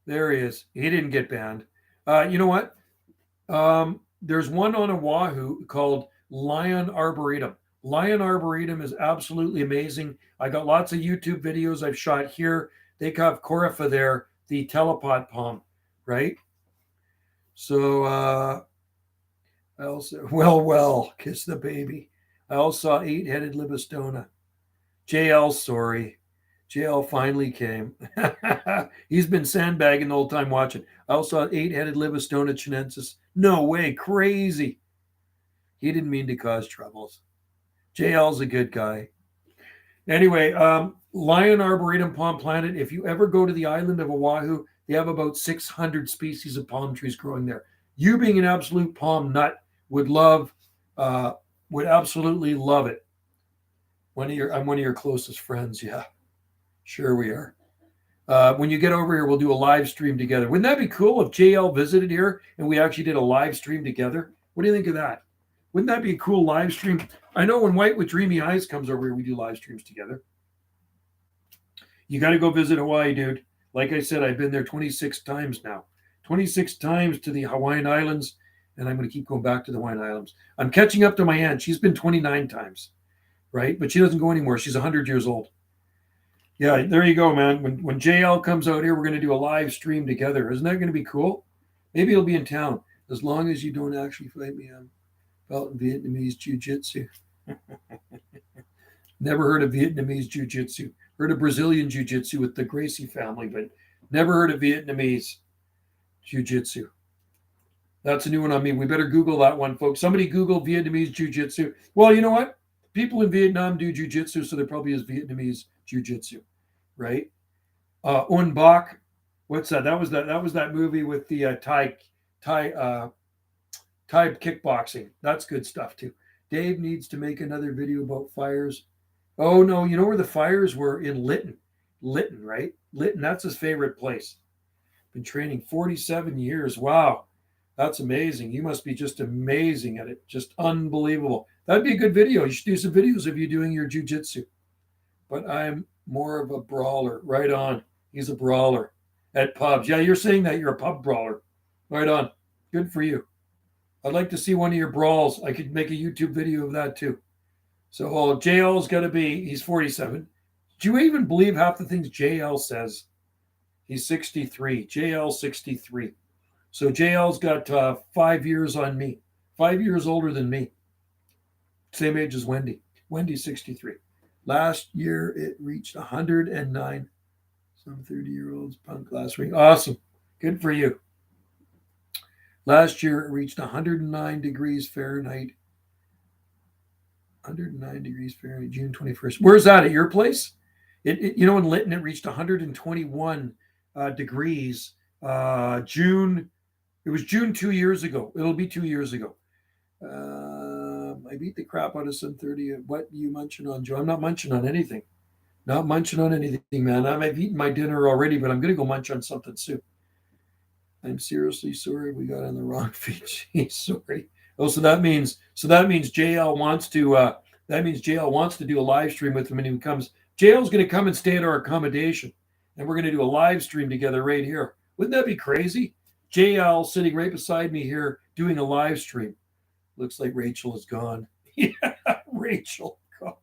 There he is. He didn't get banned. You know what? There's one on Oahu called Lion Arboretum. Lion Arboretum is absolutely amazing. I got lots of YouTube videos I've shot here. They have Corypha there, the telepod palm, right? So I also, well, kiss the baby. I also saw 8-headed Libestona. JL, sorry. JL finally came. He's been sandbagging the whole time watching. I also saw 8-headed Libestona chinensis. No way, crazy. He didn't mean to cause troubles. JL's a good guy. Anyway, Lion Arboretum Palm Planet. If you ever go to the island of Oahu, they have about 600 species of palm trees growing there. You being an absolute palm nut would absolutely love it. I'm one of your closest friends. Yeah, sure we are. When you get over here, we'll do a live stream together. Wouldn't that be cool if JL visited here and we actually did a live stream together? What do you think of that? Wouldn't that be a cool live stream? I know when White with Dreamy Eyes comes over here, we do live streams together. You got to go visit Hawaii, dude. Like I said, I've been there 26 times now. 26 times to the Hawaiian Islands, and I'm going to keep going back to the Hawaiian Islands. I'm catching up to my aunt. She's been 29 times, right? But she doesn't go anymore. She's 100 years old. Yeah, there you go, man. When JL comes out here, we're going to do a live stream together. Isn't that going to be cool? Maybe he'll be in town. As long as you don't actually fight me, I'm felt in Vietnamese jiu-jitsu. Never heard of Vietnamese jiu-jitsu. Heard of Brazilian jiu-jitsu with the Gracie family, but never heard of Vietnamese jiu-jitsu. That's a new one on me. We better Google that one, folks. Somebody Google Vietnamese jiu-jitsu. Well, you know what? People in Vietnam do jiu-jitsu, so there probably is Vietnamese jiu-jitsu, right? Un Bak. What's that? That was that movie with the Thai kickboxing. That's good stuff too. Dave needs to make another video about fires. Oh no, you know where the fires were? In Lytton. Lytton, right? Lytton, that's his favorite place. Been training 47 years. Wow. That's amazing. You must be just amazing at it. Just unbelievable. That'd be a good video. You should do some videos of you doing your jiu-jitsu. But I'm more of a brawler. Right on. He's a brawler at pubs. Yeah, you're saying that you're a pub brawler. Right on. Good for you. I'd like to see one of your brawls. I could make a YouTube video of that too. So JL's got to be, he's 47. Do you even believe half the things JL says? He's 63. JL 63. So JL's got 5 years on me. 5 years older than me. Same age as Wendy. Wendy's 63. Last year it reached 109. Some 30-year-olds punk last week. Awesome. Good for you. Last year it reached 109 degrees Fahrenheit. 109 degrees Fahrenheit, June 21st. Where's that? At your place? In Lytton, it reached 121 degrees. June. It was June 2 years ago. It'll be 2 years ago. I beat the crap out of some 30. What you munching on, Joe? I'm not munching on anything. Not munching on anything, man. I've eaten my dinner already, but I'm going to go munch on something soon. I'm seriously sorry we got on the wrong feed. Jeez, sorry. Oh, so that means JL wants to do a live stream with him, and he comes. JL's going to come and stay at our accommodation, and we're going to do a live stream together right here. Wouldn't that be crazy? JL sitting right beside me here doing a live stream. Looks like Rachel is gone. Yeah, Rachel. God.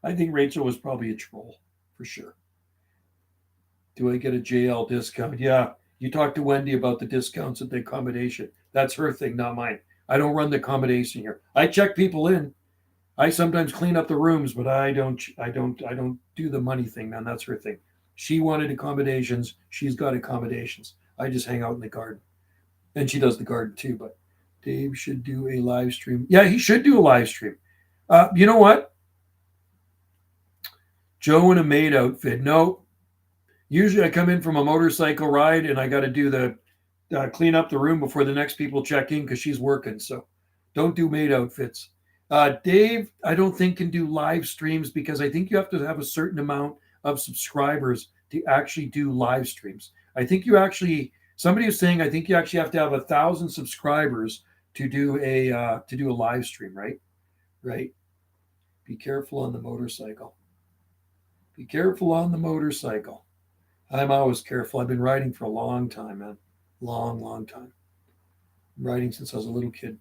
I think Rachel was probably a troll for sure. Do I get a JL discount? Yeah. You talk to Wendy about the discounts at the accommodation. That's her thing, not mine. I don't run the accommodation here. I check people in. I sometimes clean up the rooms, but I don't do the money thing, man. That's her thing. She wanted accommodations. She's got accommodations. I just hang out in the garden. And she does the garden too, but Dave should do a live stream. Yeah, he should do a live stream. You know what? Joe in a maid outfit. No. Usually I come in from a motorcycle ride and I got to do the clean up the room before the next people check in because she's working. So don't do maid outfits. Dave, I don't think can do live streams because I think you have to have a certain amount of subscribers to actually do live streams. I think somebody was saying, I think you actually have to have 1,000 subscribers to do a live stream, right? Right. Be careful on the motorcycle. Be careful on the motorcycle. I'm always careful. I've been riding for a long time, man. Long time. I'm riding since I was a little kid.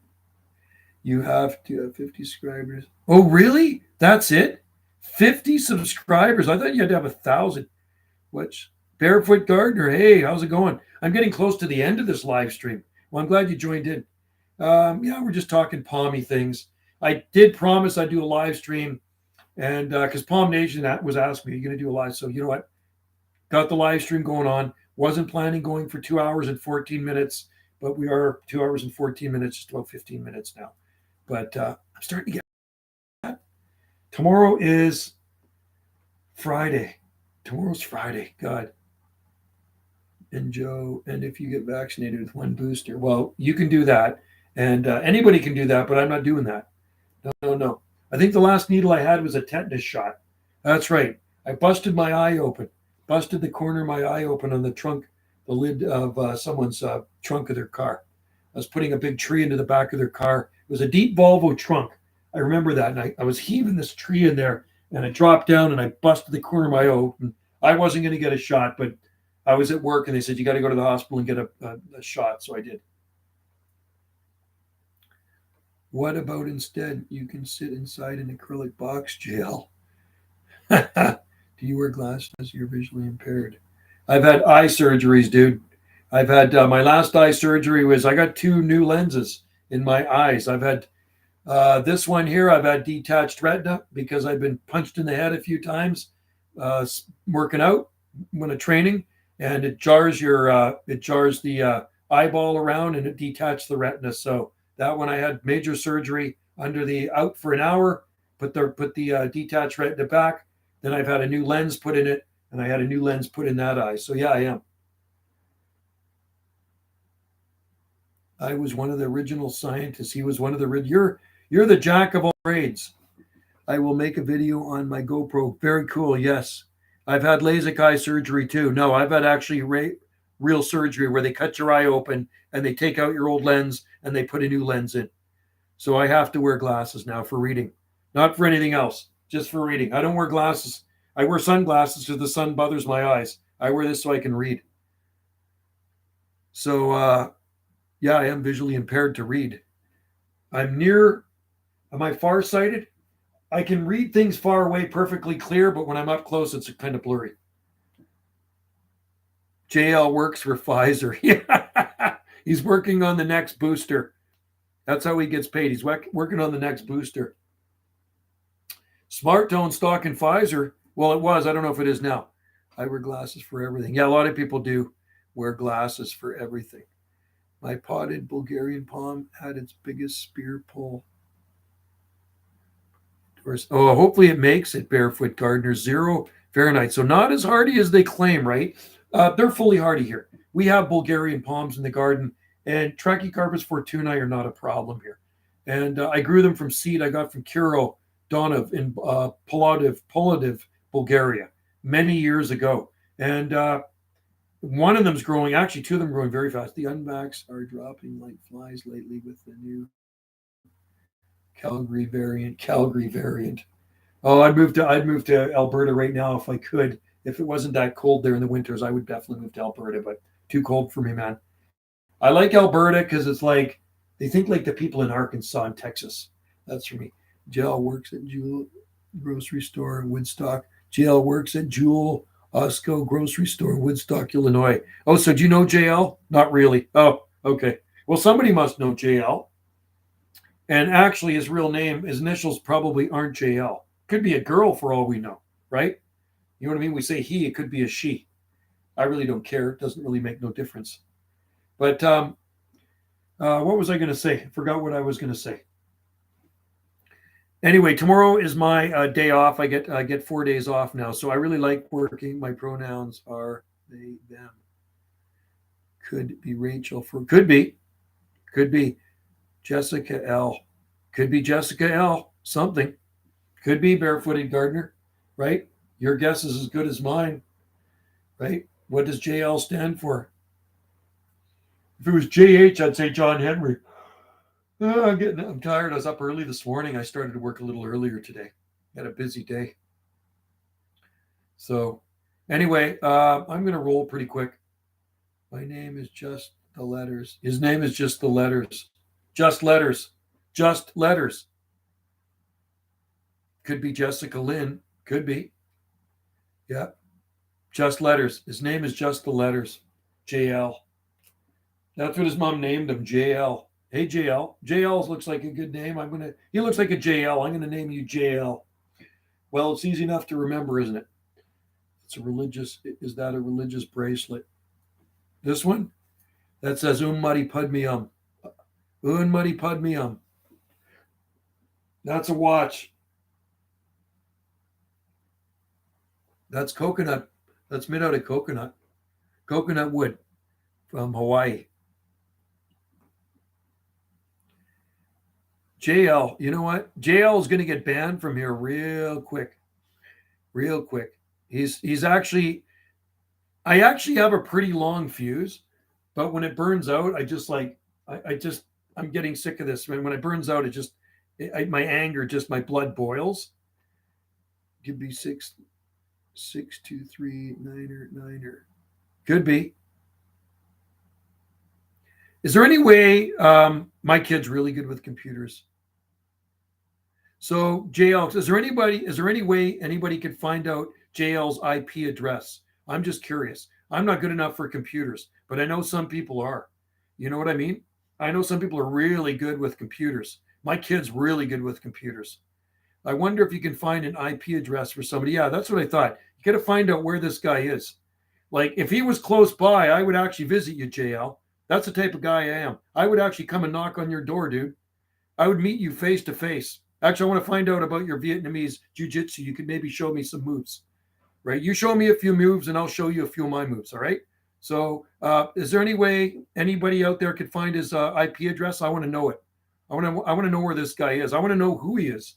You have to have 50 subscribers. Oh, really? That's it? 50 subscribers? I thought you had to have 1,000. Which Barefoot Gardener, hey, how's it going? I'm getting close to the end of this live stream. Well, I'm glad you joined in. Yeah, we're just talking palmy things. I did promise I'd do a live stream, and because Palm Nation was asking me, are you going to do a live? So you know what? Got the live stream going on. Wasn't planning going for 2 hours and 14 minutes, but we are 2 hours and 14 minutes, just about 15 minutes now. But I'm starting to get that. Tomorrow is Friday. Tomorrow's Friday. God. And Joe, and if you get vaccinated with one booster, well, you can do that. And anybody can do that, but I'm not doing that. No. I think the last needle I had was a tetanus shot. That's right. I busted my eye open. Busted the corner of my eye open on the trunk, the lid of someone's trunk of their car. I was putting a big tree into the back of their car. It was a deep Volvo trunk. I remember that. And I was heaving this tree in there, and I dropped down and I busted the corner of my eye open. I wasn't going to get a shot, but I was at work and they said, you got to go to the hospital and get a shot. So I did. What about instead? You can sit inside an acrylic box, JL. Do you wear glasses? You're visually impaired. I've had eye surgeries, dude. I've had my last eye surgery was I got 2 new lenses in my eyes. I've had this one here. I've had detached retina because I've been punched in the head a few times working out when a training, and it jars the eyeball around and it detached the retina. So that one I had major surgery under the out for an hour, put the detached retina back. Then I've had a new lens put in it, and I had a new lens put in that eye. So yeah, I am. I was one of the original scientists. He was one of the you're the jack of all trades. I will make a video on my GoPro. Very cool. Yes, I've had LASIK eye surgery too. No, I've had actually real surgery where they cut your eye open and they take out your old lens and they put a new lens in. So I have to wear glasses now for reading, not for anything else, just for reading. I don't wear glasses. I wear sunglasses because the sun bothers my eyes. I wear this so I can read. So yeah, I am visually impaired to read. Am I farsighted? I can read things far away perfectly clear, but when I'm up close, it's kind of blurry. JL works for Pfizer. Yeah, he's working on the next booster. That's how he gets paid. He's working on the next booster. Smart Tone stock in Pfizer. Well, it was. I don't know if it is now. I wear glasses for everything. Yeah, a lot of people do wear glasses for everything. My potted Bulgarian palm had its biggest spear pull. Oh, hopefully it makes it, Barefoot Gardener. 0 Fahrenheit. So not as hardy as they claim, right? They're fully hardy here. We have Bulgarian palms in the garden, and Trachycarpus fortunae are not a problem here. And I grew them from seed I got from Kiro Donov in Polodiv, Bulgaria, many years ago. And one of them's growing, actually, 2 of them growing very fast. The unbacks are dropping like flies lately with the new Calgary variant. Oh, I'd move to Alberta right now if I could. If it wasn't that cold there in the winters, I would definitely move to Alberta, but too cold for me, man. I like Alberta because it's like they think like the people in Arkansas and Texas. That's for me. JL works at Jewel grocery store in Woodstock. JL works at Jewel Osco grocery store in Woodstock, Illinois. Oh, so do you know JL? Not really. Oh, okay. Well, somebody must know JL. And actually, his real name, his initials probably aren't JL. Could be a girl for all we know, right? You know what I mean? We say he, it could be a she. I really don't care. It doesn't really make no difference. But what was I going to say? I forgot what I was going to say. Anyway, tomorrow is my day off. I get 4 days off now, so I really like working. My pronouns are they, them. Could be Rachel for could be Jessica L. Could be Jessica L. Something. Could be Barefooted Gardener, right? Your guess is as good as mine, right? What does JL stand for? If it was JH, I'd say John Henry. I'm tired. I was up early this morning. I started to work a little earlier today. Had a busy day. So anyway, I'm going to roll pretty quick. My name is just the letters. His name is just the letters. Just letters. Just letters. Could be Jessica Lynn. Could be. Yeah. Just letters. His name is just the letters. JL. That's what his mom named him, JL. Hey, JL. JL looks like a good name. He looks like a JL. I'm gonna name you JL. Well, it's easy enough to remember, isn't it? Is that a religious bracelet? This one? That says Muddy Padmium. Muddy Padmium. That's a watch. That's coconut. That's made out of coconut. Coconut wood from Hawaii. JL, you know what? JL is going to get banned from here real quick. Real quick. He's actually, I actually have a pretty long fuse, but when it burns out, I'm getting sick of this. When it burns out, my anger, my blood boils. Give me 6, 6, 2, 3, 9er. Could be. Is there any way my kid's really good with computers? So JL, is there any way anybody could find out JL's IP address? I'm just curious. I'm not good enough for computers, but I know some people are. You know what I mean? I know some people are really good with computers. My kid's really good with computers. I wonder if you can find an IP address for somebody. Yeah, that's what I thought. You got to find out where this guy is. Like if he was close by, I would actually visit you, JL. That's the type of guy I am. I would actually come and knock on your door, dude. I would meet you face to face. Actually, I want to find out about your Vietnamese jiu-jitsu. You could maybe show me some moves, right? You show me a few moves and I'll show you a few of my moves, all right? So is there any way anybody out there could find his IP address? I want to know it. I want to know where this guy is. I want to know who he is.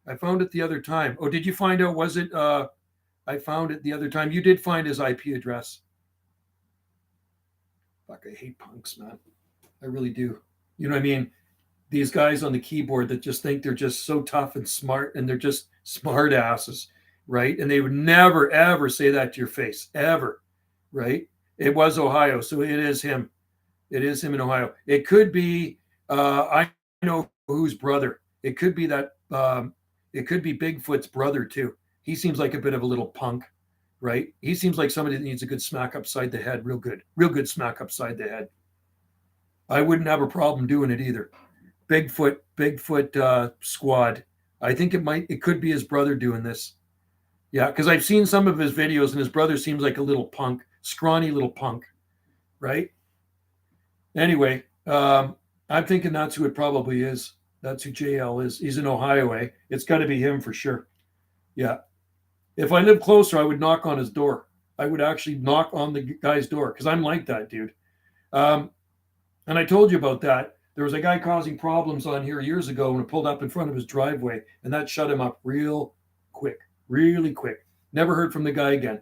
I found it the other time. Oh, did you find out? Was it? I found it the other time. You did find his IP address. Fuck, I hate punks, man. I really do. You know what I mean? These guys on the keyboard that just think they're just so tough and smart and they're just smart asses, right? And they would never, ever say that to your face, ever, right? It was Ohio, so it is him. It is him in Ohio. It could be, I know whose brother. It could be that, it could be Bigfoot's brother too. He seems like a bit of a little punk, right? He seems like somebody that needs a good smack upside the head, real good smack upside the head. I wouldn't have a problem doing it either. Bigfoot squad. I think it could be his brother doing this. Yeah, because I've seen some of his videos, and his brother seems like a little punk, scrawny little punk, right? Anyway, I'm thinking that's who it probably is. That's who JL is. He's in Ohio, eh? It's got to be him for sure. Yeah. If I lived closer, I would knock on his door. I would actually knock on the guy's door because I'm like that, dude. And I told you about that. There was a guy causing problems on here years ago when it pulled up in front of his driveway, and that shut him up real quick, really quick. Never heard from the guy again,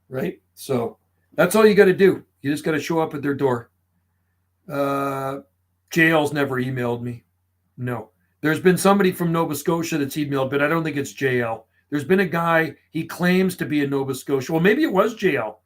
right? So that's all you got to do. You just got to show up at their door. JL's never emailed me. No. There's been somebody from Nova Scotia that's emailed, but I don't think it's JL. There's been a guy, he claims to be in Nova Scotia. Well, maybe it was JL.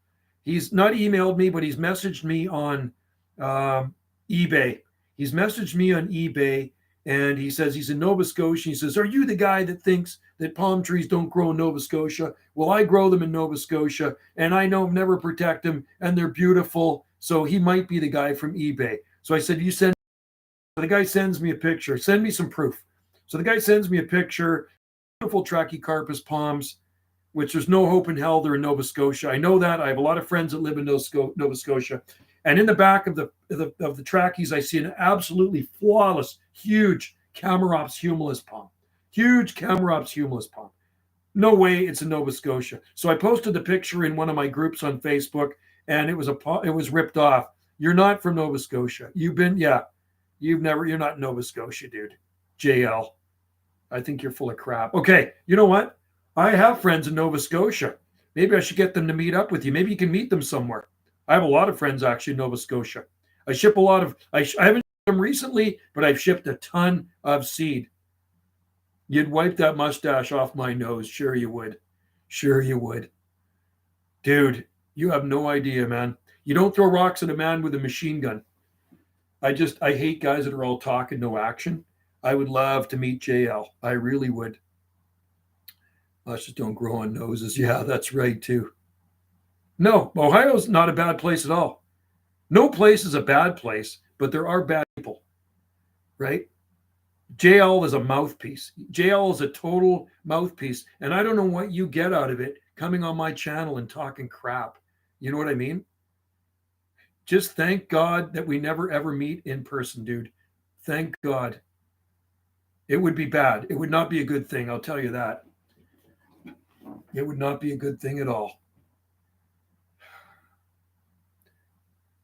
He's not emailed me, but he's messaged me on eBay. He's messaged me on eBay, and he says he's in Nova Scotia. He says, "Are you the guy that thinks that palm trees don't grow in Nova Scotia? Well, I grow them in Nova Scotia, and I know never protect them, and they're beautiful. So he might be the guy from eBay." So I said, "You send." The guy sends me a picture. Send me some proof. So the guy sends me a picture. Beautiful Trachycarpus palms, which there's no hope in hell they're in Nova Scotia. I know that. I have a lot of friends that live in Nova Scotia. And in the back of the trackies, I see an absolutely flawless, huge Camarops humilis palm. Huge Camarops humilis palm. No way it's in Nova Scotia. So I posted the picture in one of my groups on Facebook, and it was ripped off. You're not from Nova Scotia. You're not in Nova Scotia, dude. JL. I think you're full of crap. Okay, you know what? I have friends in Nova Scotia. Maybe I should get them to meet up with you. Maybe you can meet them somewhere. I have a lot of friends actually in Nova Scotia. I ship a lot of, I haven't shipped them recently, but I've shipped a ton of seed. You'd wipe that mustache off my nose. Sure you would. Sure you would. Dude, you have no idea, man. You don't throw rocks at a man with a machine gun. I hate guys that are all talk and no action. I would love to meet JL. I really would. Luscious don't grow on noses. Yeah, that's right too. No, Ohio's not a bad place at all. No place is a bad place, but there are bad people, right? JL is a mouthpiece. JL is a total mouthpiece. And I don't know what you get out of it coming on my channel and talking crap. You know what I mean? Just thank God that we never ever meet in person, dude. Thank God. It would be bad. It would not be a good thing. I'll tell you that. It would not be a good thing at all.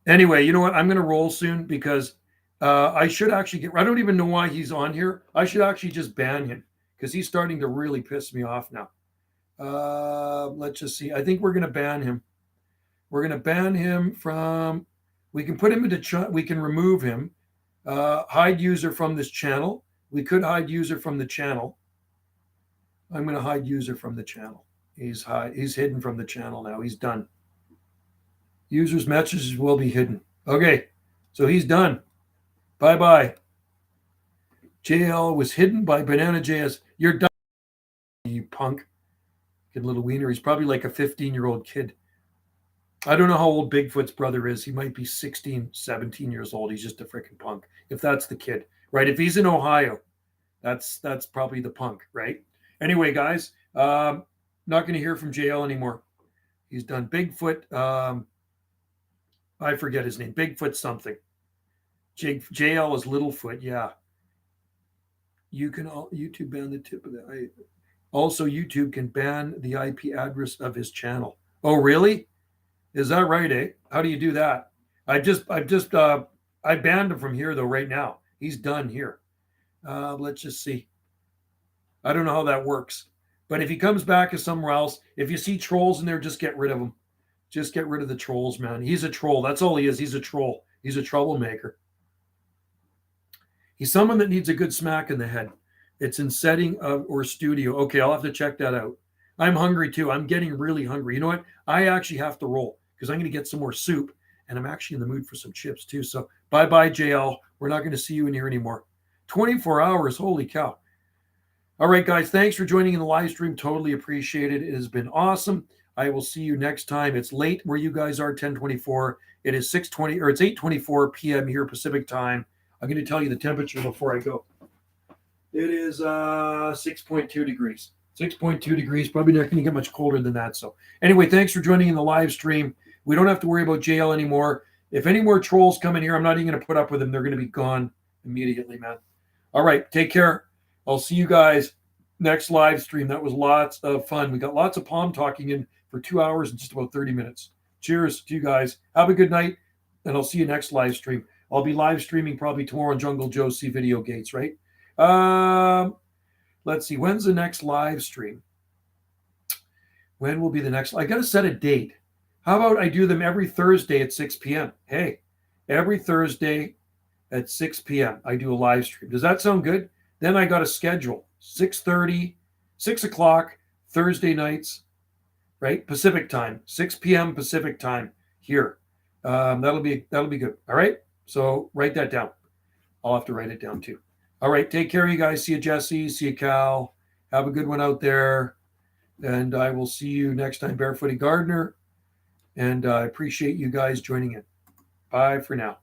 Anyway, you know what? I'm going to roll soon because I should actually I don't even know why he's on here. I should actually just ban him because he's starting to really piss me off now. Let's just see. I think we're going to ban him. We're going to ban him from, we can put him into, we can remove him. Hide user from this channel. We could hide user from the channel. I'm going to hide user from the channel. He's hidden from the channel now. He's done. Users' messages will be hidden. Okay, so he's done. Bye-bye. JL was hidden by Banana JS. You're done, you punk. Good little wiener. He's probably like a 15-year-old kid. I don't know how old Bigfoot's brother is. He might be 16, 17 years old. He's just a freaking punk. If that's the kid, right? If he's in Ohio, that's probably the punk, right? Anyway, guys, not going to hear from JL anymore. He's done. Bigfoot. I forget his name. Bigfoot something. JL is Littlefoot. Yeah. You can YouTube ban the tip of that. Also, YouTube can ban the IP address of his channel. Oh, really? Is that right, eh? How do you do that? I banned him from here though right now. He's done here. Let's just see. I don't know how that works. But if he comes back as somewhere else, if you see trolls in there, just get rid of them. Just get rid of the trolls, man. He's a troll. That's all he is. He's a troll. He's a troublemaker. He's someone that needs a good smack in the head. It's in setting or studio. Okay, I'll have to check that out. I'm hungry too. I'm getting really hungry. You know what? I actually have to roll because I'm going to get some more soup, and I'm actually in the mood for some chips too. So bye-bye, JL. We're not going to see you in here anymore. 24 hours. Holy cow. All right, guys. Thanks for joining in the live stream. Totally appreciate it. It has been awesome. I will see you next time. It's late where you guys are, 10:24. It is 6:20 or it's 8:24 p.m. here Pacific time. I'm going to tell you the temperature before I go. It is 6.2 degrees. 6.2 degrees. Probably not going to get much colder than that. So anyway, thanks for joining in the live stream. We don't have to worry about JL anymore. If any more trolls come in here, I'm not even going to put up with them. They're going to be gone immediately, man. All right. Take care. I'll see you guys next live stream. That was lots of fun. We got lots of palm talking in for 2 hours and just about 30 minutes. Cheers to you guys. Have a good night, and I'll see you next live stream. I'll be live streaming probably tomorrow on Jungle Joe C Video Gates, right? Let's see. When's the next live stream? When will be the next? I got to set a date. How about I do them every Thursday at 6 p.m.? Hey, every Thursday at 6 p.m. I do a live stream. Does that sound good? Then I got a schedule. 6:30, 6 o'clock, Thursday nights, right? Pacific time, 6 p.m. Pacific time here. That'll be good. All right. So write that down. I'll have to write it down too. All right. Take care, you guys. See you, Jesse. See you, Cal. Have a good one out there. And I will see you next time, Barefooted Gardener. And I appreciate you guys joining in. Bye for now.